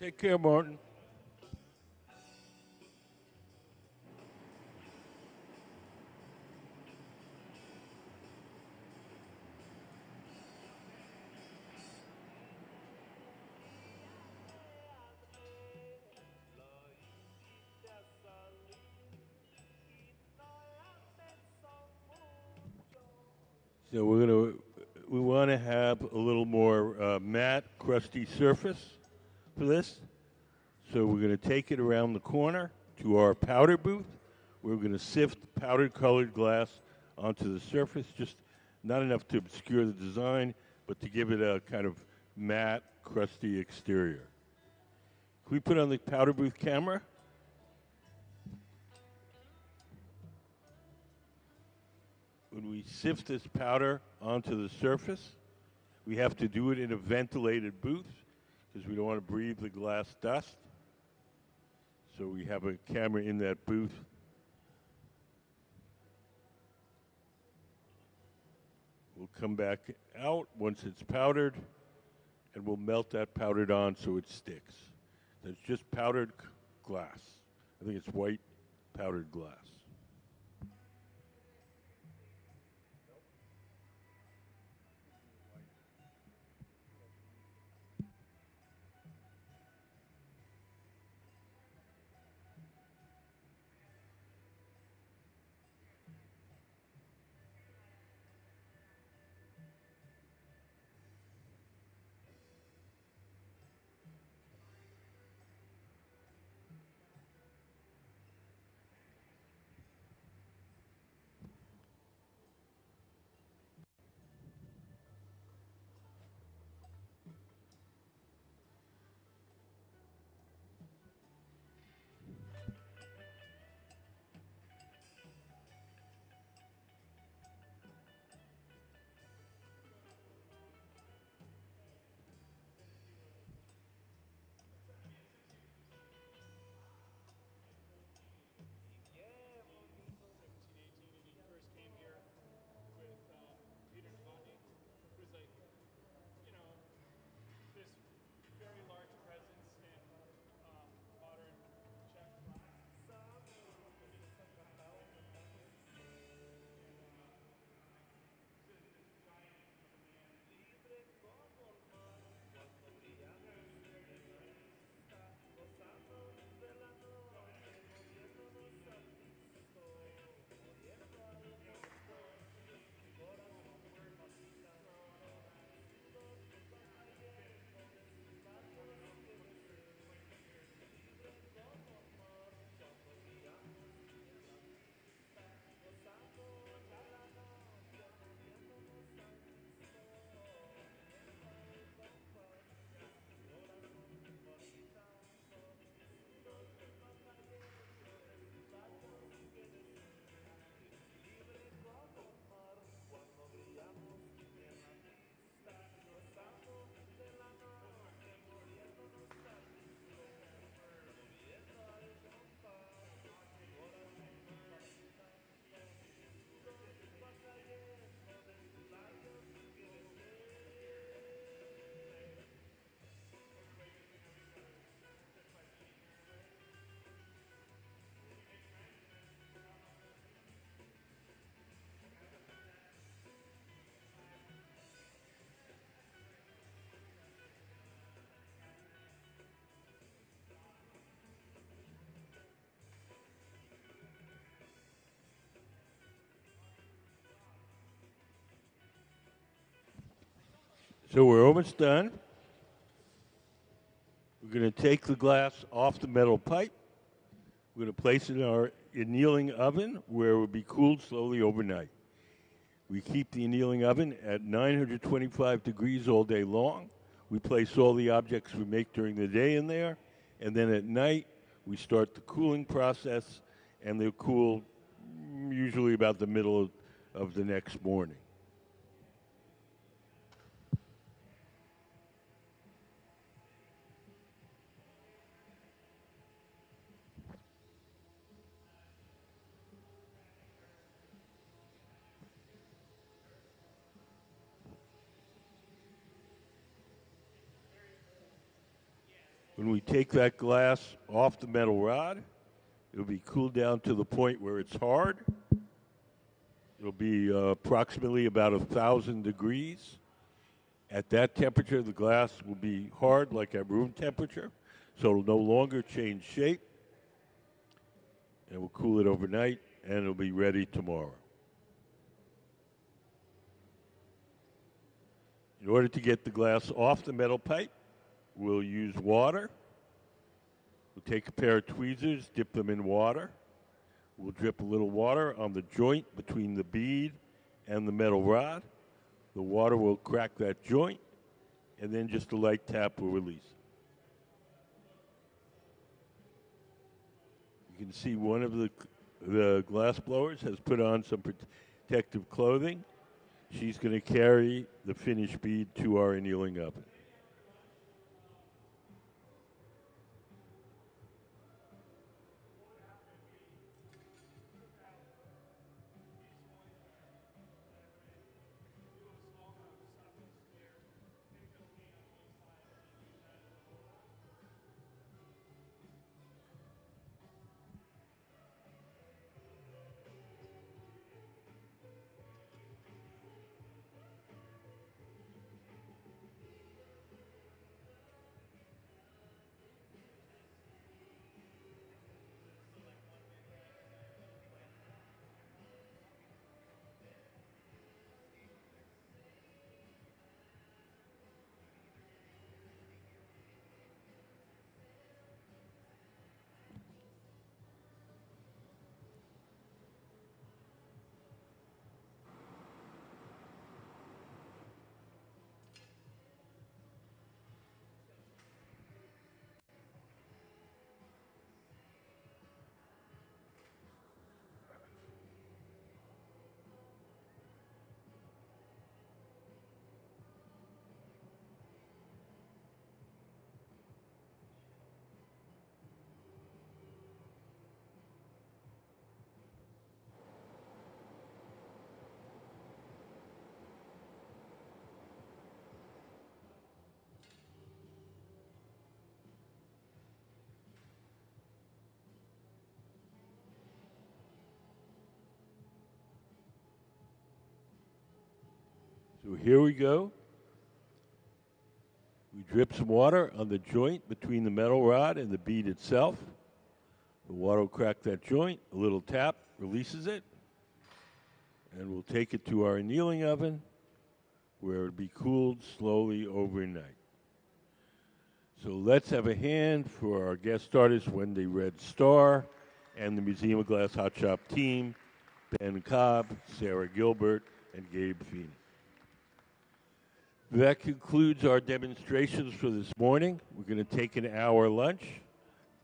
Take care, Martin. So we want to have a little more matte, crusty surface for this. So we're going to take it around the corner to our powder booth. We're going to sift powdered colored glass onto the surface, just not enough to obscure the design, but to give it a kind of matte, crusty exterior. Can we put on the powder booth camera? When we sift this powder onto the surface, we have to do it in a ventilated booth because we don't want to breathe the glass dust. So we have a camera in that booth. We'll come back out once it's powdered, and we'll melt that powdered on so it sticks. That's just powdered glass. I think it's white powdered glass. So we're almost done. We're going to take the glass off the metal pipe. We're going to place it in our annealing oven where it will be cooled slowly overnight. We keep the annealing oven at 925 degrees all day long. We place all the objects we make during the day in there, and then at night we start the cooling process, and they'll cool usually about the middle of the next morning. When we take that glass off the metal rod, it'll be cooled down to the point where it's hard. It'll be approximately about 1,000 degrees. At that temperature, the glass will be hard like at room temperature, so it'll no longer change shape. And we'll cool it overnight, and it'll be ready tomorrow. In order to get the glass off the metal pipe, we'll use water. We'll take a pair of tweezers, dip them in water. We'll drip a little water on the joint between the bead and the metal rod. The water will crack that joint, and then just a light tap will release it. You can see one of the glass blowers has put on some protective clothing. She's going to carry the finished bead to our annealing oven. So here we go. We drip some water on the joint between the metal rod and the bead itself. The water will crack that joint. A little tap releases it. And we'll take it to our annealing oven where it'll be cooled slowly overnight. So let's have a hand for our guest artist, Wendy Red Star, and the Museum of Glass Hot Shop team, Ben Cobb, Sarah Gilbert, and Gabe Feeney. That concludes our demonstrations for this morning. We're going to take an hour lunch.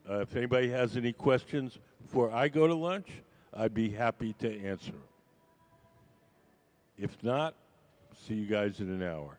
If anybody has any questions before I go to lunch, I'd be happy to answer them. If not, see you guys in an hour.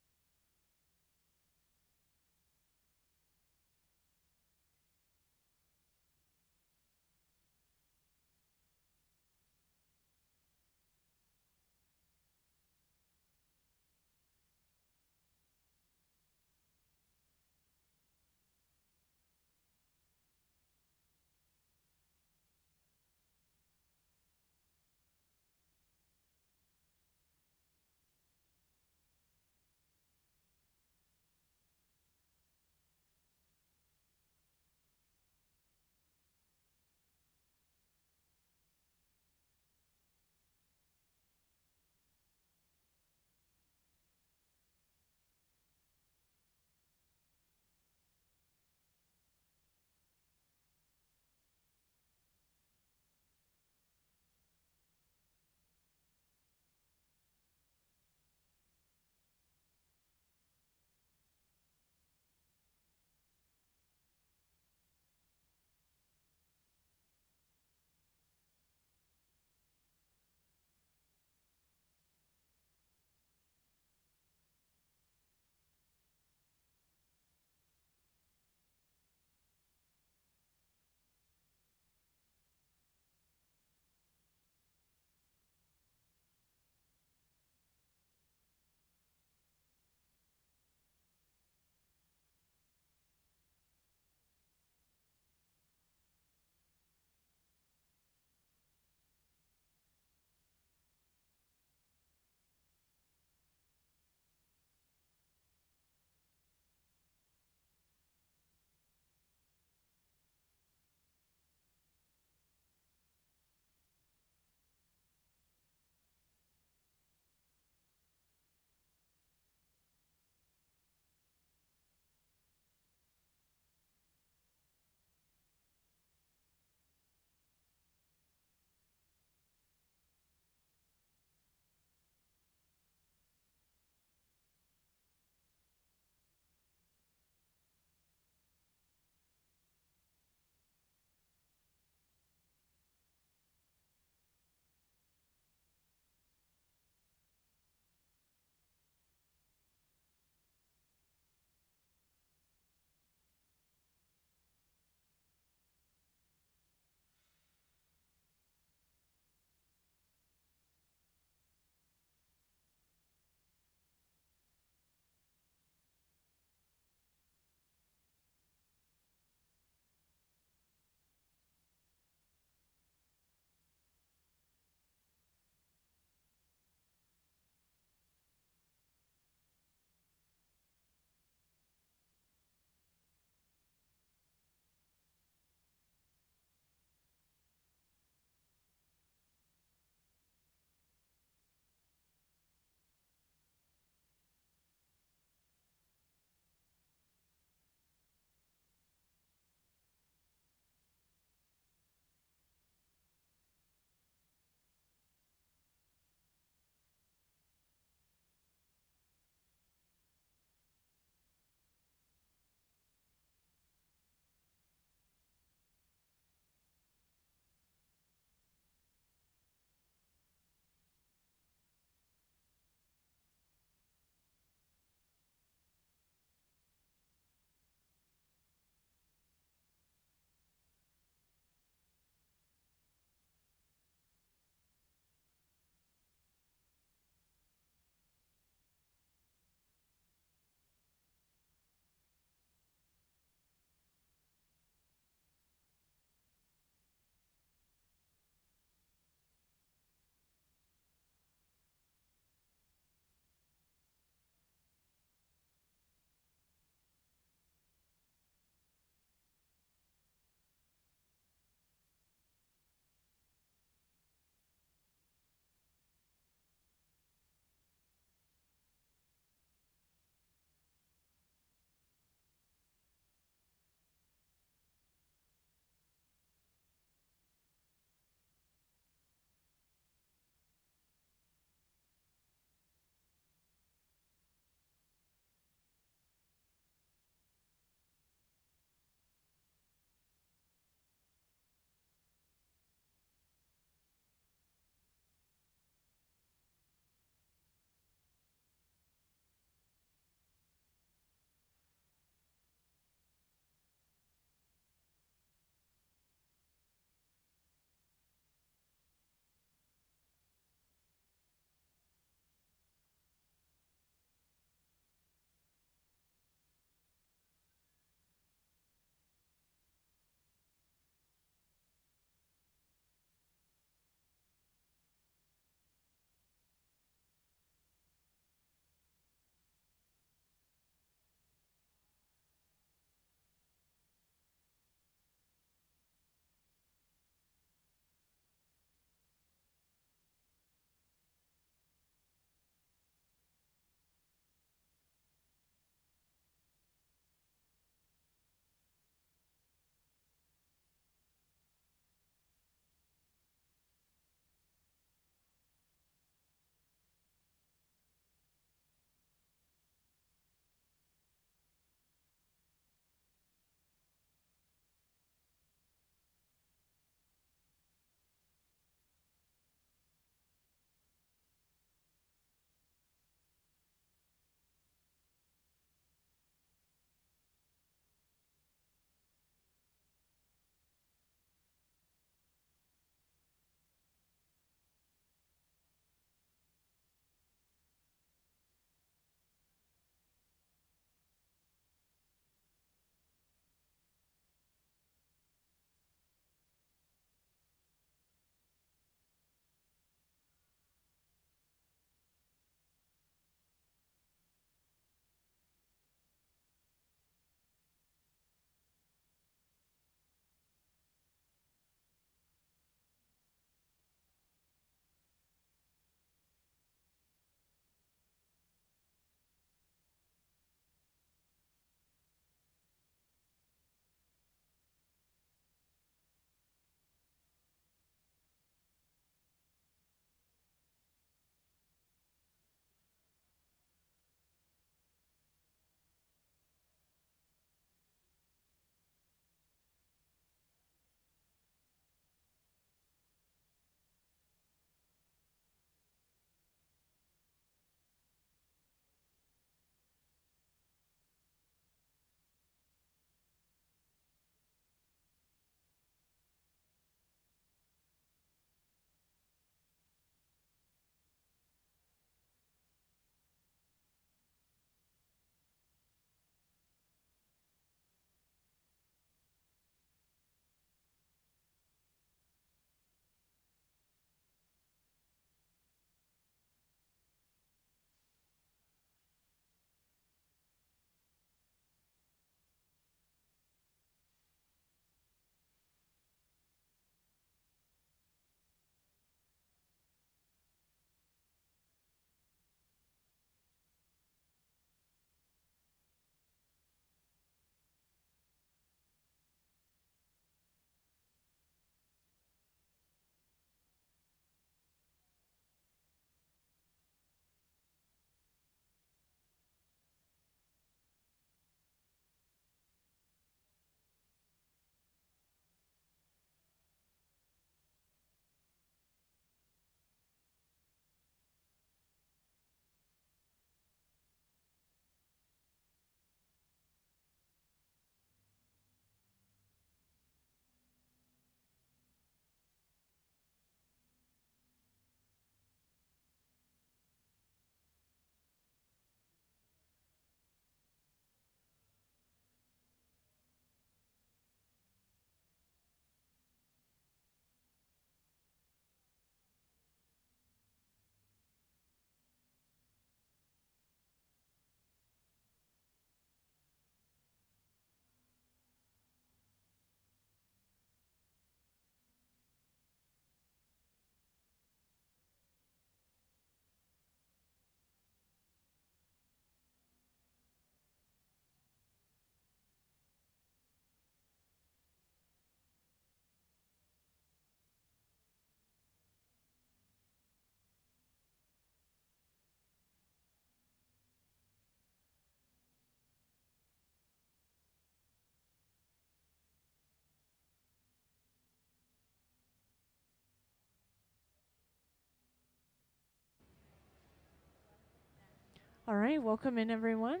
All right, welcome in everyone.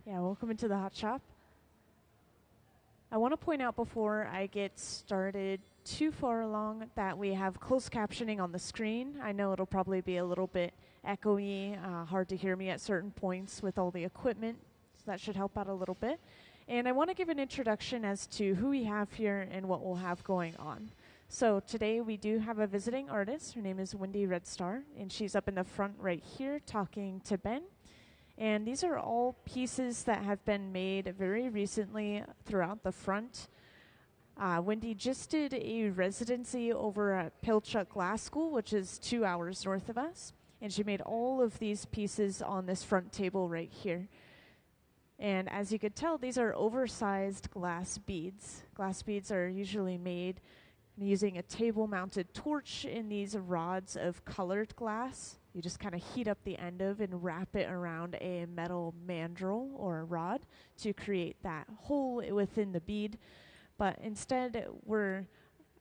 Yeah, welcome into the hot shop. I want to point out before I get started too far along that we have closed captioning on the screen. I know it'll probably be a little bit echoey, hard to hear me at certain points with all the equipment, so that should help out a little bit. And I want to give an introduction as to who we have here and what we'll have going on. So today we do have a visiting artist. Her name is Wendy Redstar, and she's up in the front right here talking to Ben. And these are all pieces that have been made very recently throughout the front. Wendy just did a residency over at Pilchuck Glass School, which is 2 hours north of us. And she made all of these pieces on this front table right here. And as you could tell, these are oversized glass beads. Glass beads are usually made using a table-mounted torch in these rods of colored glass. You just kind of heat up the end of and wrap it around a metal mandrel or a rod to create that hole within the bead. But instead, we're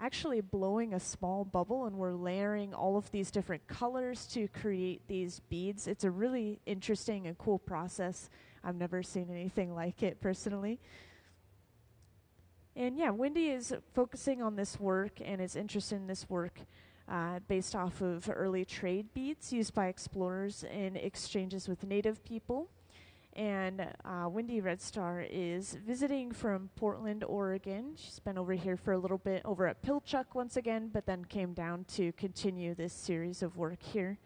actually blowing a small bubble and we're layering all of these different colors to create these beads. It's a really interesting and cool process. I've never seen anything like it personally. And yeah, Wendy is focusing on this work and is interested in this work based off of early trade beads used by explorers in exchanges with native people. And Wendy Redstar is visiting from Portland, Oregon. She's been over here for a little bit over at Pilchuck once again, but then came down to continue this series of work here.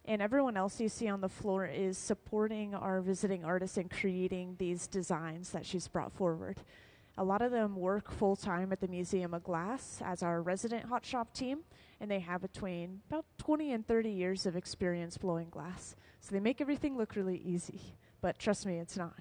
And everyone else you see on the floor is supporting our visiting artist in creating these designs that she's brought forward. A lot of them work full-time at the Museum of Glass as our resident hot shop team, and they have between about 20 and 30 years of experience blowing glass. So they make everything look really easy, but trust me, it's not.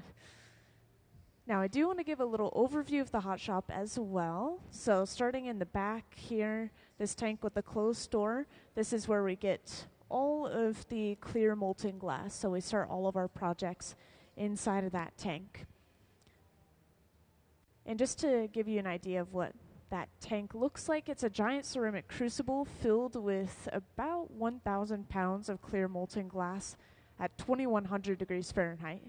Now, I do want to give a little overview of the hot shop as well. So starting in the back here, this tank with the closed door, this is where we get all of the clear molten glass. So we start all of our projects inside of that tank. And just to give you an idea of what that tank looks like, it's a giant ceramic crucible filled with about 1,000 pounds of clear molten glass at 2,100 degrees Fahrenheit.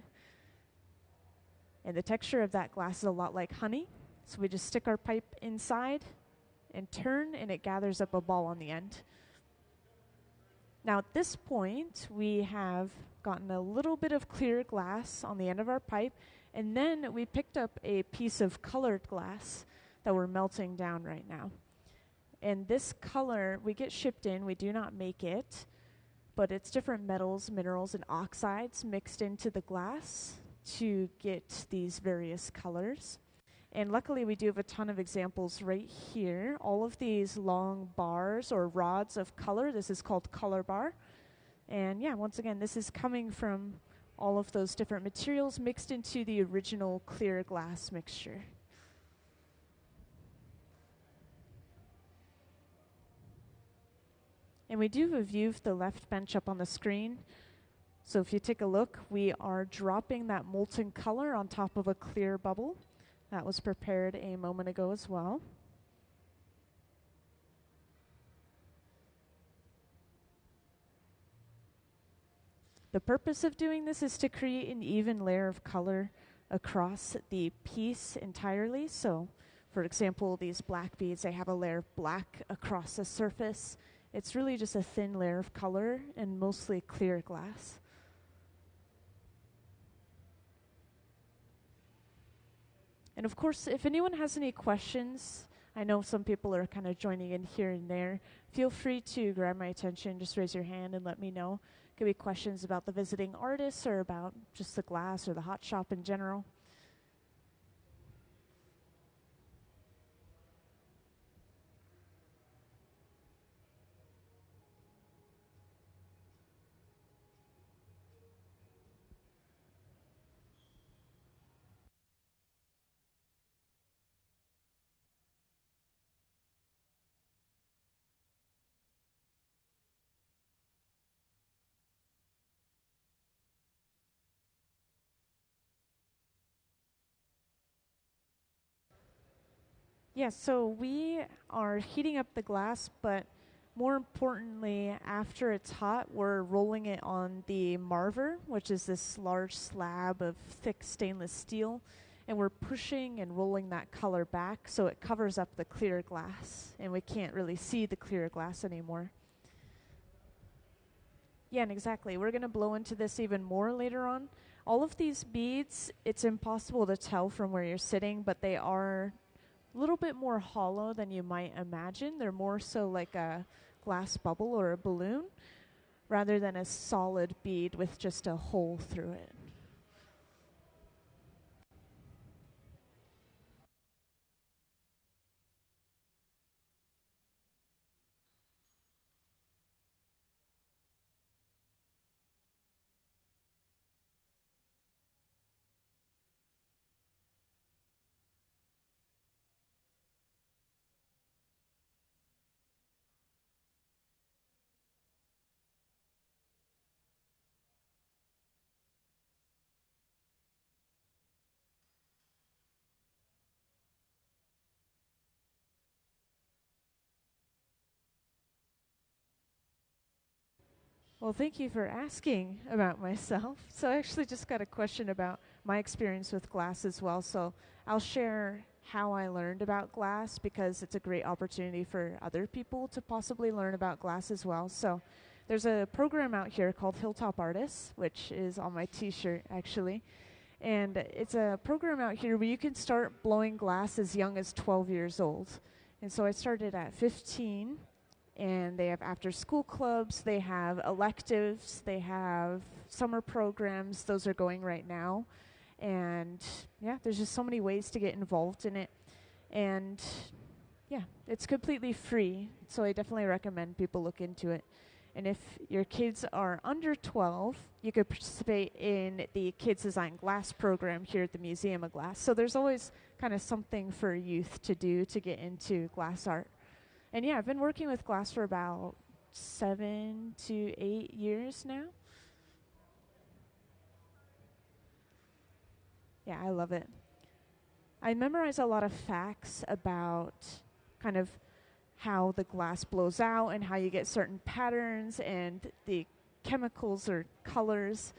And the texture of that glass is a lot like honey. So we just stick our pipe inside and turn, and it gathers up a ball on the end. Now at this point, we have gotten a little bit of clear glass on the end of our pipe, and then we picked up a piece of colored glass that we're melting down right now. And this color, we get shipped in, we do not make it, but it's different metals, minerals, and oxides mixed into the glass to get these various colors. And luckily we do have a ton of examples right here. All of these long bars or rods of color, this is called color bar. And yeah, once again, this is coming from all of those different materials mixed into the original clear glass mixture. And we do have a view of the left bench up on the screen. So if you take a look, we are dropping that molten color on top of a clear bubble. That was prepared a moment ago as well. The purpose of doing this is to create an even layer of color across the piece entirely. So, for example, these black beads, they have a layer of black across the surface. It's really just a thin layer of color and mostly clear glass. And of course, if anyone has any questions, I know some people are kind of joining in here and there, feel free to grab my attention, just raise your hand and let me know. It could be questions about the visiting artists or about just the glass or the hot shop in general. Yeah, so we are heating up the glass, but More importantly, after it's hot, we're rolling it on the marver, which is this large slab of thick stainless steel, and we're pushing and rolling that color back so it covers up the clear glass, and we can't really see the clear glass anymore. Yeah, and exactly. We're going to blow into this even more later on. All of these beads, it's impossible to tell from where you're sitting, but they are a little bit more hollow than you might imagine. They're more so like a glass bubble or a balloon rather than a solid bead with just a hole through it. Well, thank you for asking about myself. So I actually just got a question about my experience with glass as well. So I'll share how I learned about glass because it's a great opportunity for other people to possibly learn about glass as well. So there's a program out here called Hilltop Artists, which is on my t-shirt actually. And it's a program out here where you can start blowing glass as young as 12 years old. And so I started at 15, and they have after school clubs, they have electives, they have summer programs. Those are going right now. And yeah, there's just so many ways to get involved in it. And yeah, it's completely free. So I definitely recommend people look into it. And if your kids are under 12, you could participate in the Kids Design Glass program here at the Museum of Glass. So there's always kind of something for youth to do to get into glass art. And yeah, I've been working with glass for about 7 to 8 years now. Yeah, I love it. I memorize a lot of facts about kind of how the glass blows out and how you get certain patterns and the chemicals or colors.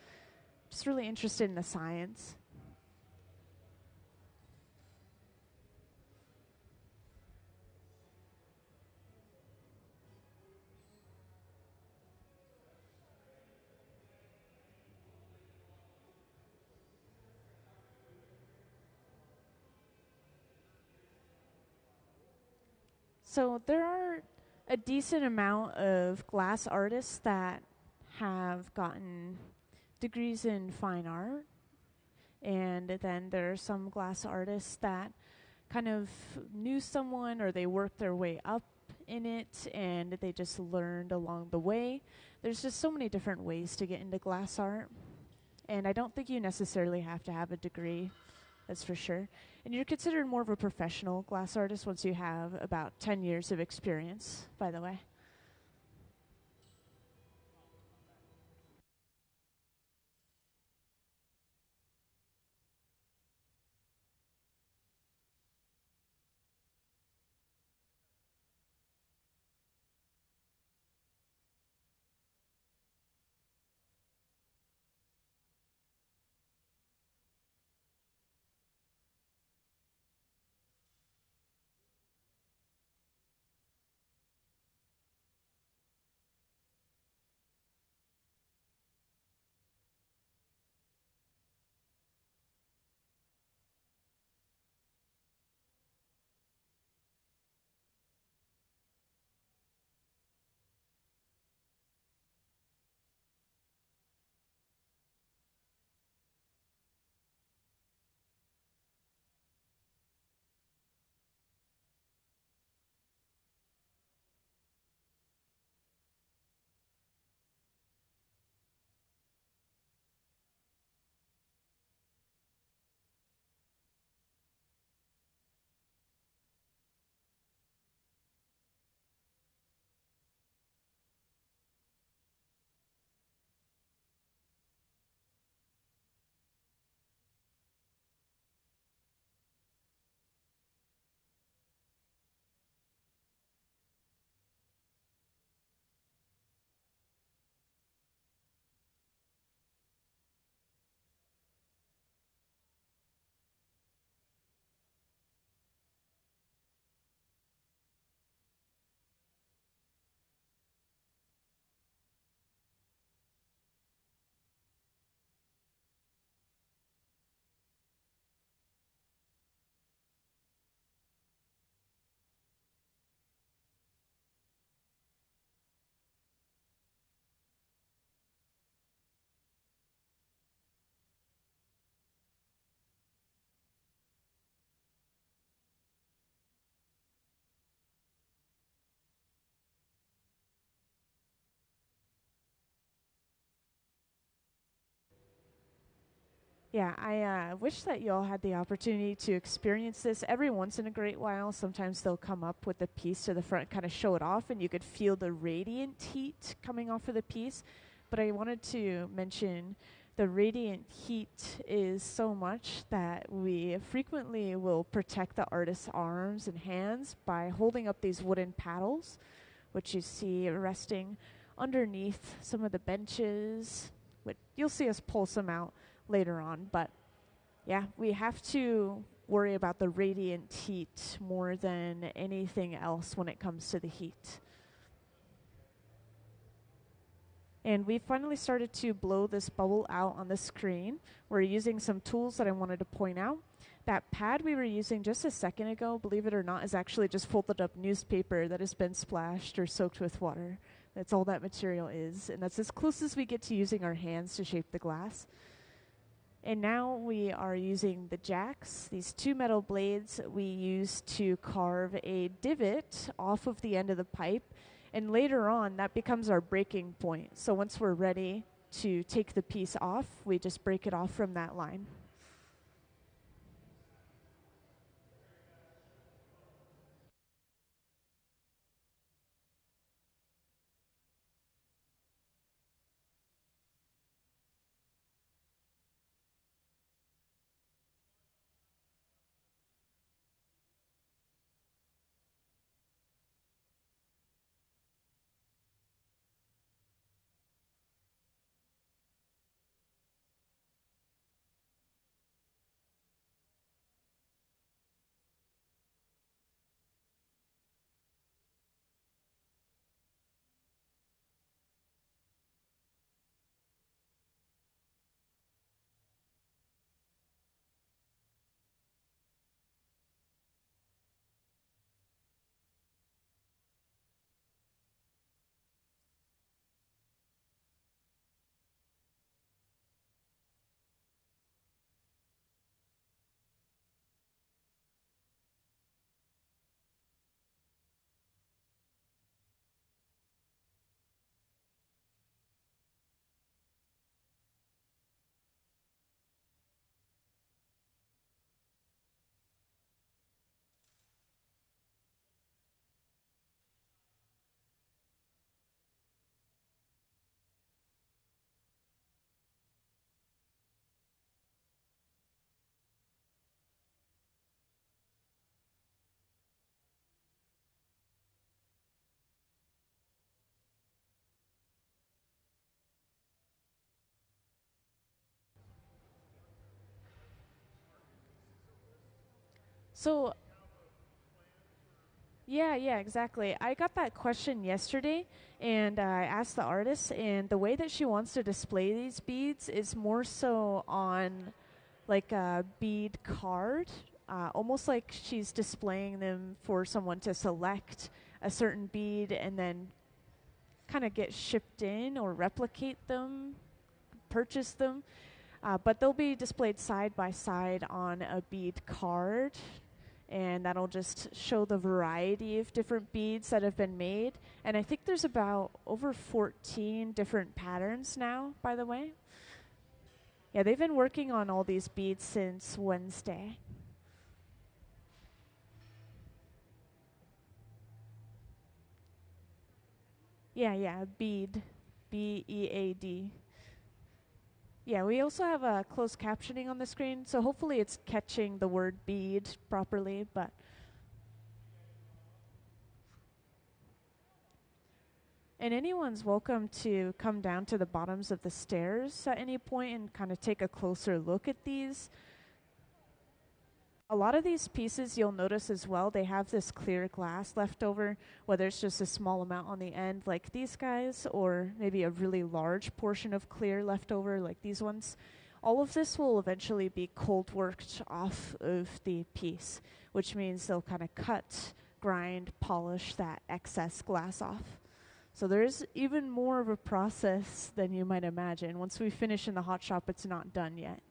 Just really interested in the science. So there are a decent amount of glass artists that have gotten degrees in fine art. And then there are some glass artists that kind of knew someone or they worked their way up in it and they just learned along the way. There's just so many different ways to get into glass art. And I don't think you necessarily have to have a degree, that's for sure. And you're considered more of a professional glass artist once you have about 10 years of experience, by the way. Yeah, I wish that you all had the opportunity to experience this every once in a great while. Sometimes they'll come up with the piece to the front, kind of show it off, and you could feel the radiant heat coming off of the piece. But I wanted to mention the radiant heat is so much that we frequently will protect the artist's arms and hands by holding up these wooden paddles, which you see resting underneath some of the benches. You'll see us pull some out later on, but yeah, we have to worry about the radiant heat more than anything else when it comes to the heat. And we finally started to blow this bubble out on the screen. We're using some tools that I wanted to point out. That pad we were using just a second ago, believe it or not, is actually just folded up newspaper that has been splashed or soaked with water. That's all that material is, and that's as close as we get to using our hands to shape the glass. And now we are using the jacks, these two metal blades we use to carve a divot off of the end of the pipe. And later on, that becomes our breaking point. So once we're ready to take the piece off, we just break it off from that line. So, yeah, exactly. I got that question yesterday, and I asked the artist, and the way that she wants to display these beads is more so on like a bead card, almost like she's displaying them for someone to select a certain bead and then kind of get shipped in or replicate them, purchase them. But they'll be displayed side by side on a bead card, and that'll just show the variety of different beads that have been made. And I think there's about over 14 different patterns now, by the way. Yeah, they've been working on all these beads since Wednesday. Yeah, bead. B-E-A-D. Yeah, we also have closed captioning on the screen, so hopefully it's catching the word bead properly, but and anyone's welcome to come down to the bottoms of the stairs at any point and kind of take a closer look at these. A lot of these pieces you'll notice as well, they have this clear glass left over, whether it's just a small amount on the end like these guys, or maybe a really large portion of clear left over like these ones. All of this will eventually be cold worked off of the piece, which means they'll kind of cut, grind, polish that excess glass off. So there's even more of a process than you might imagine. Once we finish in the hot shop, it's not done yet.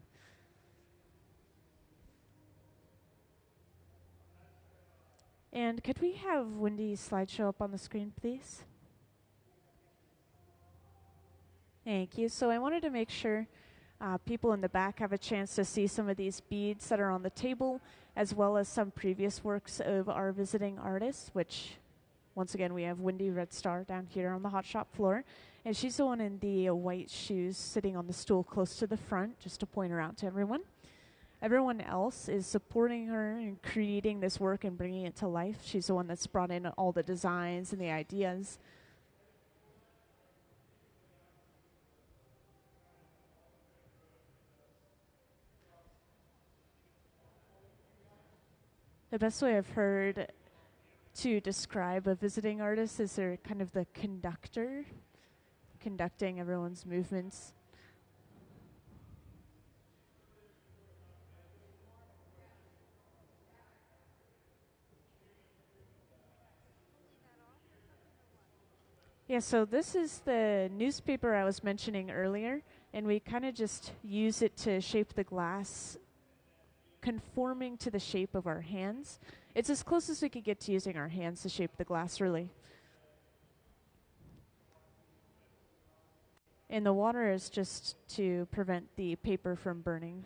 And could we have Wendy's slideshow up on the screen, please? Thank you. So I wanted to make sure People in the back have a chance to see some of these beads that are on the table, as well as some previous works of our visiting artists, which, once again, we have Wendy Red Star down here on the hot shop floor. And she's the one in the white shoes sitting on the stool close to the front, just to point her out to everyone. Everyone else is supporting her in creating this work and bringing it to life. She's the one that's brought in all the designs and the ideas. The best way I've heard to describe a visiting artist is they're kind of the conductor, conducting everyone's movements. Yeah, so this is the newspaper I was mentioning earlier, and we kind of just use it to shape the glass conforming to the shape of our hands. It's as close as we could get to using our hands to shape the glass, really. And the water is just to prevent the paper from burning.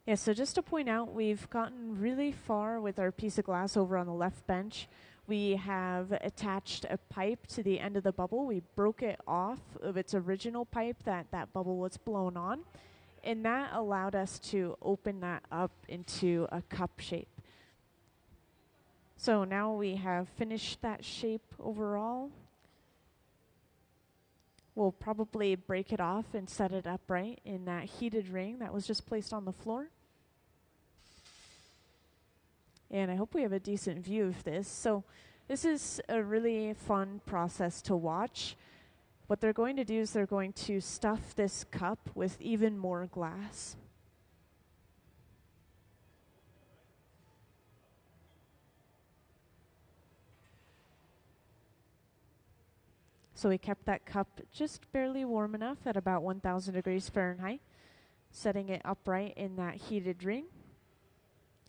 Yeah, so just to point out, we've gotten really far with our piece of glass over on the left bench. We have attached a pipe to the end of the bubble. We broke it off of its original pipe that bubble was blown on, and that allowed us to open that up into a cup shape. So now we have finished that shape overall. We'll probably break it off and set it upright in that heated ring that was just placed on the floor. And I hope we have a decent view of this. So this is a really fun process to watch. What they're going to do is they're going to stuff this cup with even more glass. So we kept that cup just barely warm enough at about 1,000 degrees Fahrenheit, setting it upright in that heated ring.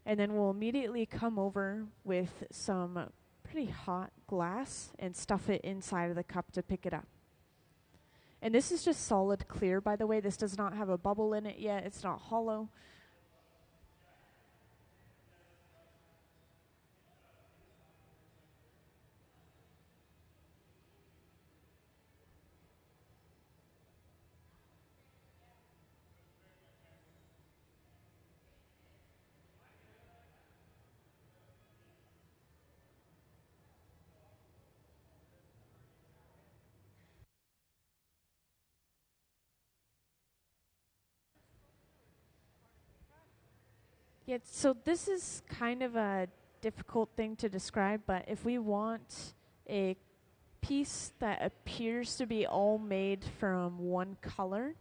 And then we'll immediately come over with some pretty hot glass and stuff it inside of the cup to pick it up. And this is just solid clear, by the way. This does not have a bubble in it yet. It's not hollow. Yeah, so this is kind of a difficult thing to describe, but if we want a piece that appears to be all made from one color,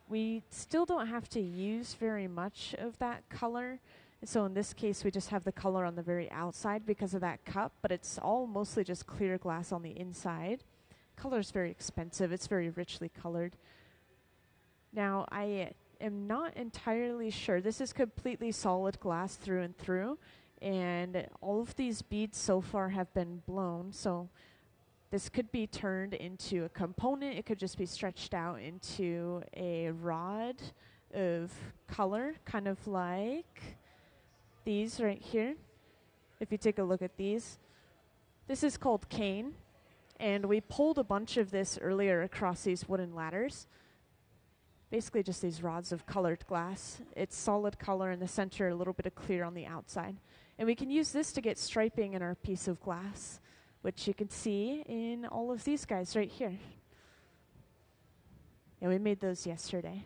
we still don't have to use very much of that color. And so in this case, we just have the color on the very outside because of that cup, but it's all mostly just clear glass on the inside. Color is very expensive. It's very richly colored. Now, I am not entirely sure. This is completely solid glass through and through, and all of these beads so far have been blown, so this could be turned into a component. It could just be stretched out into a rod of color, kind of like these right here. If you take a look at these, this is called cane, and we pulled a bunch of this earlier across these wooden ladders. Basically just these rods of colored glass. It's solid color in the center, a little bit of clear on the outside. And we can use this to get striping in our piece of glass. which you can see in all of these guys right here. And we made those yesterday.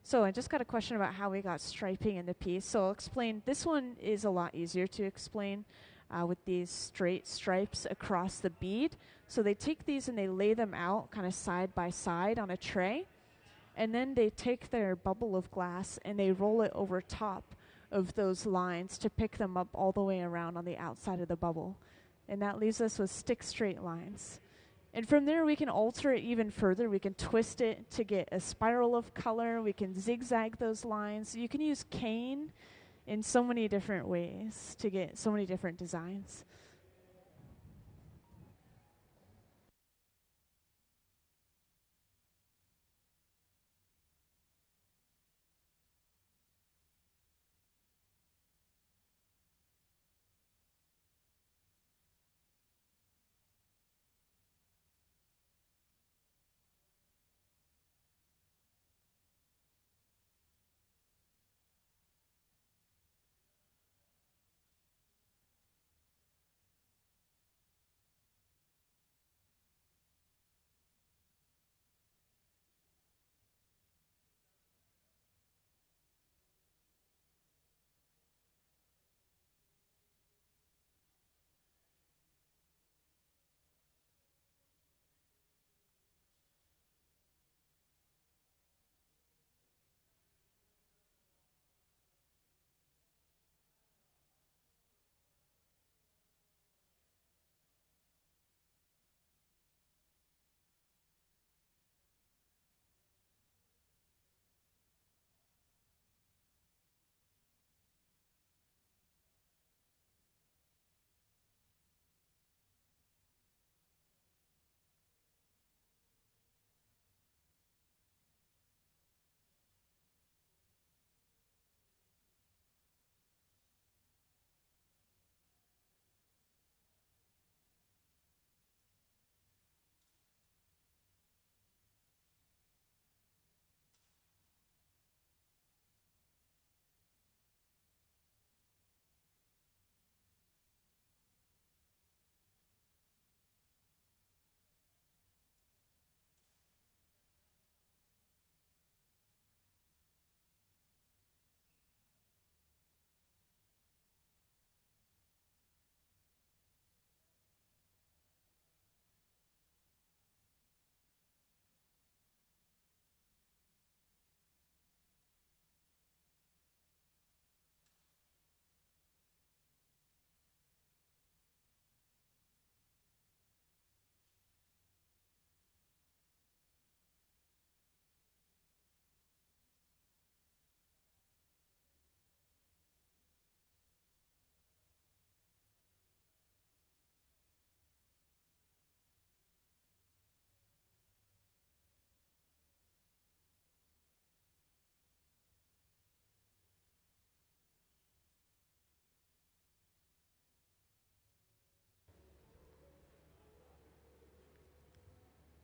So I just got a question about how we got striping in the piece. So I'll explain. This one is a lot easier to explain with these straight stripes across the bead. So they take these and they lay them out kind of side by side on a tray. And then they take their bubble of glass and they roll it over top of those lines to pick them up all the way around on the outside of the bubble. And that leaves us with stick straight lines. And from there, we can alter it even further. We can twist it to get a spiral of color. We can zigzag those lines. You can use cane in so many different ways to get so many different designs.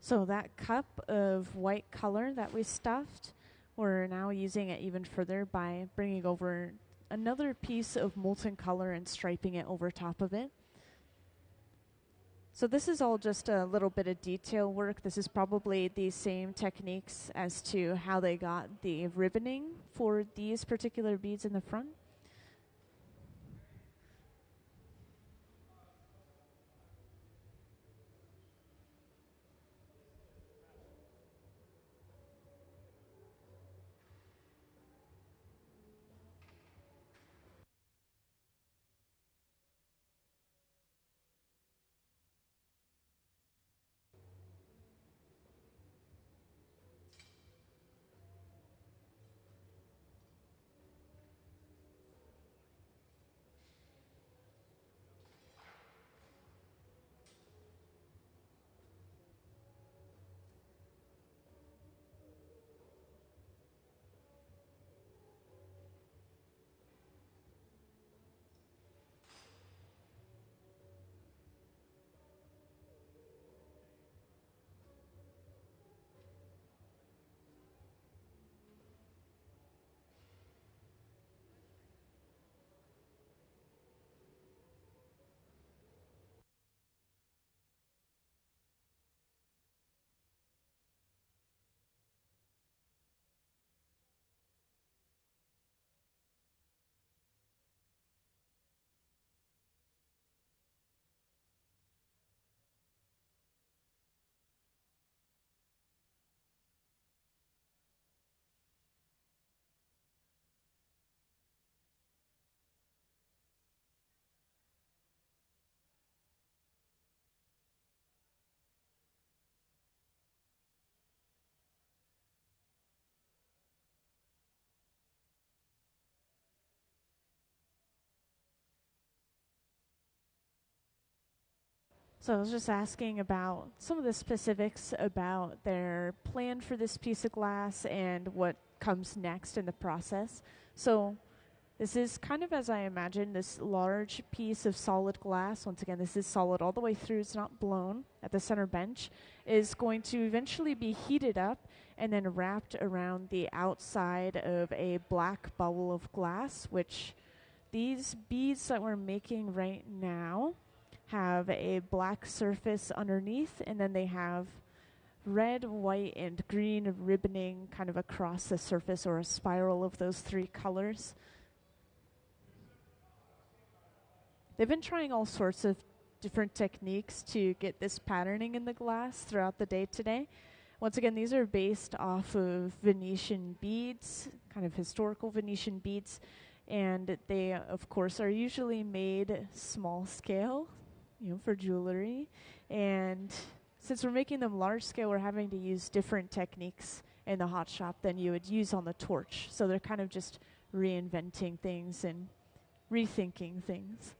So that cup of white color that we stuffed, we're now using it even further by bringing over another piece of molten color and striping it over top of it. So this is all just a little bit of detail work. This is probably the same techniques as to how they got the ribboning for these particular beads in the front. So I was just asking about some of the specifics about their plan for this piece of glass and what comes next in the process. So this is kind of as I imagine this large piece of solid glass. Once again, this is solid all the way through. It's not blown at the center bench. Is going to eventually be heated up and then wrapped around the outside of a black bubble of glass, which these beads that we're making right now have a black surface underneath, and then they have red, white, and green ribboning kind of across the surface, or a spiral of those three colors. They've been trying all sorts of different techniques to get this patterning in the glass throughout the day today. Once again, these are based off of Venetian beads, kind of historical Venetian beads, and they, of course, are usually made small scale, for jewelry. And since we're making them large scale, we're having to use different techniques in the hot shop than you would use on the torch. So they're kind of just reinventing things and rethinking things.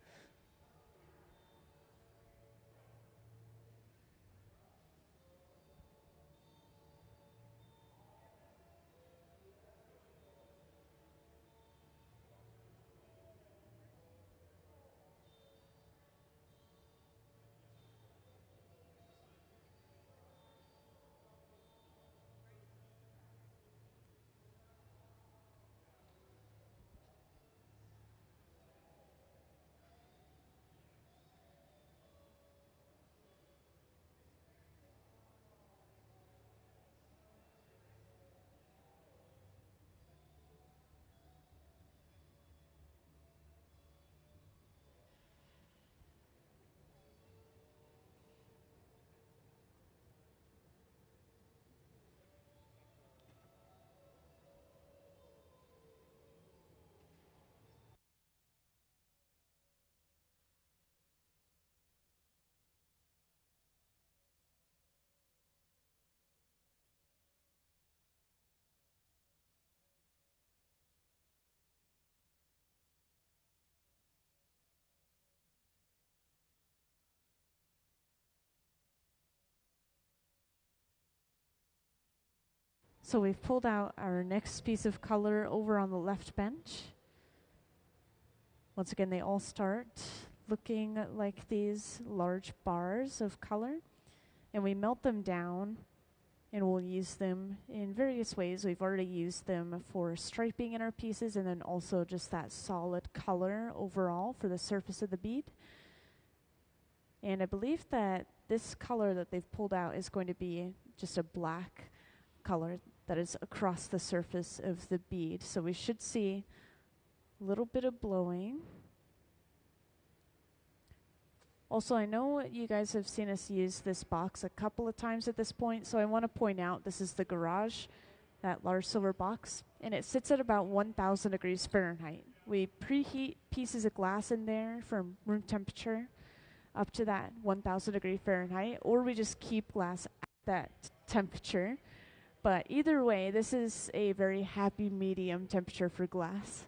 So we've pulled out our next piece of color over on the left bench. Once again, they all start looking like these large bars of color, and we melt them down, and we'll use them in various ways. We've already used them for striping in our pieces, and then also just that solid color overall for the surface of the bead. And I believe that this color that they've pulled out is going to be just a black color that is across the surface of the bead. So we should see a little bit of blowing. Also, I know you guys have seen us use this box a couple of times at this point, so I want to point out this is the garage, that large silver box, and it sits at about 1,000 degrees Fahrenheit. We preheat pieces of glass in there from room temperature up to that 1,000 degree Fahrenheit, or we just keep glass at that temperature. But either way, this is a very happy medium temperature for glass.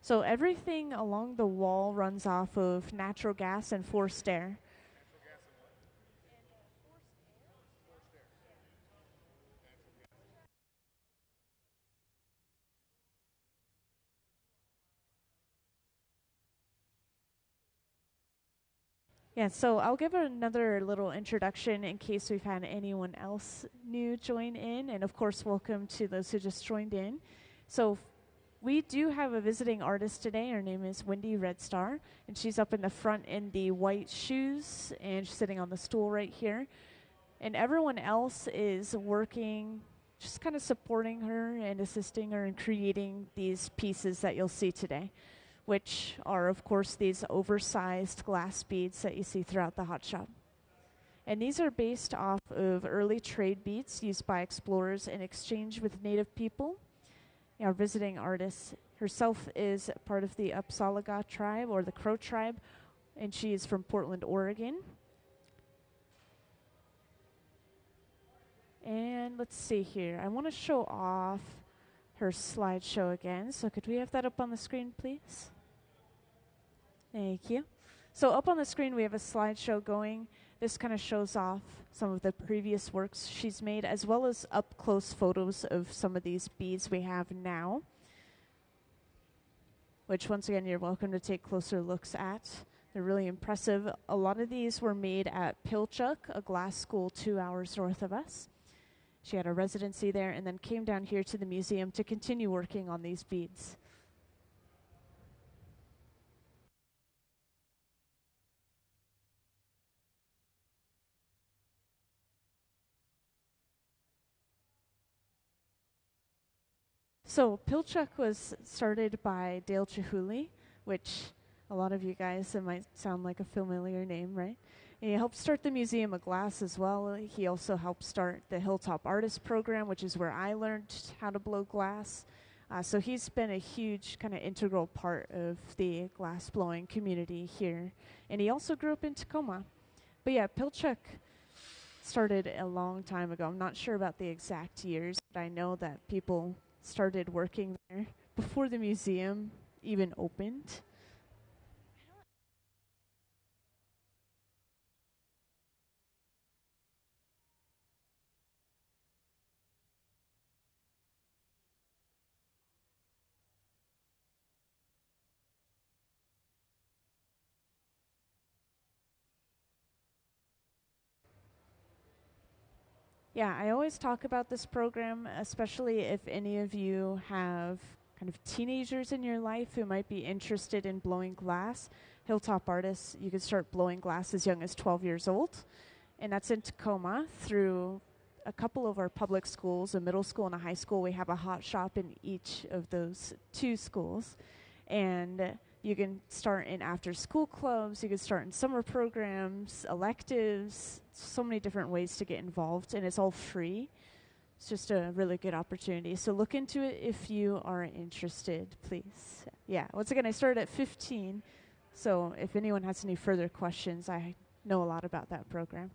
So everything along the wall runs off of natural gas and forced air. Yeah, so I'll give another little introduction in case we've had anyone else new join in. And of course, welcome to those who just joined in. So we do have a visiting artist today. Her name is Wendy Redstar, and she's up in the front in the white shoes, and she's sitting on the stool right here. And everyone else is working, just kind of supporting her and assisting her in creating these pieces that you'll see today, which are, of course, these oversized glass beads that you see throughout the hot shop. And these are based off of early trade beads used by explorers in exchange with native people. Our visiting artist herself is part of the Upsalaga tribe, or the Crow tribe, and she is from Portland, Oregon. And let's see here. I want to show off her slideshow again. So could we have that up on the screen, please? Thank you. So up on the screen, we have a slideshow going. This kind of shows off some of the previous works she's made, as well as up-close photos of some of these beads we have now, which, once again, you're welcome to take closer looks at. They're really impressive. A lot of these were made at Pilchuck, a glass school 2 hours north of us. She had a residency there and then came down here to the museum to continue working on these beads. So Pilchuck was started by Dale Chihuly, which a lot of you guys, it might sound like a familiar name, right? And he helped start the Museum of Glass as well. He also helped start the Hilltop Artist Program, which is where I learned how to blow glass. So he's been a huge kind of integral part of the glass blowing community here. And he also grew up in Tacoma. But yeah, Pilchuck started a long time ago. I'm not sure about the exact years, but I know that people started working there before the museum even opened. Yeah, I always talk about this program, especially if any of you have kind of teenagers in your life who might be interested in blowing glass. Hilltop Artists, you can start blowing glass as young as 12 years old. And that's in Tacoma through a couple of our public schools, a middle school and a high school. We have a hot shop in each of those 2 schools. And you can start in after-school clubs, you can start in summer programs, electives, so many different ways to get involved, and it's all free. It's just a really good opportunity. So look into it if you are interested, please. Yeah, once again, I started at 15, so if anyone has any further questions, I know a lot about that program.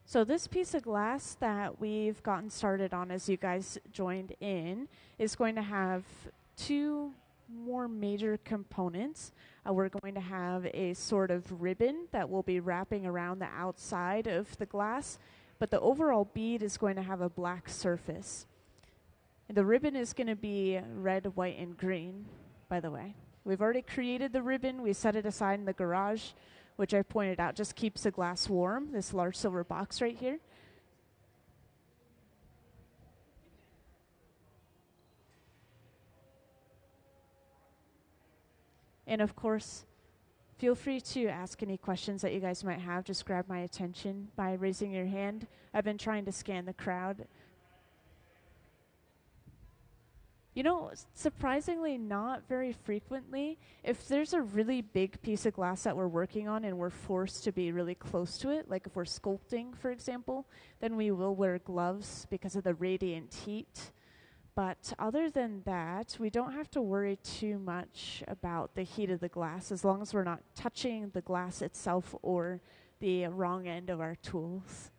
So this piece of glass that we've gotten started on as you guys joined in is going to have 2 more major components. We're going to have a sort of ribbon that will be wrapping around the outside of the glass, but the overall bead is going to have a black surface. And the ribbon is going to be red, white, and green, by the way. We've already created the ribbon. We set it aside in the garage, which I pointed out just keeps the glass warm, this large silver box right here. And of course, feel free to ask any questions that you guys might have. Just grab my attention by raising your hand. I've been trying to scan the crowd. You know, surprisingly, not very frequently. If there's a really big piece of glass that we're working on and we're forced to be really close to it, like if we're sculpting, for example, then we will wear gloves because of the radiant heat. But other than that, we don't have to worry too much about the heat of the glass as long as we're not touching the glass itself or the wrong end of our tools.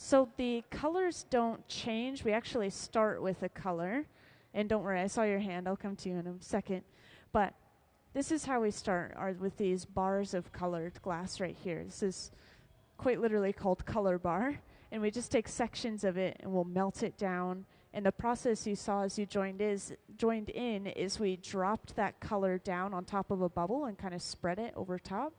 So the colors don't change. We actually start with a color. And don't worry, I saw your hand. I'll come to you in a second. But this is how we start, are with these bars of colored glass right here. This is quite literally called color bar. And we just take sections of it and we'll melt it down. And the process you saw as you joined in is we dropped that color down on top of a bubble and kind of spread it over top.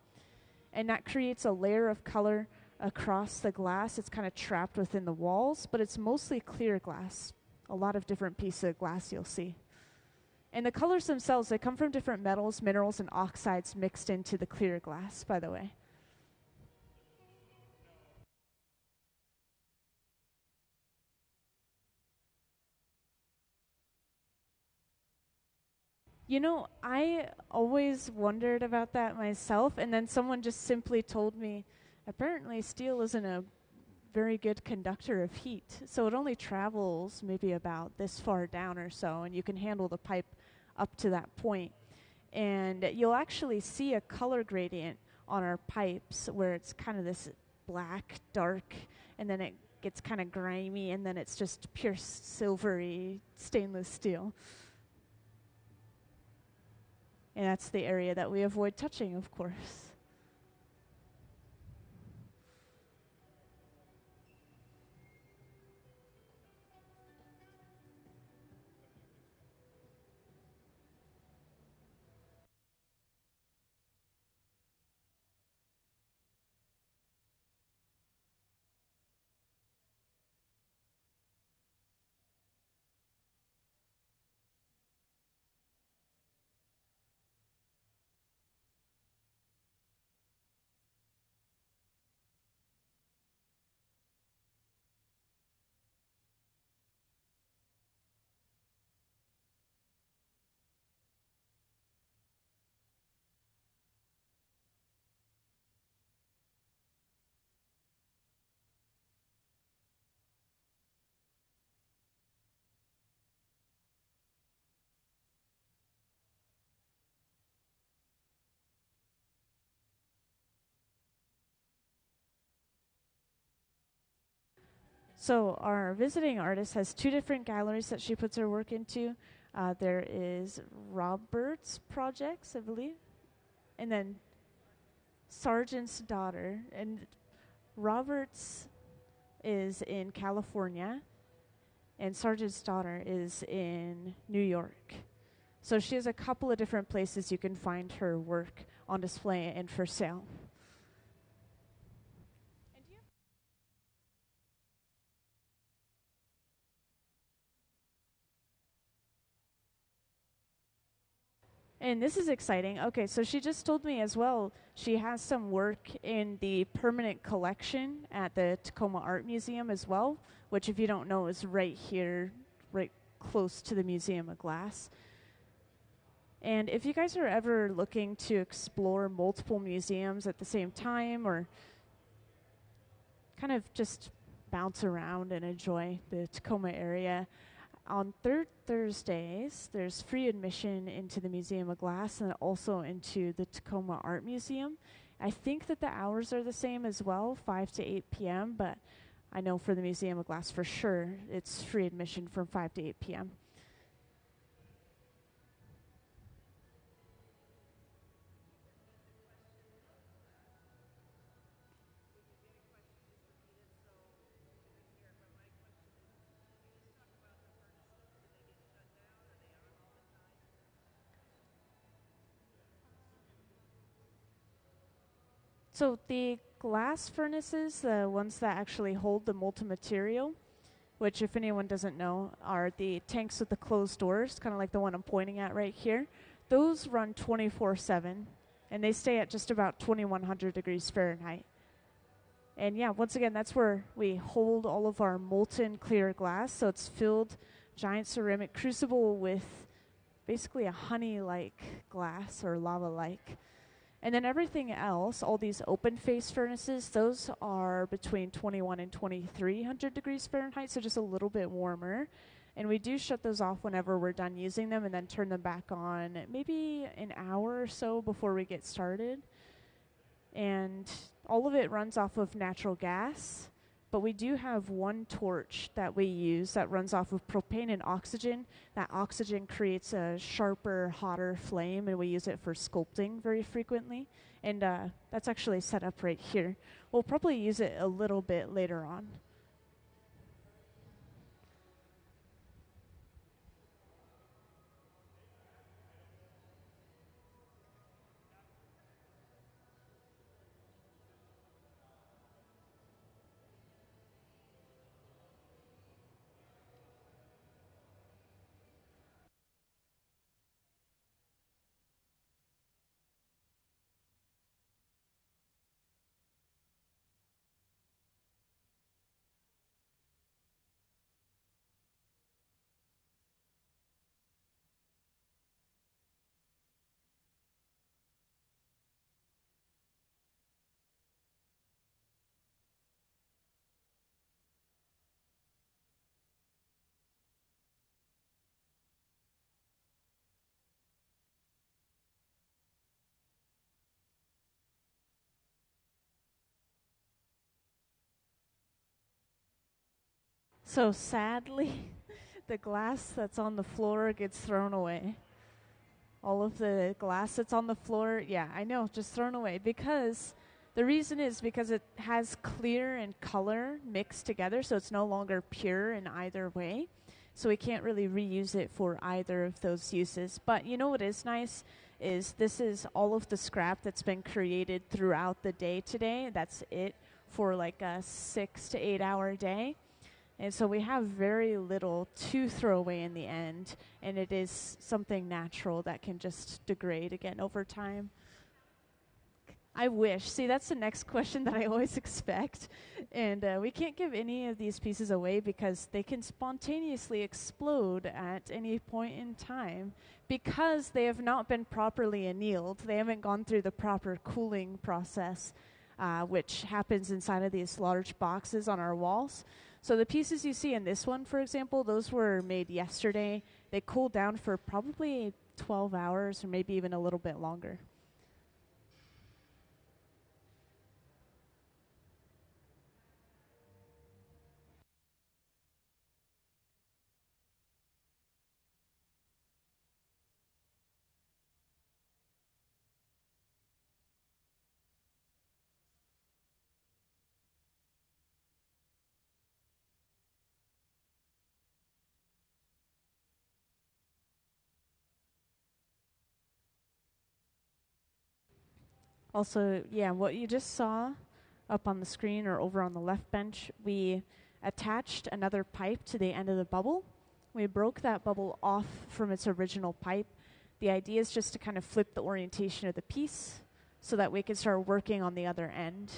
And that creates a layer of color across the glass. It's kind of trapped within the walls, but it's mostly clear glass. A lot of different pieces of glass you'll see. And the colors themselves, they come from different metals, minerals, and oxides mixed into the clear glass, by the way. You know, I always wondered about that myself, and then someone just simply told me, apparently steel isn't a very good conductor of heat, so it only travels maybe about this far down or so, and you can handle the pipe up to that point. And you'll actually see a color gradient on our pipes where it's kind of this black, dark, and then it gets kind of grimy, and then it's just pure silvery stainless steel. And that's the area that we avoid touching, of course. So our visiting artist has two different galleries that she puts her work into. There is Robert's Projects, I believe, and then Sargent's Daughter. And Robert's is in California, and Sargent's Daughter is in New York. So she has a couple of different places you can find her work on display and for sale. And this is exciting. Okay, so she just told me as well, she has some work in the permanent collection at the Tacoma Art Museum as well, which if you don't know is right here, right close to the Museum of Glass. And if you guys are ever looking to explore multiple museums at the same time or kind of just bounce around and enjoy the Tacoma area, on third Thursdays, there's free admission into the Museum of Glass and also into the Tacoma Art Museum. I think that the hours are the same as well, 5 to 8 p.m., but I know for the Museum of Glass for sure it's free admission from 5 to 8 p.m. So the glass furnaces, the ones that actually hold the molten material, which if anyone doesn't know are the tanks with the closed doors, kind of like the one I'm pointing at right here, those run 24/7 and they stay at just about 2100 degrees Fahrenheit. And yeah, once again, that's where we hold all of our molten clear glass. So it's filled giant ceramic crucible with basically a honey-like glass or lava-like. And then everything else, all these open face furnaces, those are between 21 and 2300 degrees Fahrenheit, so just a little bit warmer. And we do shut those off whenever we're done using them and then turn them back on maybe an hour or so before we get started. And all of it runs off of natural gas. but we do have one torch that we use that runs off of propane and oxygen. That oxygen creates a sharper, hotter flame, and we use it for sculpting very frequently. And that's actually set up right here. We'll probably use it a little bit later on. So sadly, the glass that's on the floor gets thrown away. All of the glass that's on the floor, yeah, I know, just thrown away. Because the reason is because it has clear and color mixed together, so it's no longer pure in either way. So we can't really reuse it for either of those uses. But you know what is nice is this is all of the scrap that's been created throughout the day today. That's it for like a 6 to 8 hour day. And so we have very little to throw away in the end, and it is something natural that can just degrade again over time. I wish. See, that's the next question that I always expect. And we can't give any of these pieces away because they can spontaneously explode at any point in time because they have not been properly annealed. They haven't gone through the proper cooling process, which happens inside of these large boxes on our walls. So the pieces you see in this one, for example, those were made yesterday. They cooled down for probably 12 hours or maybe even a little bit longer. Also, yeah, what you just saw up on the screen or over on the left bench, we attached another pipe to the end of the bubble. We broke that bubble off from its original pipe. The idea is just to kind of flip the orientation of the piece so that we can start working on the other end.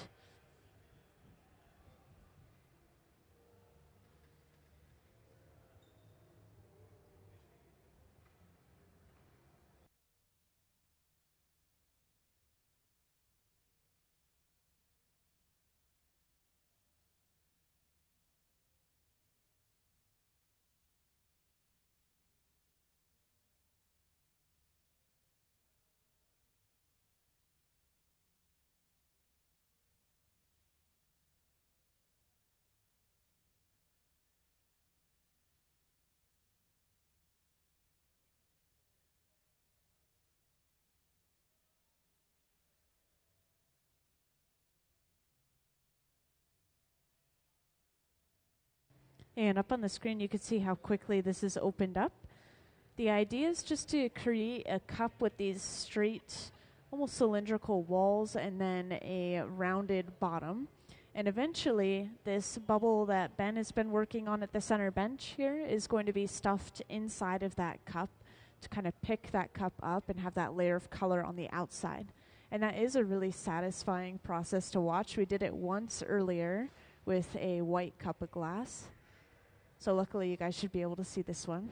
And up on the screen, you can see how quickly this is opened up. The idea is just to create a cup with these straight, almost cylindrical walls and then a rounded bottom. And eventually, this bubble that Ben has been working on at the center bench here is going to be stuffed inside of that cup to kind of pick that cup up and have that layer of color on the outside. And that is a really satisfying process to watch. We did it once earlier with a white cup of glass. So luckily, you guys should be able to see this one.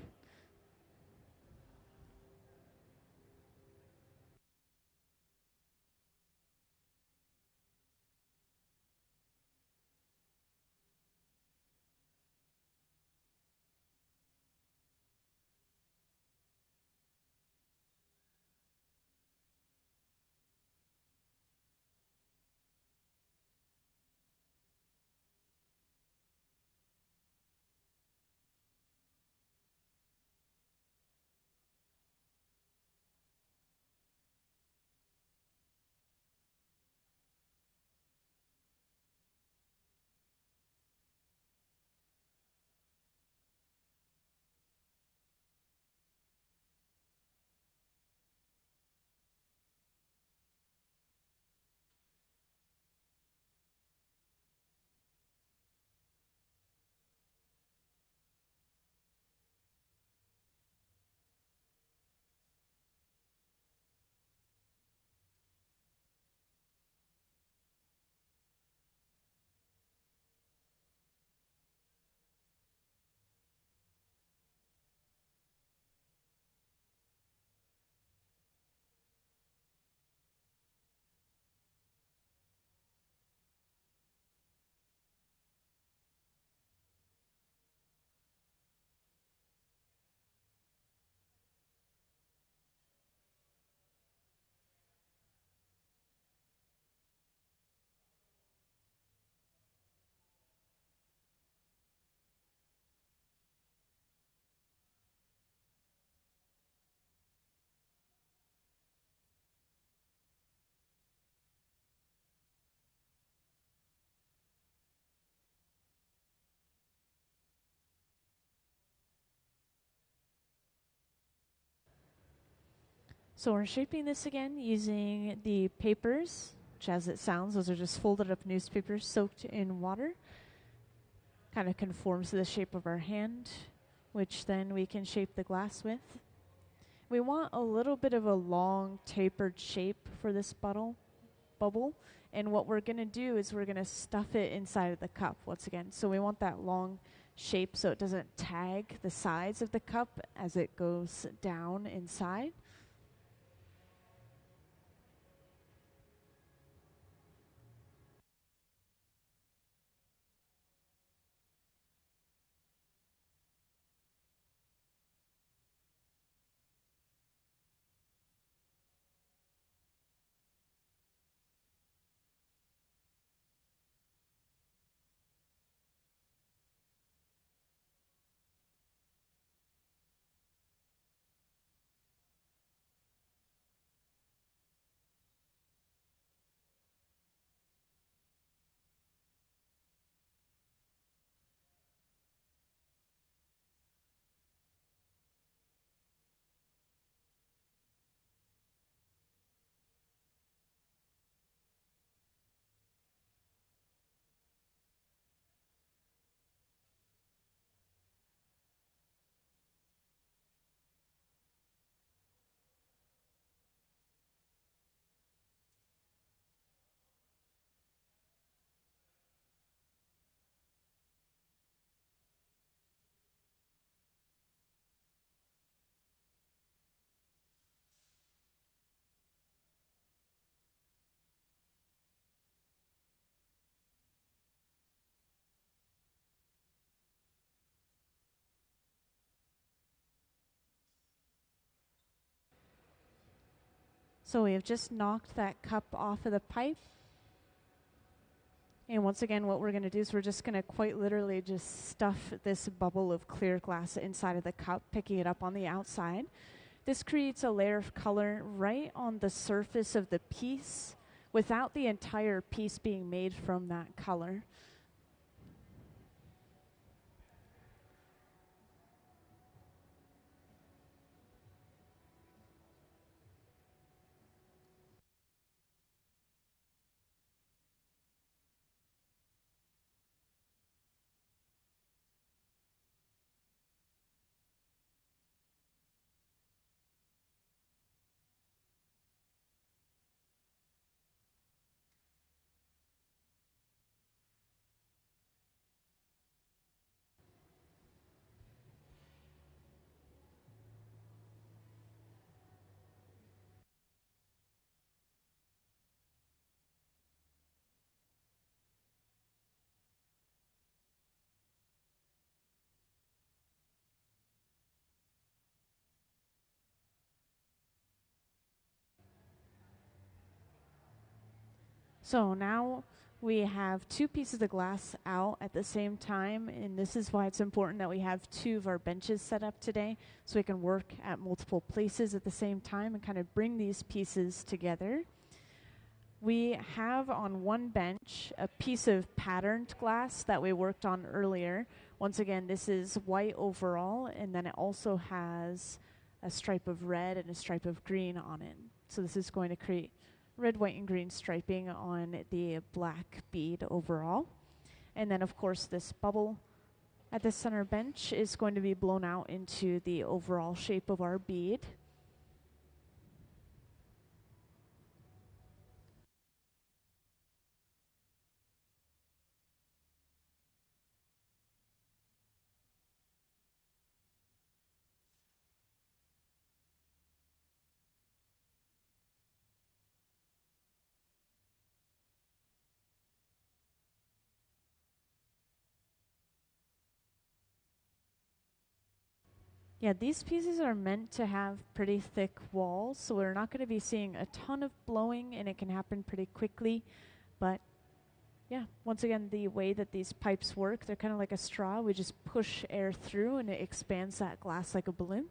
So we're shaping this again using the papers, which as it sounds, those are just folded up newspapers soaked in water. Kind of conforms to the shape of our hand, which then we can shape the glass with. We want a little bit of a long tapered shape for this bubble. And what we're going to do is we're going to stuff it inside of the cup once again. So we want that long shape so it doesn't tag the sides of the cup as it goes down inside. So we have just knocked that cup off of the pipe. And once again, what we're going to do is we're just going to quite literally just stuff this bubble of clear glass inside of the cup, picking it up on the outside. This creates a layer of color right on the surface of the piece without the entire piece being made from that color. So now we have two pieces of glass out at the same time, and this is why it's important that we have two of our benches set up today so we can work at multiple places at the same time and kind of bring these pieces together. We have on one bench a piece of patterned glass that we worked on earlier. Once again, this is white overall, and then it also has a stripe of red and a stripe of green on it. So this is going to create red, white, and green striping on the black bead overall. And then, of course, this bubble at the center bench is going to be blown out into the overall shape of our bead. Yeah, these pieces are meant to have pretty thick walls, so we're not going to be seeing a ton of blowing, and it can happen pretty quickly. But yeah, once again, the way that these pipes work, they're kind of like a straw. We just push air through, and it expands that glass like a balloon.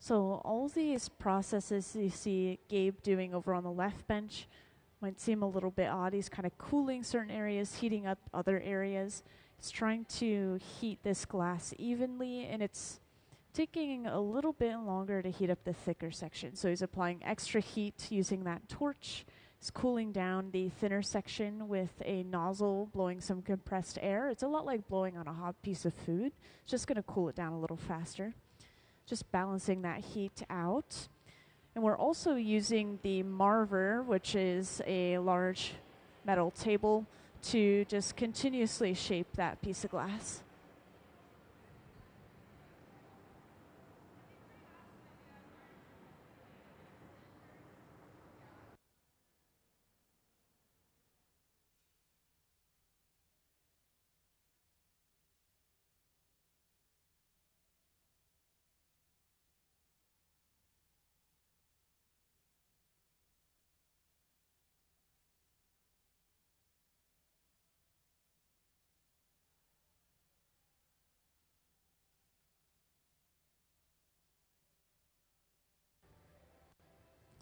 So all these processes you see Gabe doing over on the left bench might seem a little bit odd. He's kind of cooling certain areas, heating up other areas. He's trying to heat this glass evenly, and it's taking a little bit longer to heat up the thicker section. So he's applying extra heat using that torch. He's cooling down the thinner section with a nozzle, blowing some compressed air. It's a lot like blowing on a hot piece of food. It's just going to cool it down a little faster. Just balancing that heat out. And we're also using the marver, which is a large metal table, to just continuously shape that piece of glass.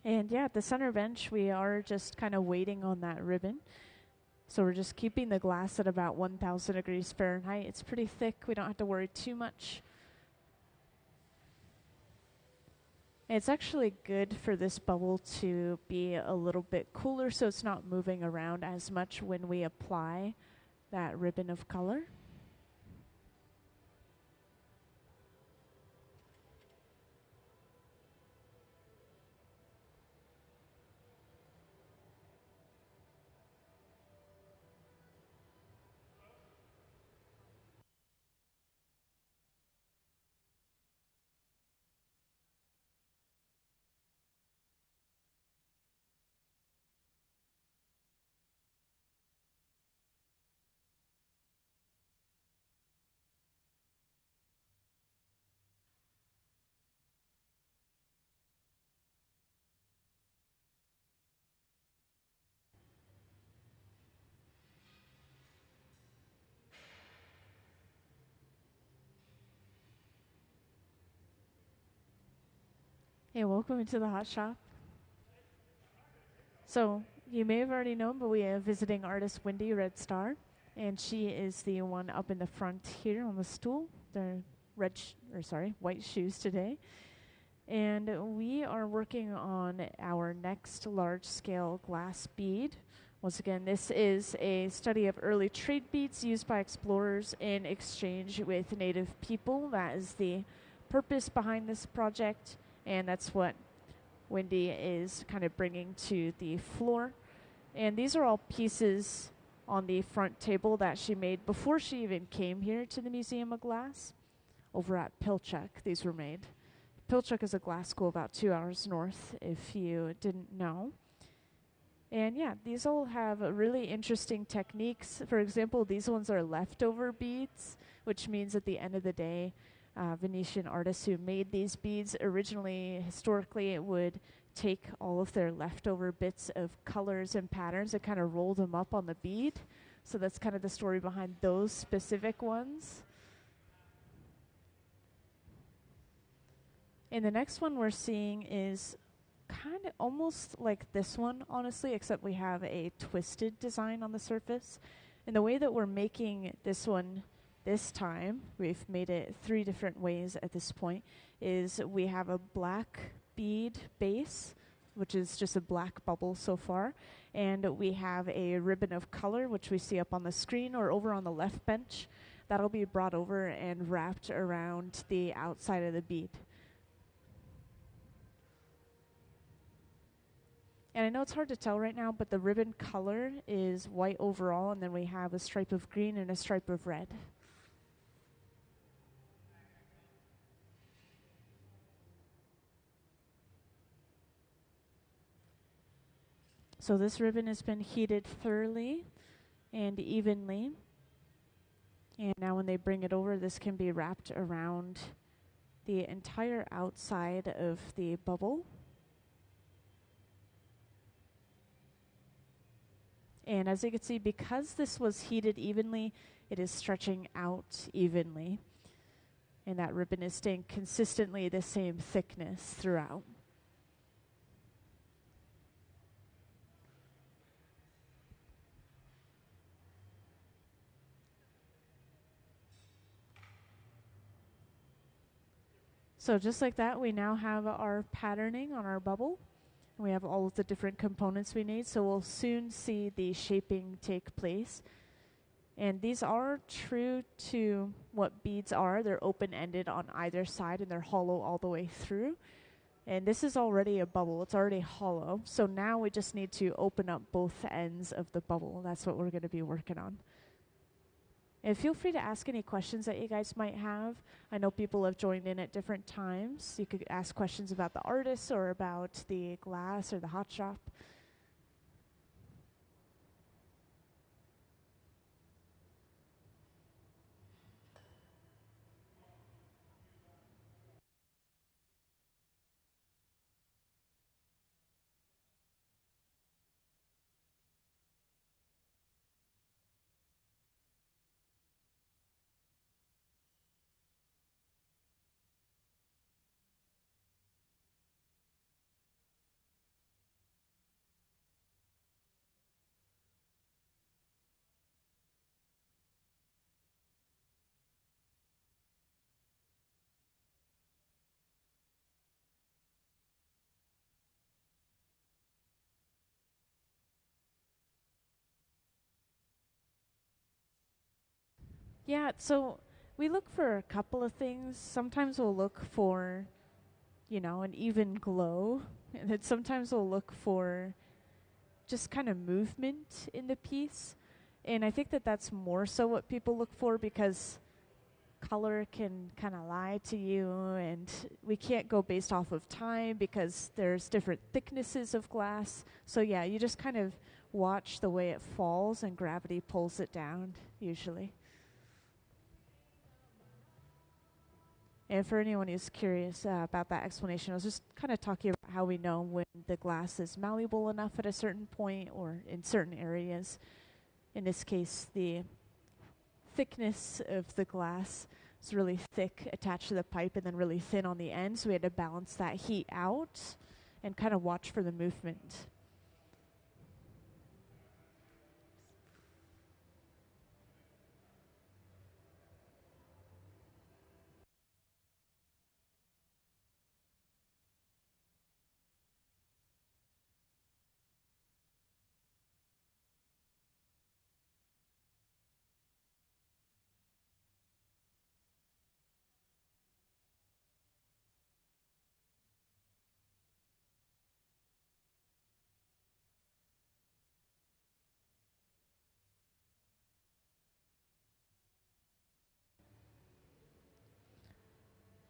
And yeah, at the center bench, we are just kind of waiting on that ribbon. So we're just keeping the glass at about 1,000 degrees Fahrenheit. It's pretty thick. We don't have to worry too much. It's actually good for this bubble to be a little bit cooler so it's not moving around as much when we apply that ribbon of color. Hey, welcome into the hot shop. So you may have already known, but we have visiting artist Wendy Red Star, and she is the one up in the front here on the stool. They're white shoes today. And we are working on our next large-scale glass bead. Once again, this is a study of early trade beads used by explorers in exchange with native people. That is the purpose behind this project, and that's what Wendy is kind of bringing to the floor. And these are all pieces on the front table that she made before she even came here to the Museum of Glass. Over at Pilchuck, these were made. Pilchuck is a glass school about 2 hours north, if you didn't know. And yeah, these all have really interesting techniques. For example, these ones are leftover beads, which means at the end of the day, Venetian artists who made these beads originally, historically, it would take all of their leftover bits of colors and patterns and kind of roll them up on the bead. So that's kind of the story behind those specific ones. And the next one we're seeing is kind of almost like this one, honestly, except we have a twisted design on the surface. And the way that we're making this one this time, we've made it 3 different ways at this point, is we have a black bead base, which is just a black bubble so far, and we have a ribbon of color, which we see up on the screen or over on the left bench. That'll be brought over and wrapped around the outside of the bead. And I know it's hard to tell right now, but the ribbon color is white overall, and then we have a stripe of green and a stripe of red. So this ribbon has been heated thoroughly and evenly. And now when they bring it over, this can be wrapped around the entire outside of the bubble. And as you can see, because this was heated evenly, it is stretching out evenly. And that ribbon is staying consistently the same thickness throughout. So just like that, we now have our patterning on our bubble. We have all of the different components we need, so we'll soon see the shaping take place. And these are true to what beads are. They're open-ended on either side, and they're hollow all the way through. And this is already a bubble. It's already hollow. So now we just need to open up both ends of the bubble. That's what we're going to be working on. And feel free to ask any questions that you guys might have. I know people have joined in at different times. You could ask questions about the artists or about the glass or the hot shop. Yeah, so we look for a couple of things. Sometimes we'll look for, an even glow. And then sometimes we'll look for just kind of movement in the piece. And I think that that's more so what people look for, because color can kind of lie to you, and we can't go based off of time because there's different thicknesses of glass. So yeah, you just kind of watch the way it falls, and gravity pulls it down usually. And for anyone who's curious about that explanation, I was just kind of talking about how we know when the glass is malleable enough at a certain point or in certain areas. In this case, the thickness of the glass is really thick attached to the pipe and then really thin on the end, so we had to balance that heat out and kind of watch for the movement.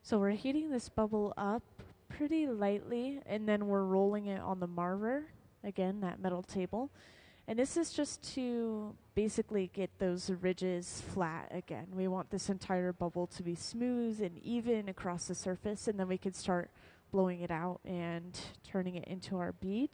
So we're heating this bubble up pretty lightly, and then we're rolling it on the marver, again, that metal table. And this is just to basically get those ridges flat again. We want this entire bubble to be smooth and even across the surface, and then we can start blowing it out and turning it into our bead.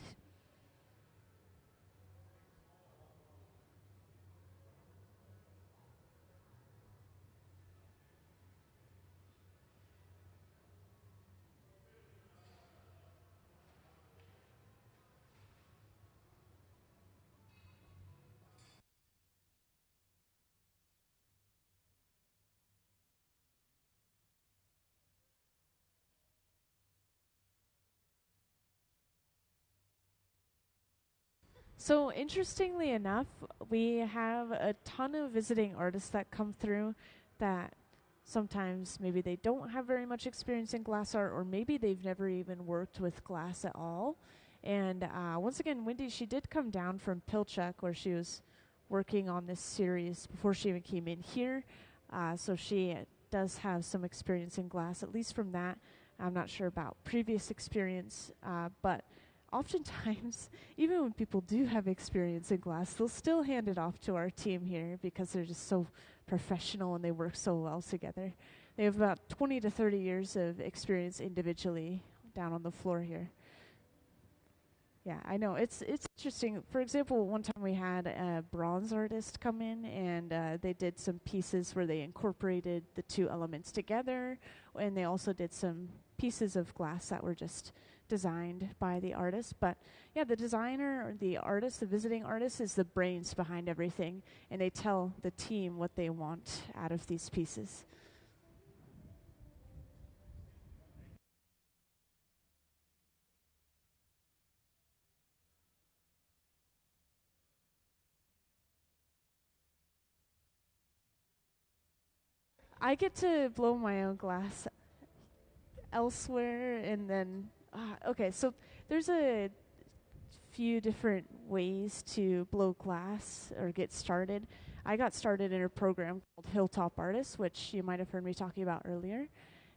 So interestingly enough, we have a ton of visiting artists that come through that sometimes maybe they don't have very much experience in glass art, or maybe they've never even worked with glass at all. And once again, Wendy, she did come down from Pilchuck, where she was working on this series before she even came in here. So she does have some experience in glass, at least from that. I'm not sure about previous experience, but oftentimes, even when people do have experience in glass, they'll still hand it off to our team here because they're just so professional and they work so well together. They have about 20 to 30 years of experience individually down on the floor here. Yeah, I know. It's interesting. For example, one time we had a bronze artist come in, and they did some pieces where they incorporated the two elements together, and they also did some pieces of glass that were just designed by the artist. But yeah, the designer or the artist, the visiting artist, is the brains behind everything, and they tell the team what they want out of these pieces. I get to blow my own glass elsewhere, and then okay, so there's a few different ways to blow glass or get started. I got started in a program called Hilltop Artists, which you might have heard me talking about earlier,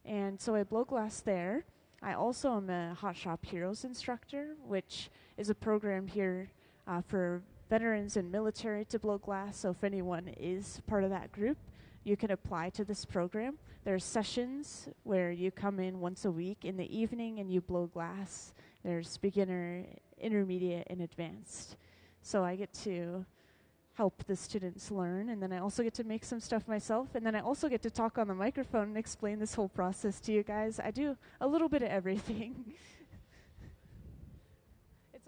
and so I blow glass there. I also am a Hot Shop Heroes instructor, which is a program here for veterans and military to blow glass. So if anyone is part of that group, you can apply to this program. There's sessions where you come in once a week in the evening and you blow glass. There's beginner, intermediate, and advanced. So I get to help the students learn, and then I also get to make some stuff myself, and then I also get to talk on the microphone and explain this whole process to you guys. I do a little bit of everything. It's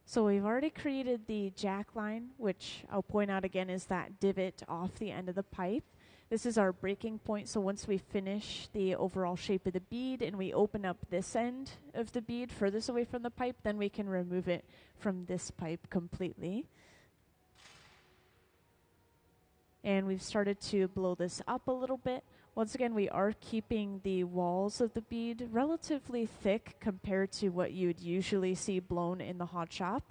So we've already created the jack line, which I'll point out again is that divot off the end of the pipe. This is our breaking point, so once we finish the overall shape of the bead and we open up this end of the bead furthest away from the pipe, then we can remove it from this pipe completely. And we've started to blow this up a little bit. Once again, we are keeping the walls of the bead relatively thick compared to what you'd usually see blown in the hot shop.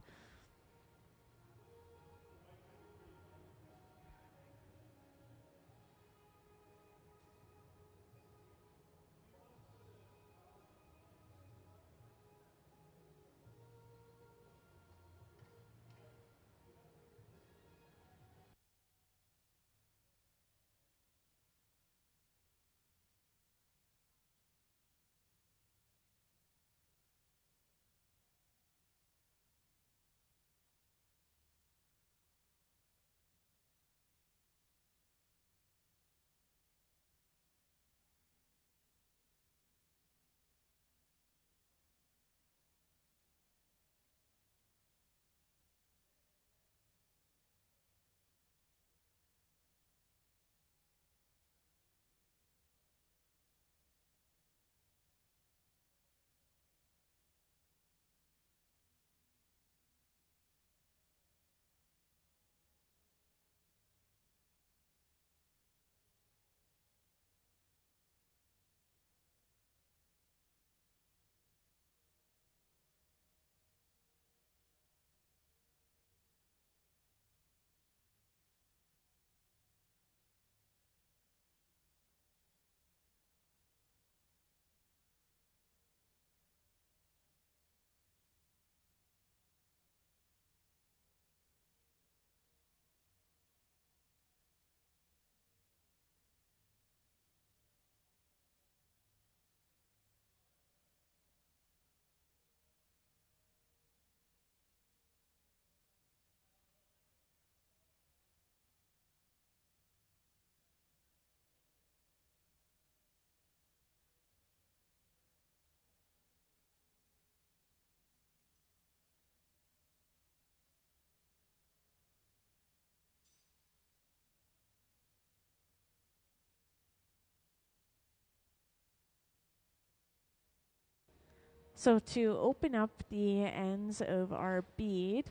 So to open up the ends of our bead,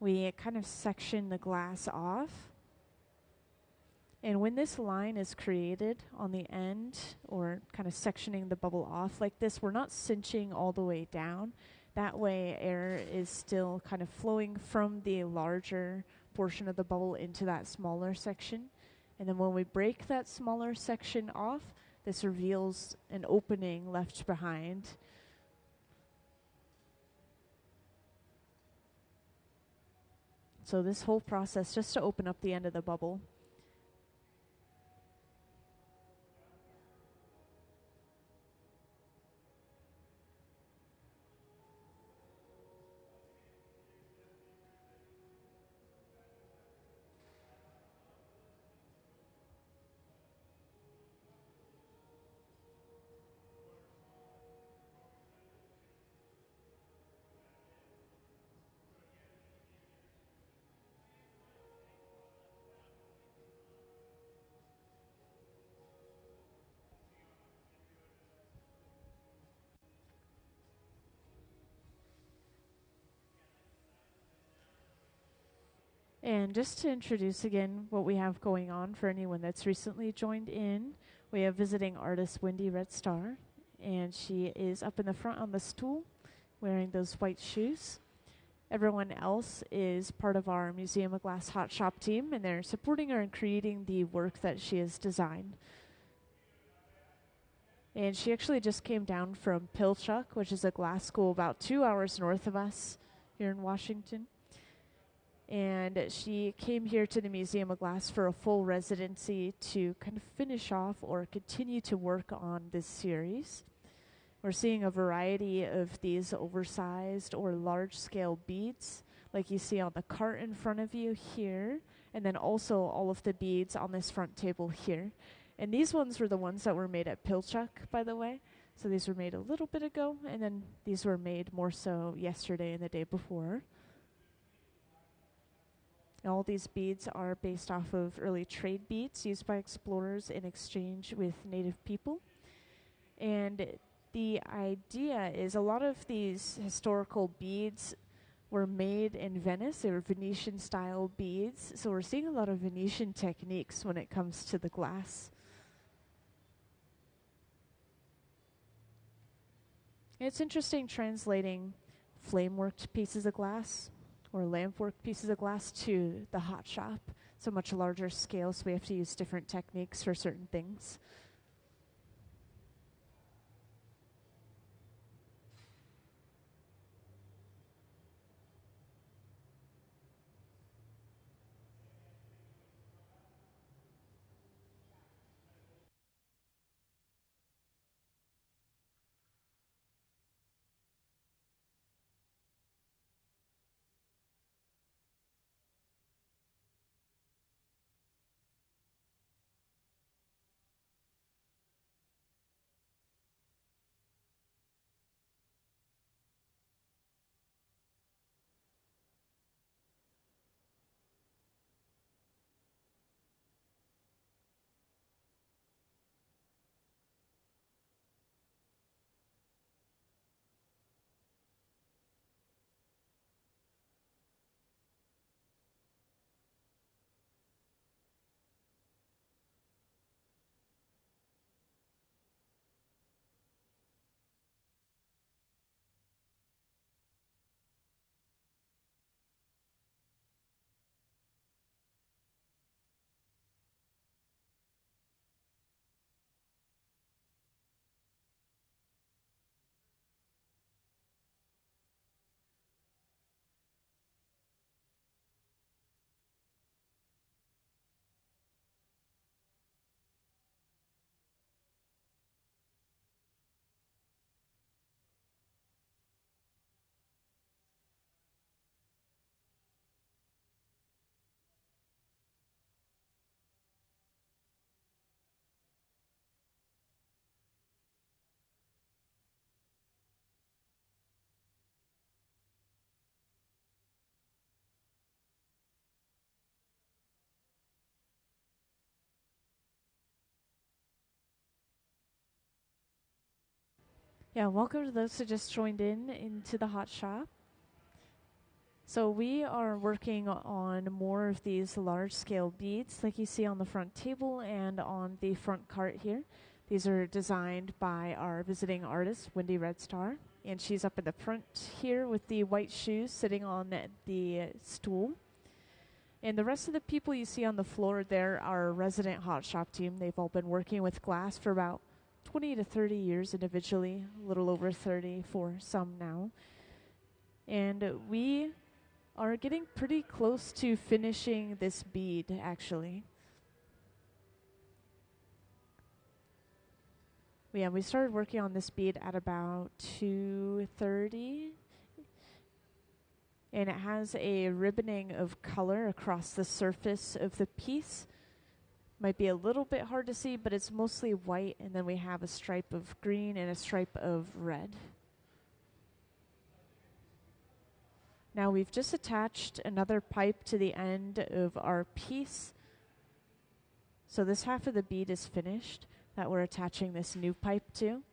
we kind of section the glass off. And when this line is created on the end, or kind of sectioning the bubble off like this, we're not cinching all the way down. That way air is still kind of flowing from the larger portion of the bubble into that smaller section. And then when we break that smaller section off, this reveals an opening left behind. So this whole process just to open up the end of the bubble. And just to introduce again what we have going on for anyone that's recently joined in, we have visiting artist Wendy Red Star, and she is up in the front on the stool wearing those white shoes. Everyone else is part of our Museum of Glass Hot Shop team, and they're supporting her in creating the work that she has designed. And she actually just came down from Pilchuck, which is a glass school about 2 hours north of us here in Washington. And she came here to the Museum of Glass for a full residency to kind of finish off or continue to work on this series. We're seeing a variety of these oversized or large-scale beads, like you see on the cart in front of you here, and then also all of the beads on this front table here. And these ones were the ones that were made at Pilchuck, by the way. So these were made a little bit ago, and then these were made more so yesterday and the day before. All these beads are based off of early trade beads used by explorers in exchange with native people. And the idea is a lot of these historical beads were made in Venice. They were Venetian-style beads. So we're seeing a lot of Venetian techniques when it comes to the glass. It's interesting translating flame-worked pieces of glass or lamp-worked pieces of glass to the hot shop. So much larger scale, so we have to use different techniques for certain things. Yeah, welcome to those who just joined in into the hot shop. So we are working on more of these large-scale beads like you see on the front table and on the front cart here. These are designed by our visiting artist, Wendy Redstar, and she's up in the front here with the white shoes sitting on the stool. And the rest of the people you see on the floor there are our resident hot shop team. They've all been working with glass for about 20 to 30 years individually, a little over 30 for some now. And we are getting pretty close to finishing this bead, actually. Yeah, we started working on this bead at about 2:30, and it has a ribboning of color across the surface of the piece. Might be a little bit hard to see, but it's mostly white, and then we have a stripe of green and a stripe of red. Now we've just attached another pipe to the end of our piece. So this half of the bead is finished that we're attaching this new pipe to.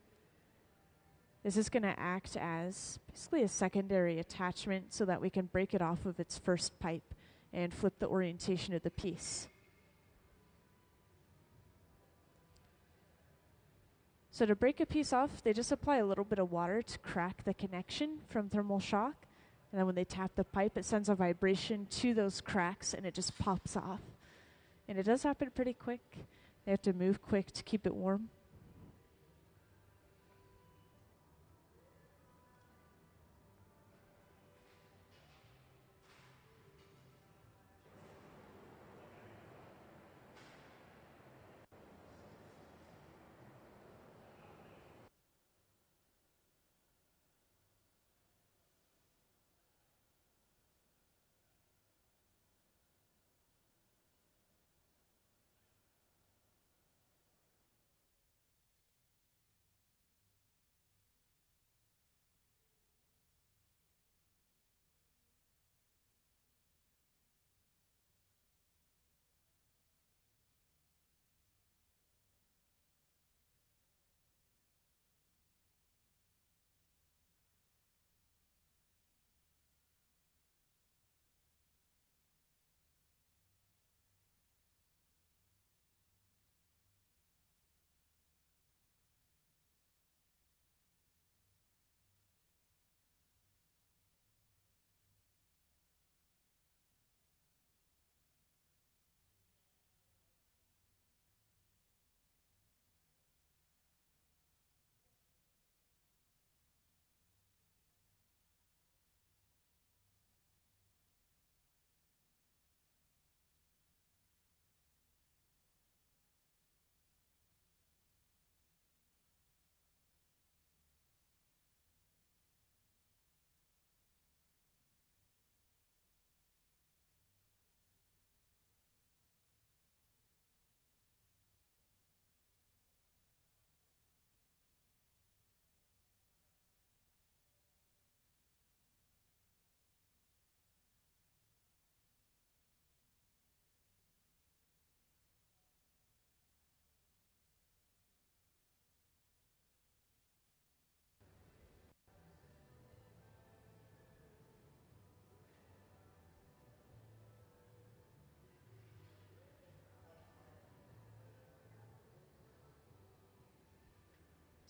This is going to act as basically a secondary attachment so that we can break it off of its first pipe and flip the orientation of the piece. So to break a piece off, they just apply a little bit of water to crack the connection from thermal shock. And then when they tap the pipe, it sends a vibration to those cracks and it just pops off. And it does happen pretty quick. They have to move quick to keep it warm.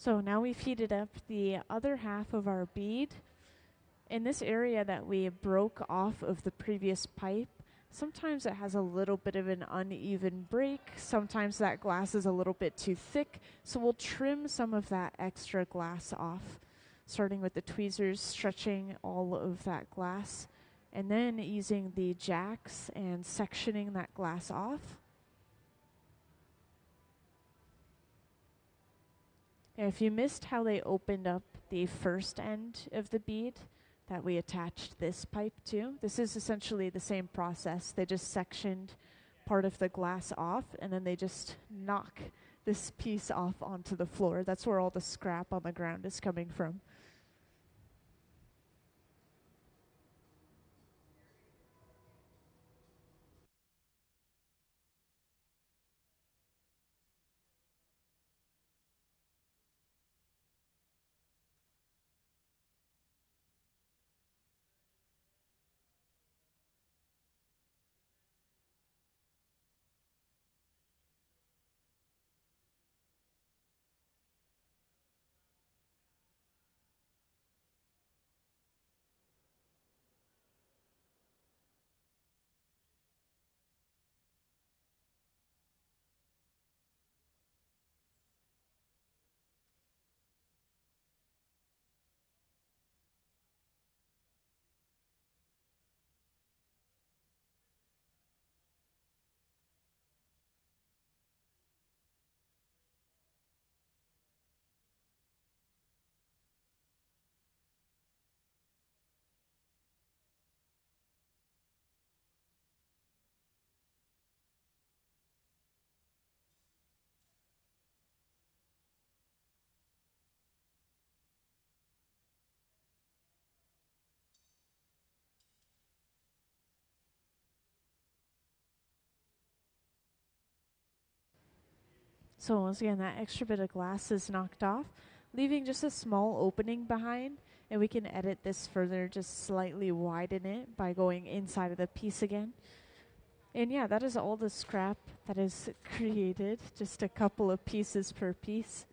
So now we've heated up the other half of our bead. In this area that we broke off of the previous pipe, sometimes it has a little bit of an uneven break. Sometimes that glass is a little bit too thick. So we'll trim some of that extra glass off, starting with the tweezers, stretching all of that glass, and then using the jacks and sectioning that glass off. And if you missed how they opened up the first end of the bead that we attached this pipe to, this is essentially the same process. They just sectioned part of the glass off and then they just knock this piece off onto the floor. That's where all the scrap on the ground is coming from. So once again, that extra bit of glass is knocked off, leaving just a small opening behind, and we can edit this further, just slightly widen it by going inside of the piece again. And yeah, that is all the scrap that is created, just a couple of pieces per piece.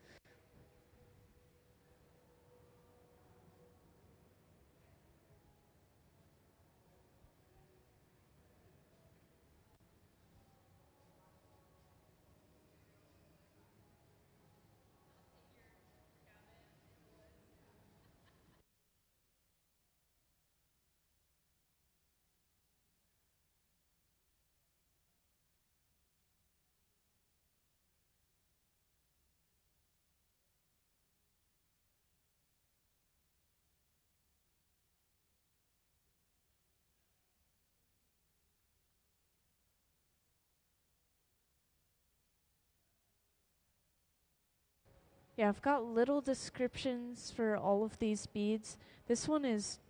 Yeah, I've got little descriptions for all of these beads. This one is,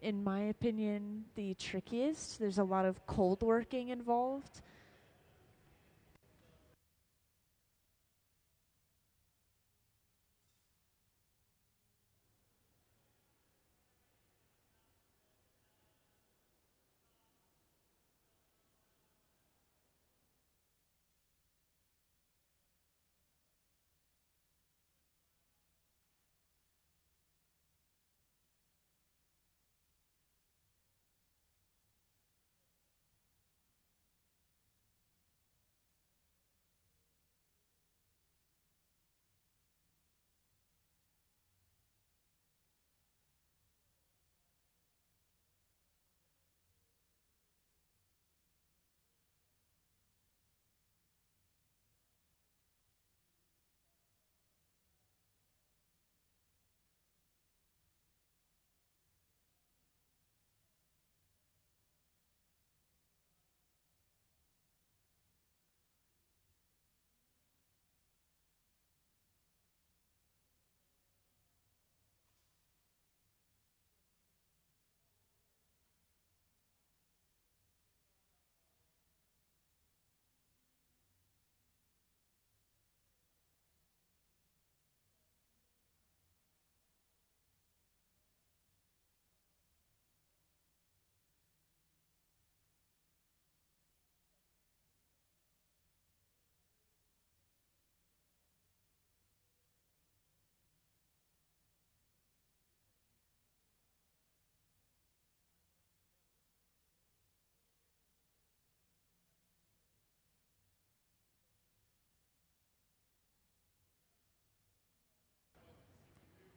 in my opinion, the trickiest. There's a lot of cold working involved.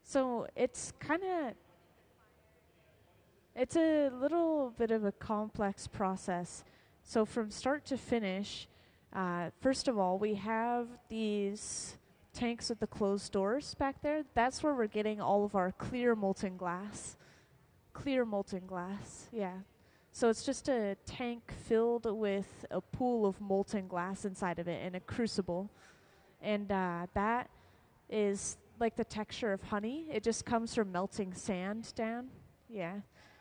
So it's a little bit of a complex process. So from start to finish, first of all, we have these tanks with the closed doors back there. That's where we're getting all of our clear molten glass. Clear molten glass, yeah. So it's just a tank filled with a pool of molten glass inside of it in a crucible. And that is like the texture of honey. It just comes from melting sand down. Yeah.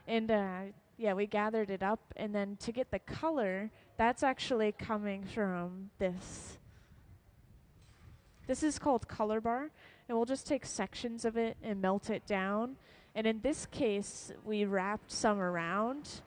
And yeah, we gathered it up. And then to get the color, that's actually coming from this. This is called color bar. And we'll just take sections of it and melt it down. And in this case, we wrapped some around.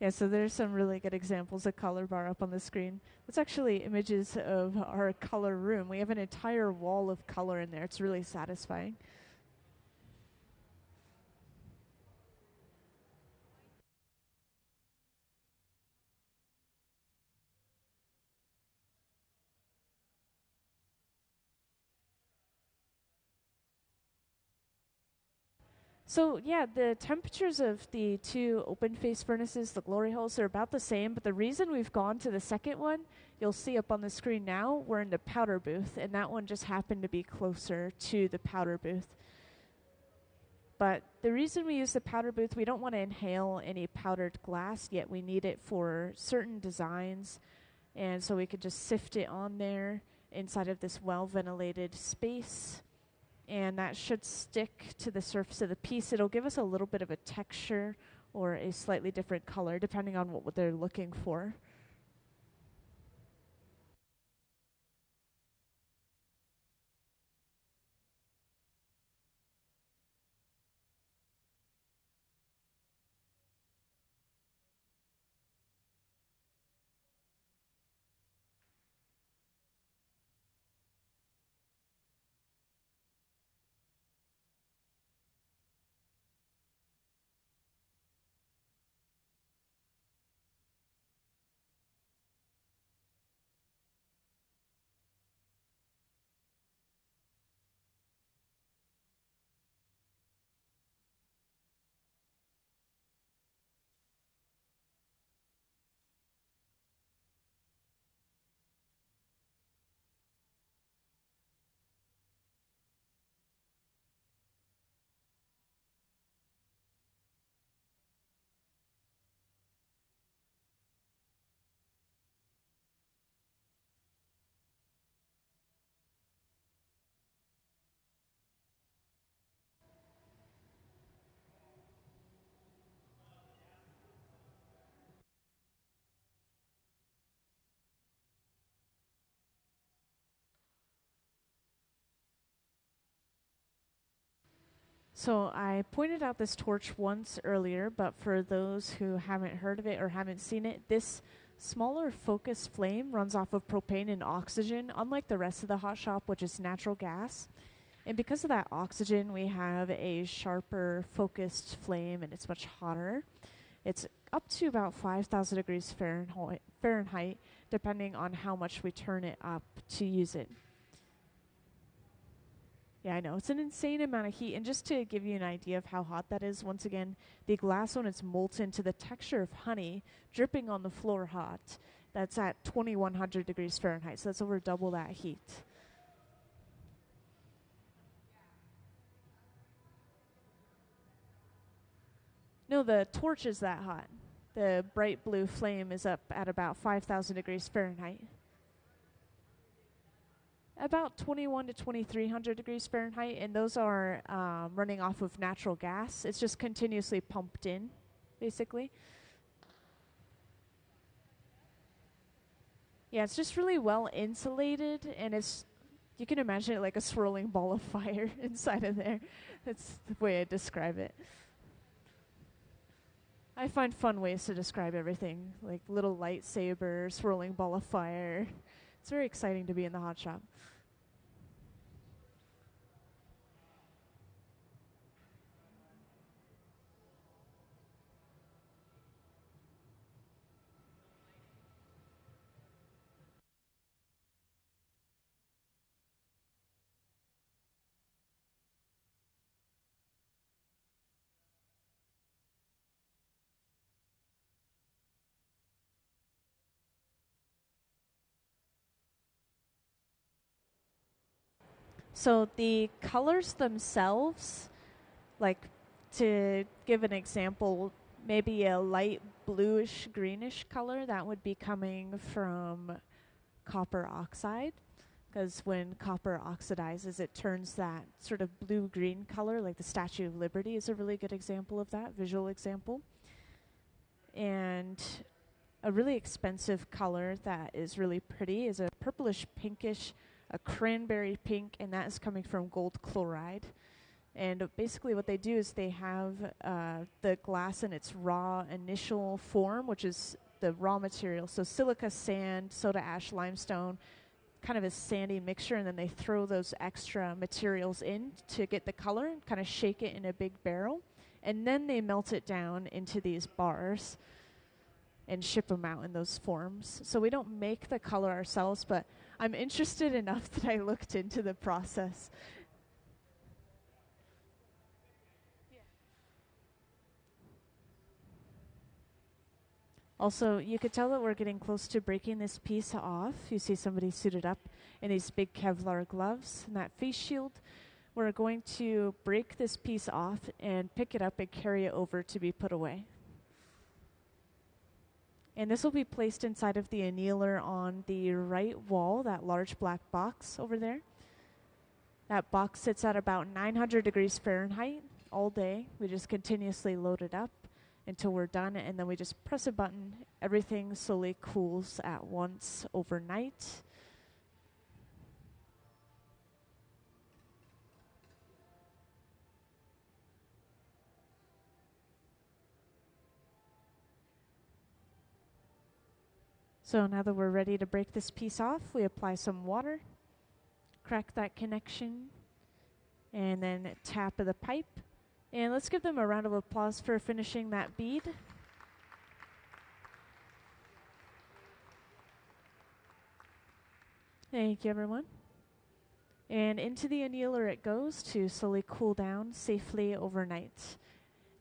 Yeah, so there's some really good examples of color bar up on the screen. It's actually images of our color room. We have an entire wall of color in there. It's really satisfying. So yeah, the temperatures of the two open face furnaces, the glory holes, are about the same, but the reason we've gone to the second one, you'll see up on the screen now, we're in the powder booth, and that one just happened to be closer to the powder booth. But the reason we use the powder booth, we don't want to inhale any powdered glass, yet we need it for certain designs. And so we could just sift it on there inside of this well-ventilated space. And that should stick to the surface of the piece. It'll give us a little bit of a texture or a slightly different color depending on what they're looking for. So I pointed out this torch once earlier, but for those who haven't heard of it or haven't seen it, this smaller focus flame runs off of propane and oxygen, unlike the rest of the hot shop, which is natural gas. And because of that oxygen, we have a sharper focused flame, and it's much hotter. It's up to about 5,000 degrees Fahrenheit, depending on how much we turn it up to use it. Yeah, I know. It's an insane amount of heat. And just to give you an idea of how hot that is, once again, the glass, when it's molten to the texture of honey, dripping on the floor hot, that's at 2,100 degrees Fahrenheit. So that's over double that heat. No, the torch is that hot. The bright blue flame is up at about 5,000 degrees Fahrenheit. About 21 to 2,300 degrees Fahrenheit, and those are running off of natural gas. It's just continuously pumped in, basically. Yeah, it's just really well insulated, and you can imagine it like a swirling ball of fire inside of there. That's the way I describe it. I find fun ways to describe everything, like little lightsaber, swirling ball of fire. It's very exciting to be in the hot shop. So the colors themselves, like to give an example, maybe a light bluish greenish color, that would be coming from copper oxide. Because when copper oxidizes, it turns that sort of blue-green color, like the Statue of Liberty is a really good example of that, visual example. And a really expensive color that is really pretty is a purplish pinkish, a cranberry pink, and that is coming from gold chloride. And basically what they do is they have the glass in its raw initial form, which is the raw material. So silica, sand, soda ash, limestone, kind of a sandy mixture, and then they throw those extra materials in to get the color, kind of shake it in a big barrel, and then they melt it down into these bars and ship them out in those forms. So we don't make the color ourselves, but I'm interested enough that I looked into the process. Also, you could tell that we're getting close to breaking this piece off. You see somebody suited up in these big Kevlar gloves and that face shield. We're going to break this piece off and pick it up and carry it over to be put away. And this will be placed inside of the annealer on the right wall, that large black box over there. That box sits at about 900 degrees Fahrenheit all day. We just continuously load it up until we're done, and then we just press a button. Everything slowly cools at once overnight. So now that we're ready to break this piece off, we apply some water, crack that connection, and then tap the pipe. And let's give them a round of applause for finishing that bead. Thank you, everyone. And into the annealer it goes to slowly cool down safely overnight.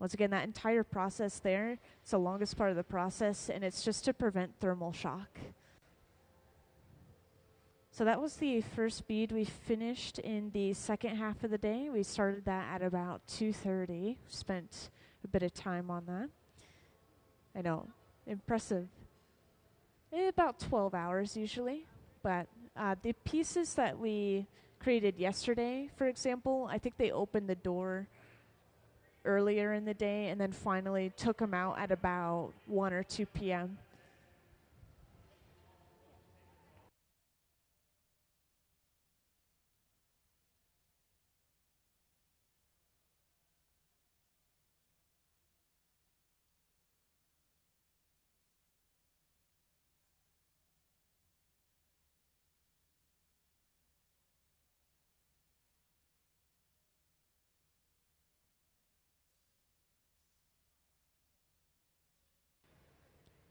Once again, that entire process there, it's the longest part of the process, and it's just to prevent thermal shock. So that was the first bead we finished in the second half of the day. We started that at about 2:30. Spent a bit of time on that. I know, impressive. About 12 hours usually, but the pieces that we created yesterday, for example, I think they opened the door earlier in the day and then finally took them out at about 1 or 2 p.m.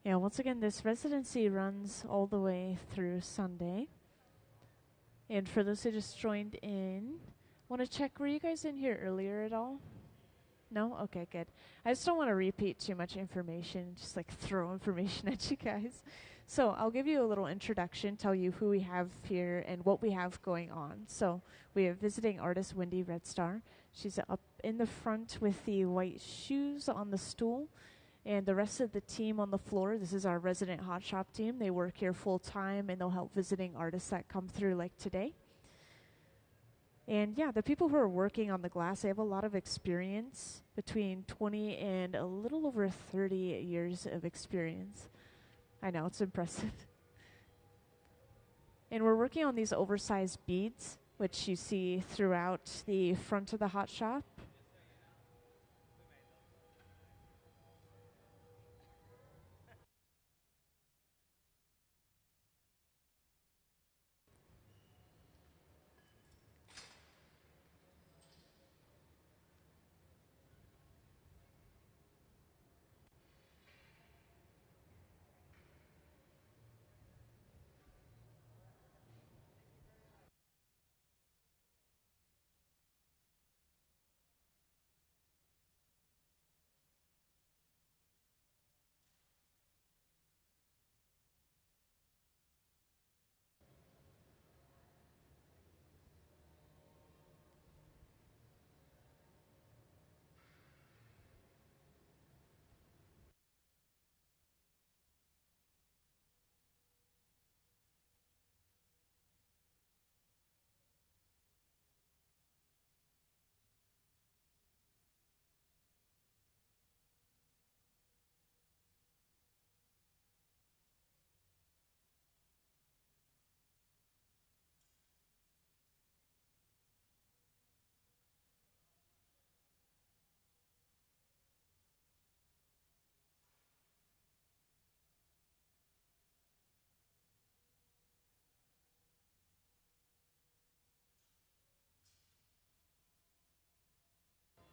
Yeah, once again, this residency runs all the way through Sunday. And for those who just joined in, want to check, were you guys in here earlier at all? No? Okay, good. I just don't want to repeat too much information, just like throw information at you guys. So I'll give you a little introduction, tell you who we have here and what we have going on. So we have visiting artist Wendy Redstar. She's up in the front with the white shoes on the stool. And the rest of the team on the floor, this is our resident hot shop team. They work here full time and they'll help visiting artists that come through like today. And yeah, the people who are working on the glass, they have a lot of experience, between 20 and a little over 30 years of experience. I know, it's impressive. And we're working on these oversized beads, which you see throughout the front of the hot shop.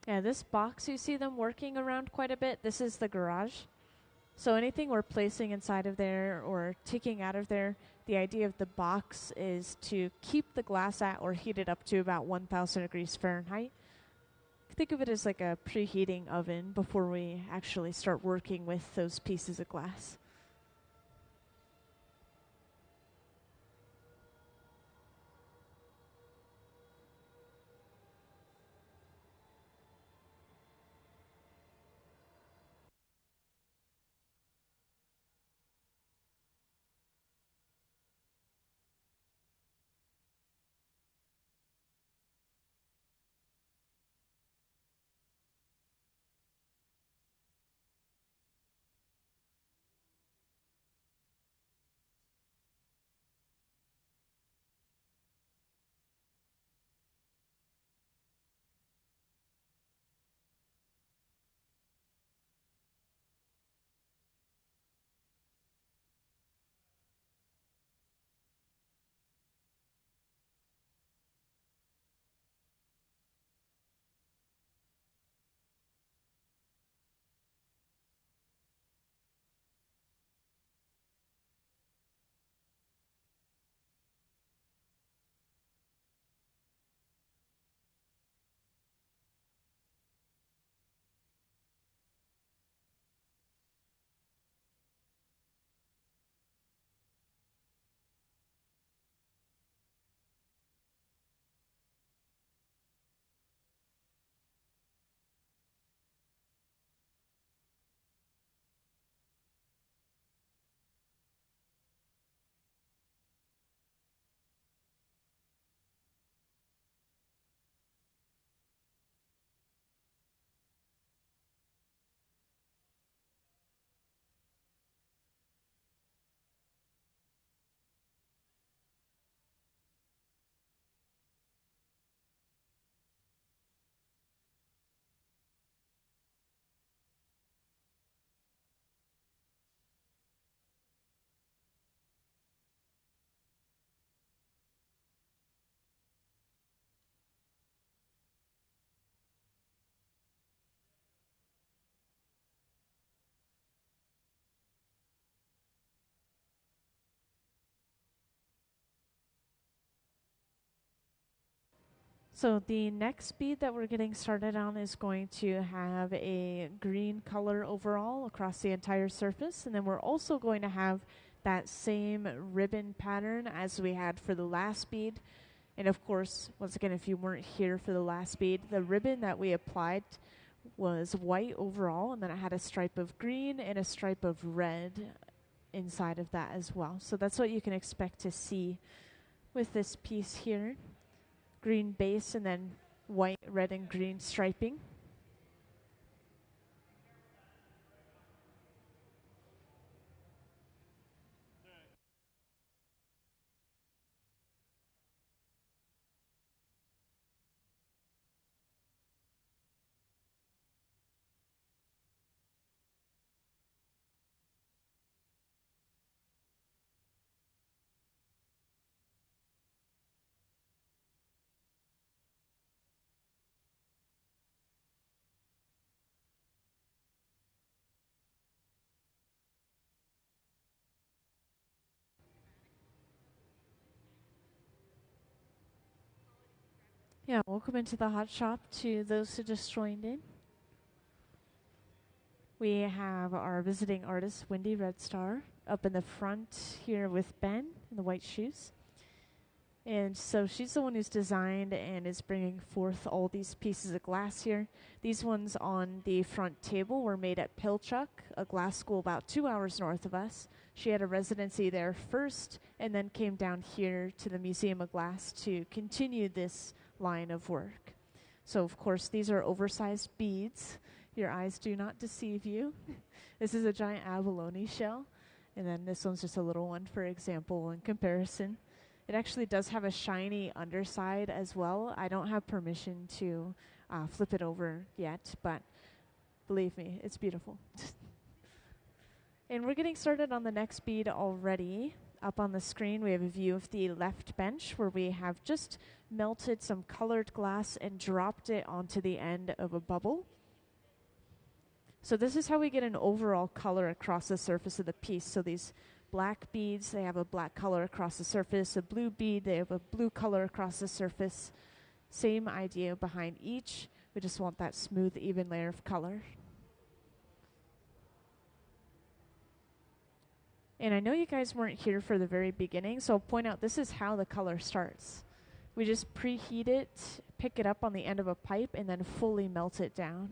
Yeah, this box, you see them working around quite a bit. This is the garage. So anything we're placing inside of there or taking out of there, the idea of the box is to keep the glass at or heat it up to about 1,000 degrees Fahrenheit. Think of it as like a preheating oven before we actually start working with those pieces of glass. So the next bead that we're getting started on is going to have a green color overall across the entire surface. And then we're also going to have that same ribbon pattern as we had for the last bead. And of course, once again, if you weren't here for the last bead, the ribbon that we applied was white overall, and then it had a stripe of green and a stripe of red inside of that as well. So that's what you can expect to see with this piece here. Green base and then white, red, and green striping. Yeah, welcome into the hot shop to those who just joined in. We have our visiting artist, Wendy Red Star, up in the front here with Ben in the white shoes. And so she's the one who's designed and is bringing forth all these pieces of glass here. These ones on the front table were made at Pilchuck, a glass school about 2 hours north of us. She had a residency there first and then came down here to the Museum of Glass to continue this line of work. So, of course, these are oversized beads. Your eyes do not deceive you. This is a giant abalone shell. And then this one's just a little one, for example, in comparison. It actually does have a shiny underside as well. I don't have permission to flip it over yet, but believe me, it's beautiful. And we're getting started on the next bead already. Up on the screen, we have a view of the left bench where we have just melted some colored glass and dropped it onto the end of a bubble. So this is how we get an overall color across the surface of the piece. So these black beads, they have a black color across the surface. A blue bead, they have a blue color across the surface. Same idea behind each. We just want that smooth, even layer of color. And I know you guys weren't here for the very beginning, so I'll point out this is how the color starts. We just preheat it, pick it up on the end of a pipe, and then fully melt it down.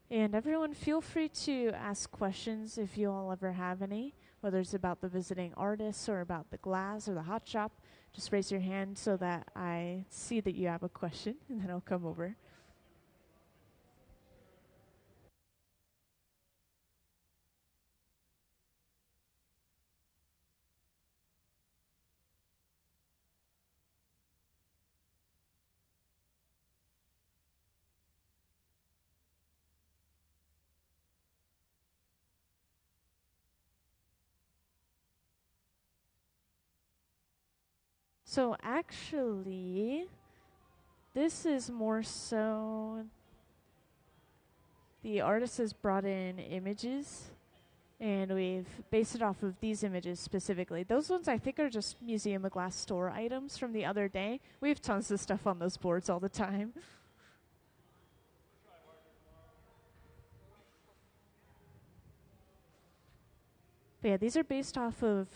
And everyone, feel free to ask questions if you all ever have any, whether it's about the visiting artists or about the glass or the hot shop. Just raise your hand so that I see that you have a question, and then I'll come over. So actually, this is more so the artist has brought in images, and we've based it off of these images specifically. Those ones I think are just Museum of Glass store items from the other day. We have tons of stuff on those boards all the time. But yeah, these are based off of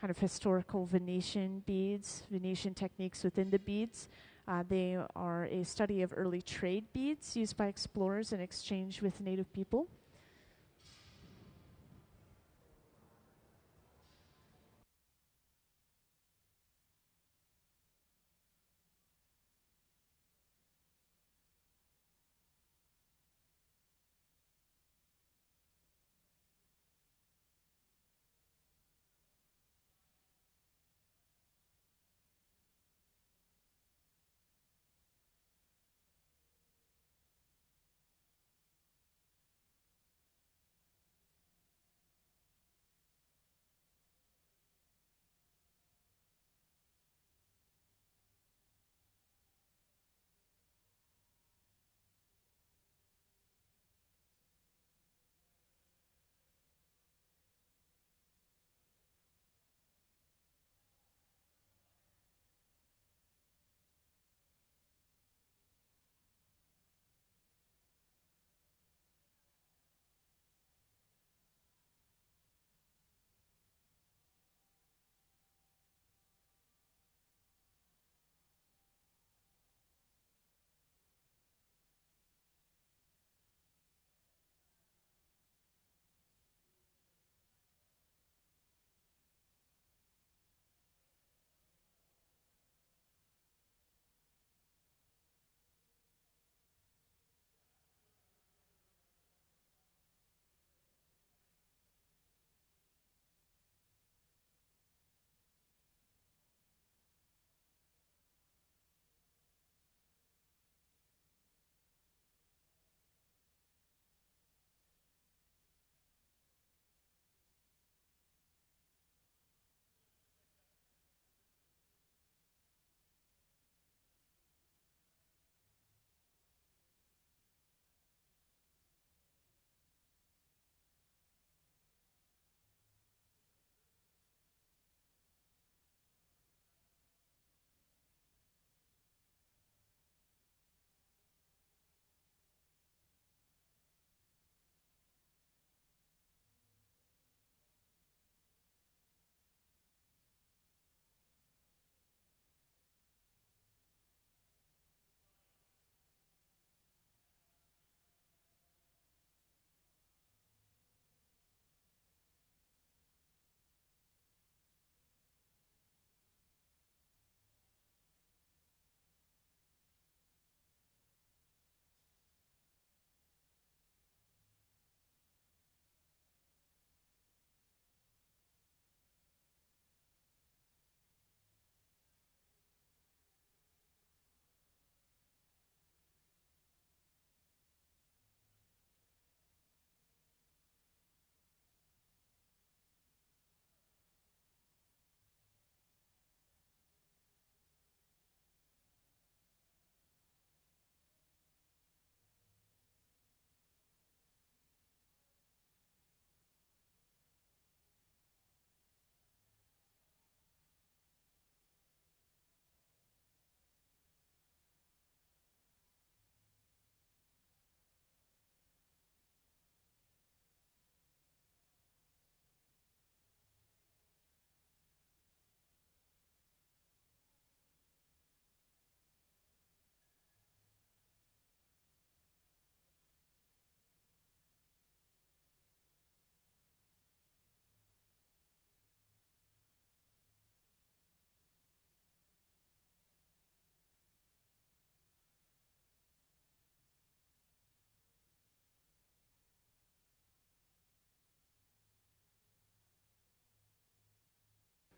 kind of historical Venetian beads, Venetian techniques within the beads. They are a study of early trade beads used by explorers in exchange with native people.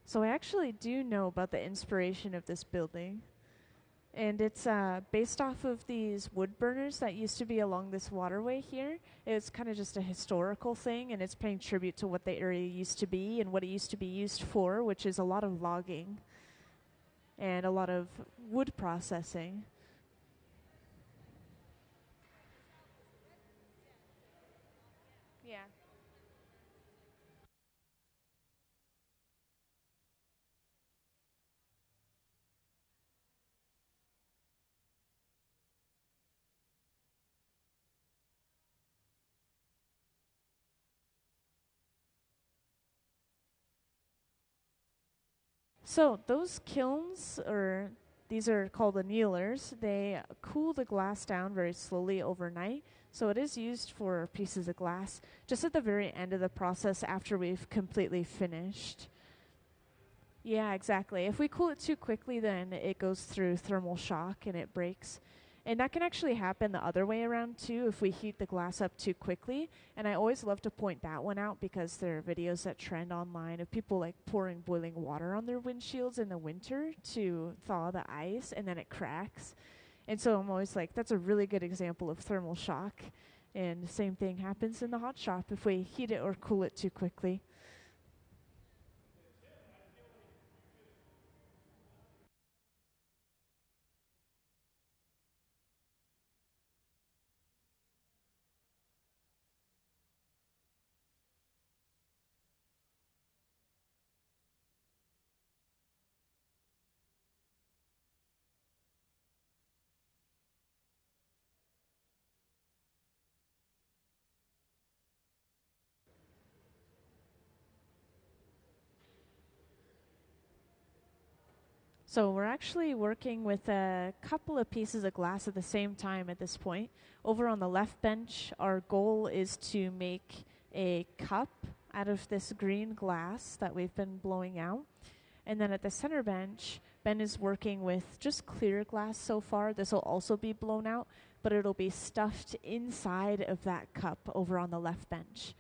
So I actually do know about the inspiration of this building. And it's based off of these wood burners that used to be along this waterway here. It's kind of just a historical thing, and it's paying tribute to what the area used to be and what it used to be used for, which is a lot of logging and a lot of wood processing. Yeah. So those kilns, or these are called annealers, they cool the glass down very slowly overnight. So it is used for pieces of glass just at the very end of the process after we've completely finished. Yeah, exactly. If we cool it too quickly, then it goes through thermal shock and it breaks. And that can actually happen the other way around too if we heat the glass up too quickly. And I always love to point that one out because there are videos that trend online of people like pouring boiling water on their windshields in the winter to thaw the ice, and then it cracks. And so I'm always like, that's a really good example of thermal shock. And the same thing happens in the hot shop if we heat it or cool it too quickly. So we're actually working with a couple of pieces of glass at the same time at this point. Over on the left bench, our goal is to make a cup out of this green glass that we've been blowing out. And then at the center bench, Ben is working with just clear glass so far. This will also be blown out, but it'll be stuffed inside of that cup over on the left bench.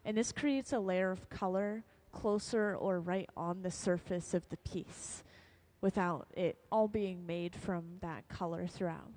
And this creates a layer of color closer or right on the surface of the piece, without it all being made from that color throughout.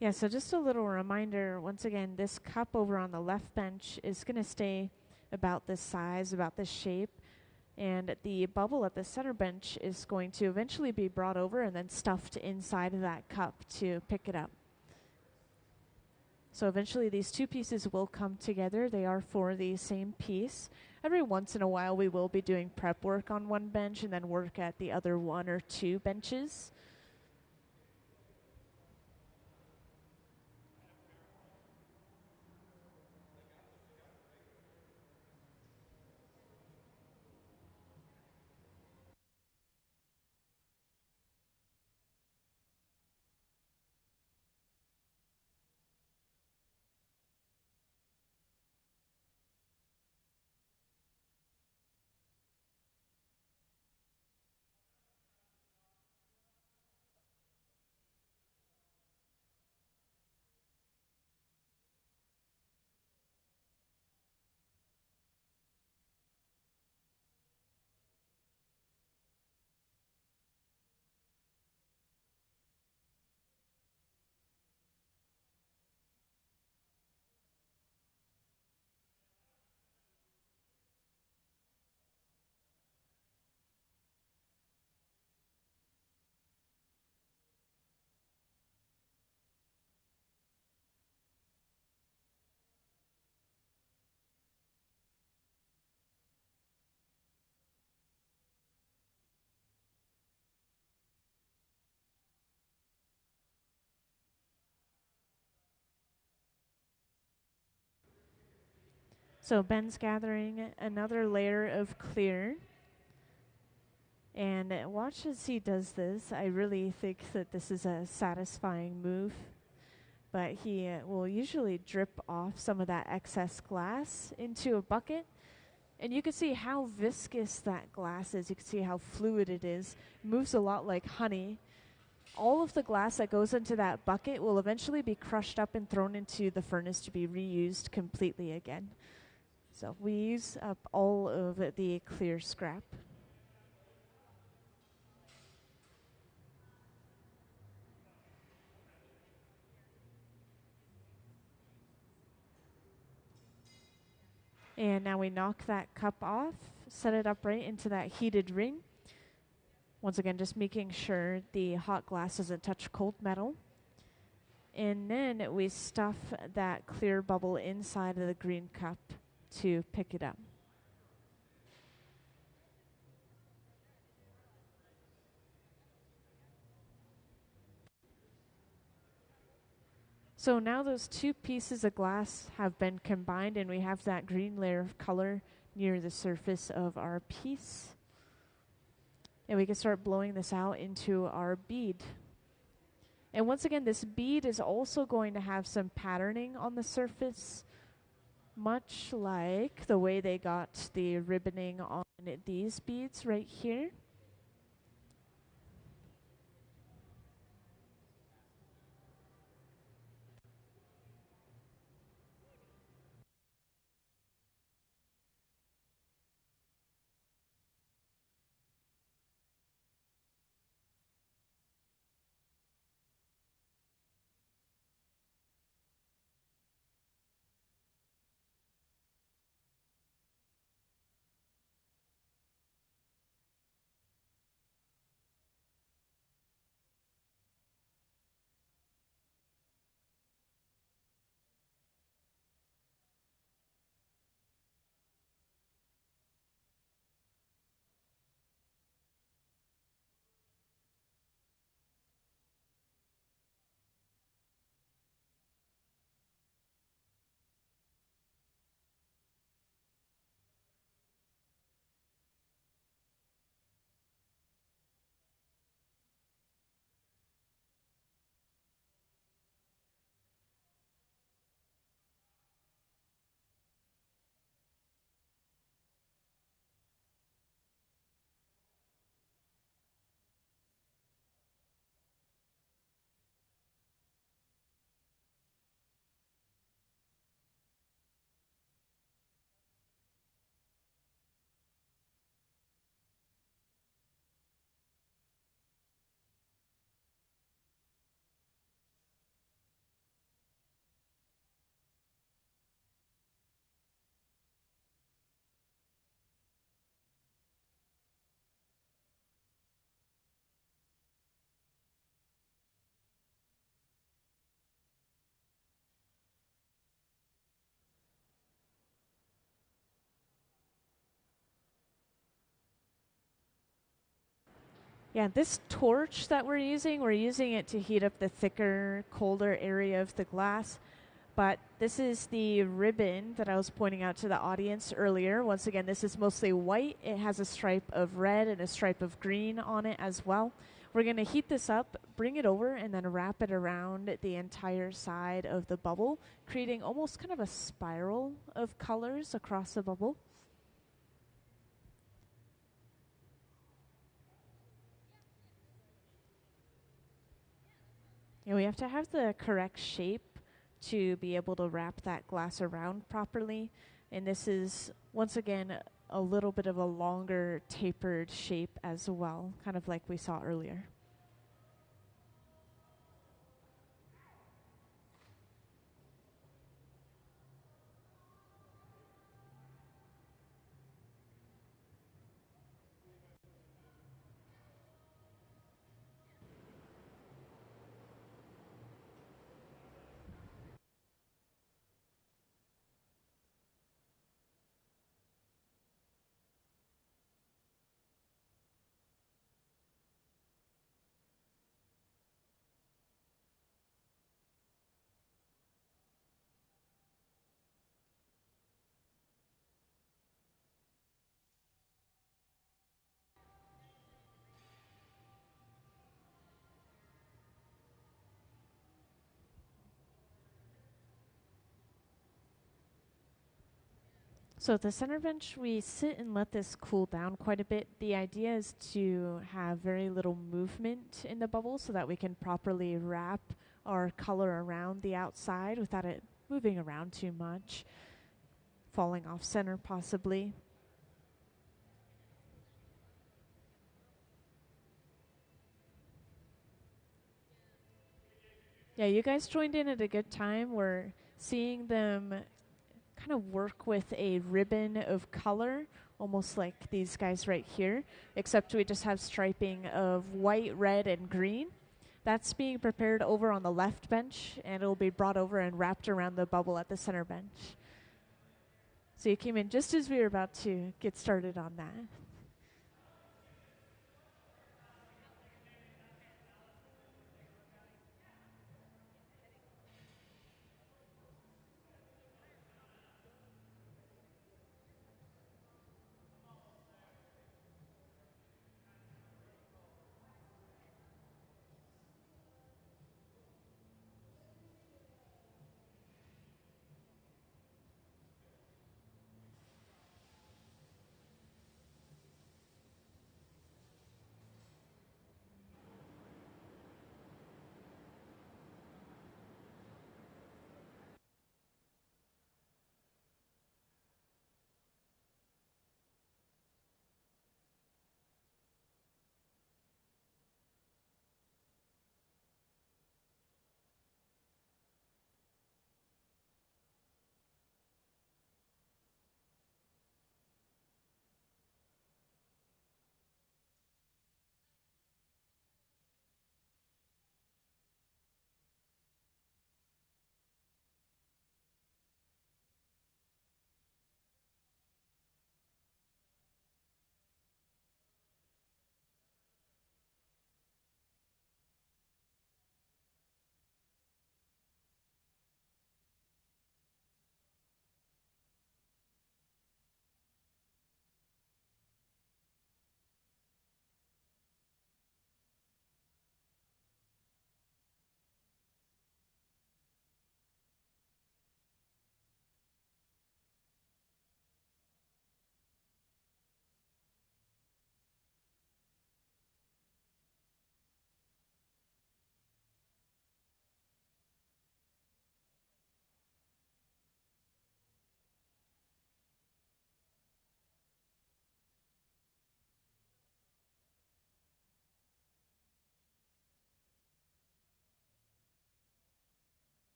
Yeah, so just a little reminder, once again, this cup over on the left bench is going to stay about this size, about this shape, and the bubble at the center bench is going to eventually be brought over and then stuffed inside of that cup to pick it up. So eventually these two pieces will come together. They are for the same piece. Every once in a while we will be doing prep work on one bench and then work at the other one or two benches. So Ben's gathering another layer of clear. And watch as he does this. I really think that this is a satisfying move. But he will usually drip off some of that excess glass into a bucket. And you can see how viscous that glass is. You can see how fluid it is. It moves a lot like honey. All of the glass that goes into that bucket will eventually be crushed up and thrown into the furnace to be reused completely again. So we use up all of the clear scrap. And now we knock that cup off, set it upright into that heated ring. Once again, just making sure the hot glass doesn't touch cold metal. And then we stuff that clear bubble inside of the green cup to pick it up. So now those two pieces of glass have been combined and we have that green layer of color near the surface of our piece. And we can start blowing this out into our bead. And once again, this bead is also going to have some patterning on the surface, much like the way they got the ribboning on these beads right here. Yeah, this torch that we're using it to heat up the thicker, colder area of the glass. But this is the ribbon that I was pointing out to the audience earlier. Once again, this is mostly white. It has a stripe of red and a stripe of green on it as well. We're going to heat this up, bring it over, and then wrap it around the entire side of the bubble, creating almost kind of a spiral of colors across the bubble. And we have to have the correct shape to be able to wrap that glass around properly. And this is, once again, a little bit of a longer tapered shape as well, kind of like we saw earlier. So at the center bench, we sit and let this cool down quite a bit. The idea is to have very little movement in the bubble so that we can properly wrap our color around the outside without it moving around too much, falling off center possibly. Yeah, you guys joined in at a good time. We're seeing them kind of work with a ribbon of color, almost like these guys right here, except we just have striping of white, red, and green. That's being prepared over on the left bench, and it'll be brought over and wrapped around the bubble at the center bench. So you came in just as we were about to get started on that.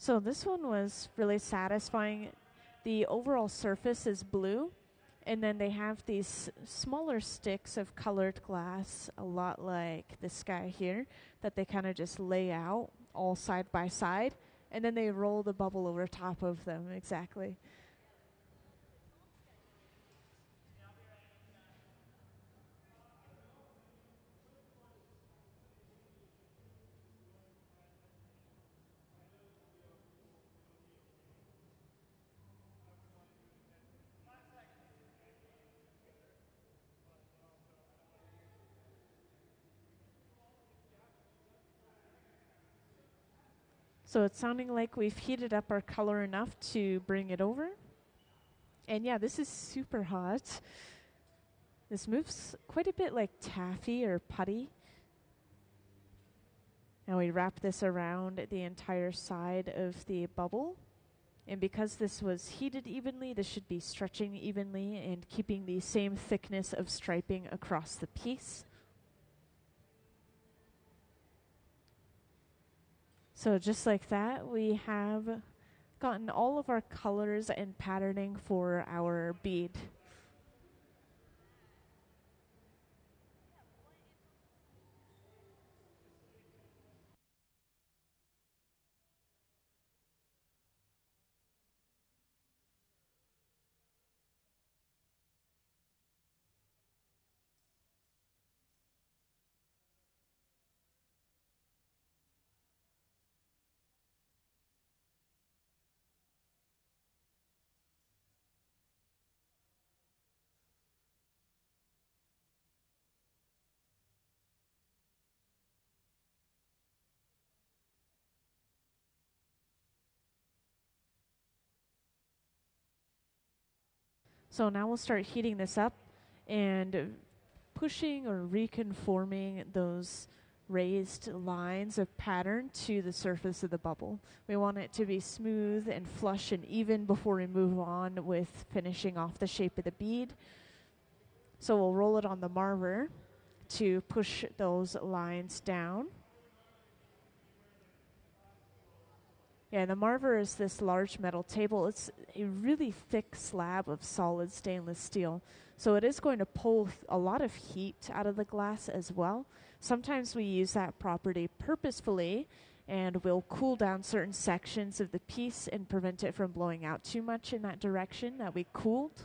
So this one was really satisfying. The overall surface is blue, and then they have these smaller sticks of colored glass, a lot like this guy here, that they kind of just lay out all side by side, and then they roll the bubble over top of them. Exactly. So it's sounding like we've heated up our color enough to bring it over. And yeah, this is super hot. This moves quite a bit like taffy or putty. Now we wrap this around the entire side of the bubble. And because this was heated evenly, this should be stretching evenly and keeping the same thickness of striping across the piece. So just like that, we have gotten all of our colors and patterning for our bead. So now we'll start heating this up and pushing or reconforming those raised lines of pattern to the surface of the bubble. We want it to be smooth and flush and even before we move on with finishing off the shape of the bead. So we'll roll it on the marver to push those lines down. Yeah, the marver is this large metal table. It's a really thick slab of solid stainless steel. So it is going to pull a lot of heat out of the glass as well. Sometimes we use that property purposefully, and we'll cool down certain sections of the piece and prevent it from blowing out too much in that direction that we cooled.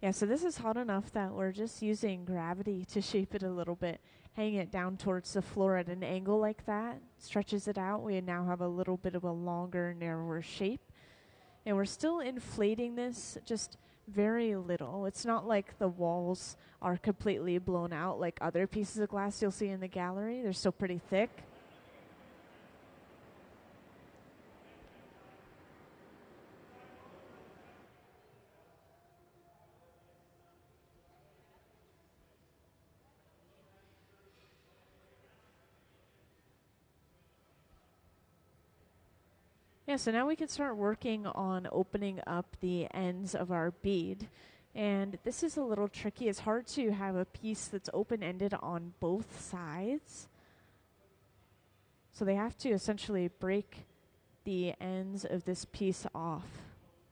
Yeah, so this is hot enough that we're just using gravity to shape it a little bit. Hang it down towards the floor at an angle like that, stretches it out. We now have a little bit of a longer, narrower shape. And we're still inflating this just very little. It's not like the walls are completely blown out like other pieces of glass you'll see in the gallery. They're still pretty thick. Yeah, so now we can start working on opening up the ends of our bead. And this is a little tricky. It's hard to have a piece that's open-ended on both sides. So they have to essentially break the ends of this piece off,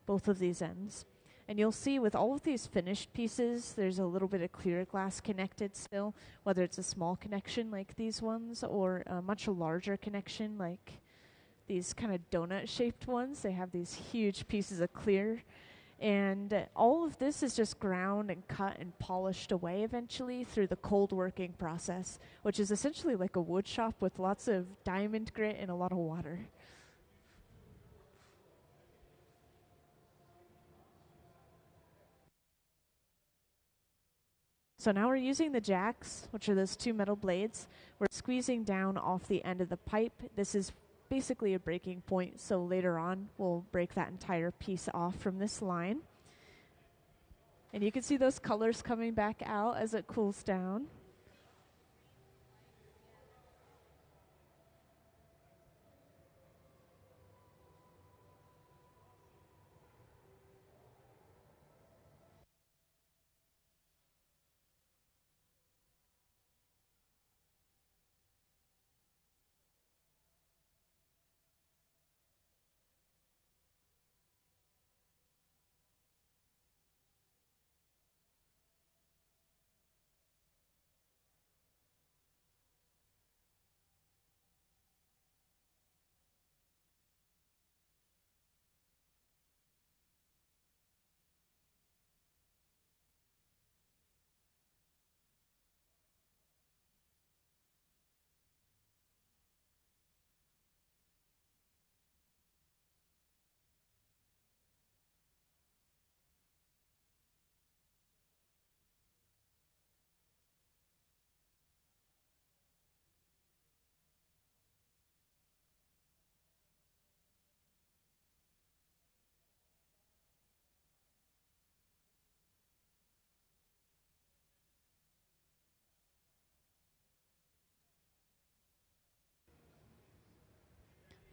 both of these ends. And you'll see with all of these finished pieces, there's a little bit of clear glass connected still, whether it's a small connection like these ones or a much larger connection like these kind of donut-shaped ones. They have these huge pieces of clear. And all of this is just ground and cut and polished away eventually through the cold working process, which is essentially like a wood shop with lots of diamond grit and a lot of water. So now we're using the jacks, which are those two metal blades. We're squeezing down off the end of the pipe. This is basically a breaking point, so later on we'll break that entire piece off from this line. And you can see those colors coming back out as it cools down.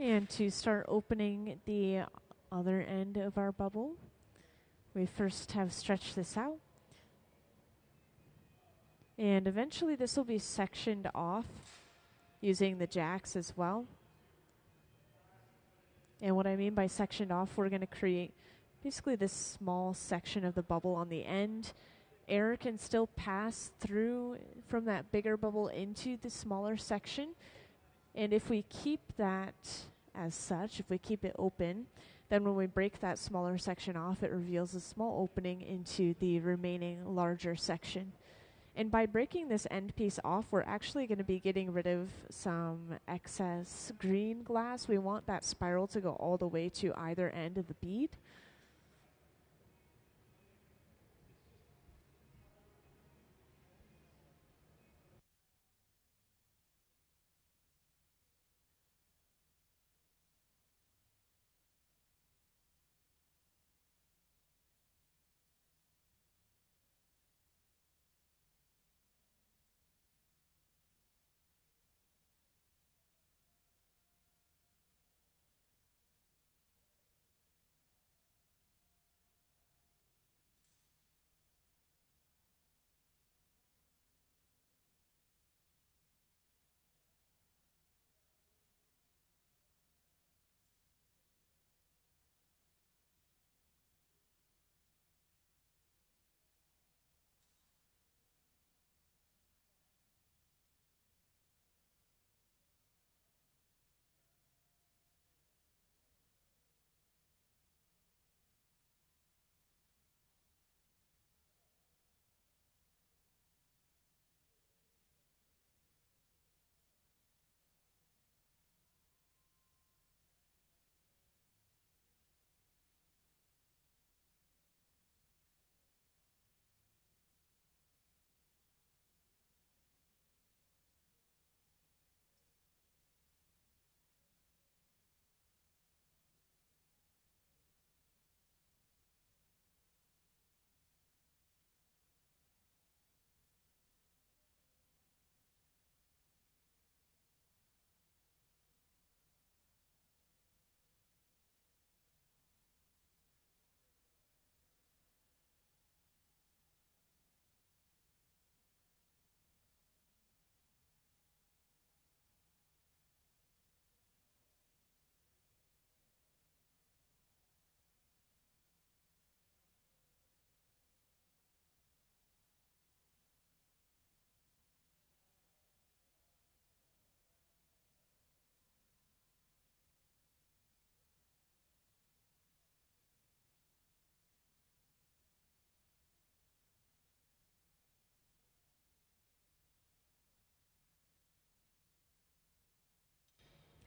And to start opening the other end of our bubble, we first have stretched this out. And eventually this will be sectioned off using the jacks as well. And what I mean by sectioned off, we're going to create basically this small section of the bubble on the end. Air can still pass through from that bigger bubble into the smaller section. And if we keep that as such, if we keep it open, then when we break that smaller section off, it reveals a small opening into the remaining larger section. And by breaking this end piece off, we're actually going to be getting rid of some excess green glass. We want that spiral to go all the way to either end of the bead.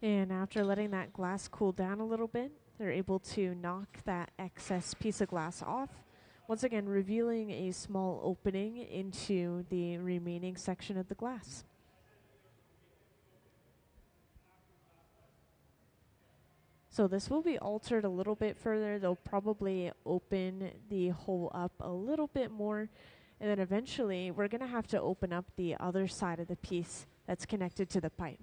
And after letting that glass cool down a little bit, they're able to knock that excess piece of glass off, once again revealing a small opening into the remaining section of the glass. So this will be altered a little bit further. They'll probably open the hole up a little bit more, and then eventually we're going to have to open up the other side of the piece that's connected to the pipe.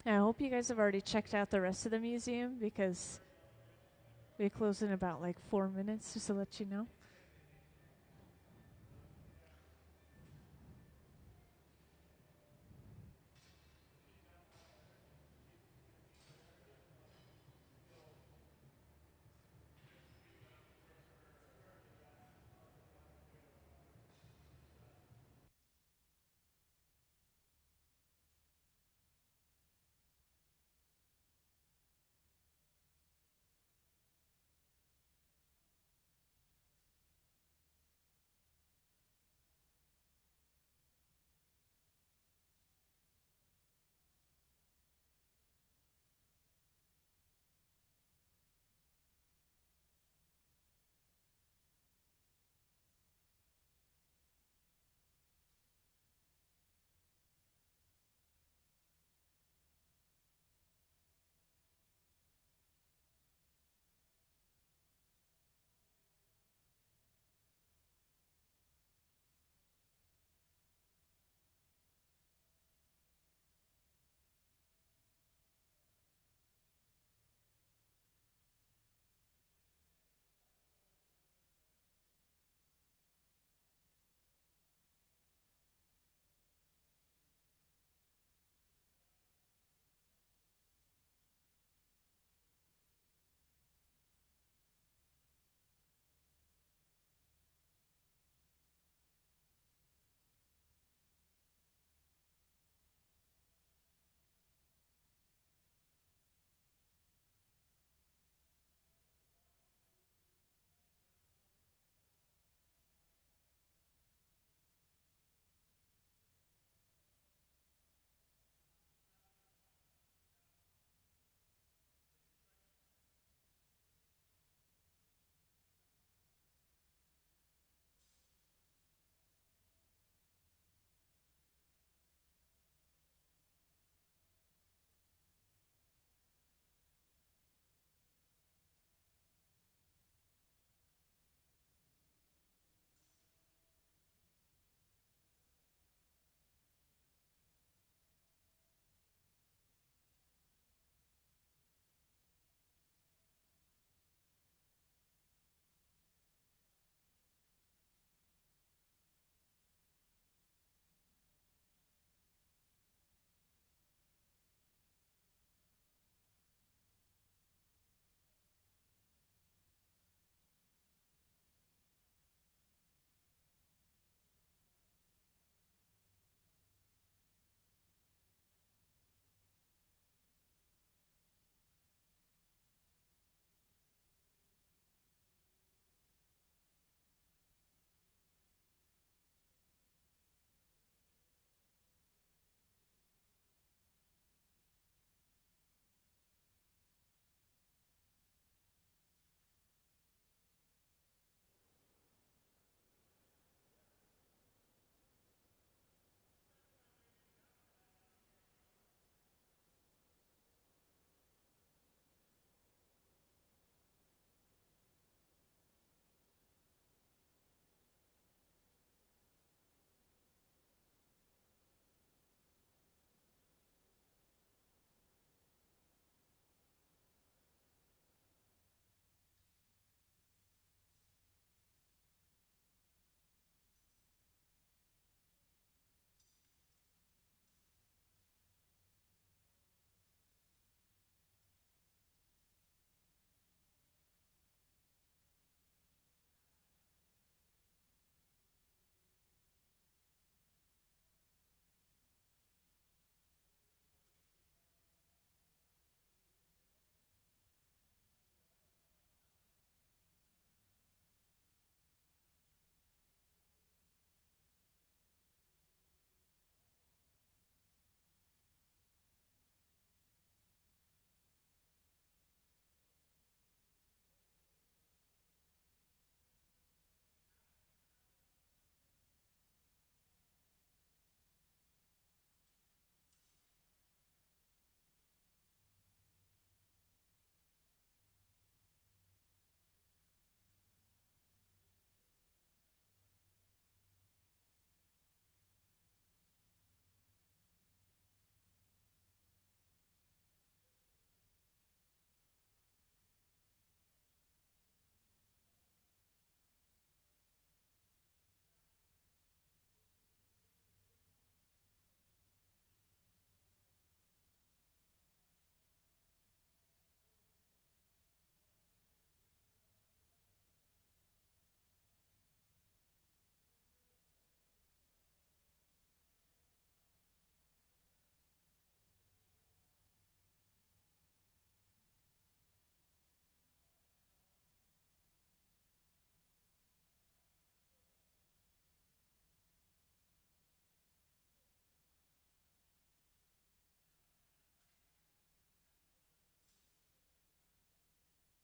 I hope you guys have already checked out the rest of the museum because we close in about like 4 minutes, just to let you know.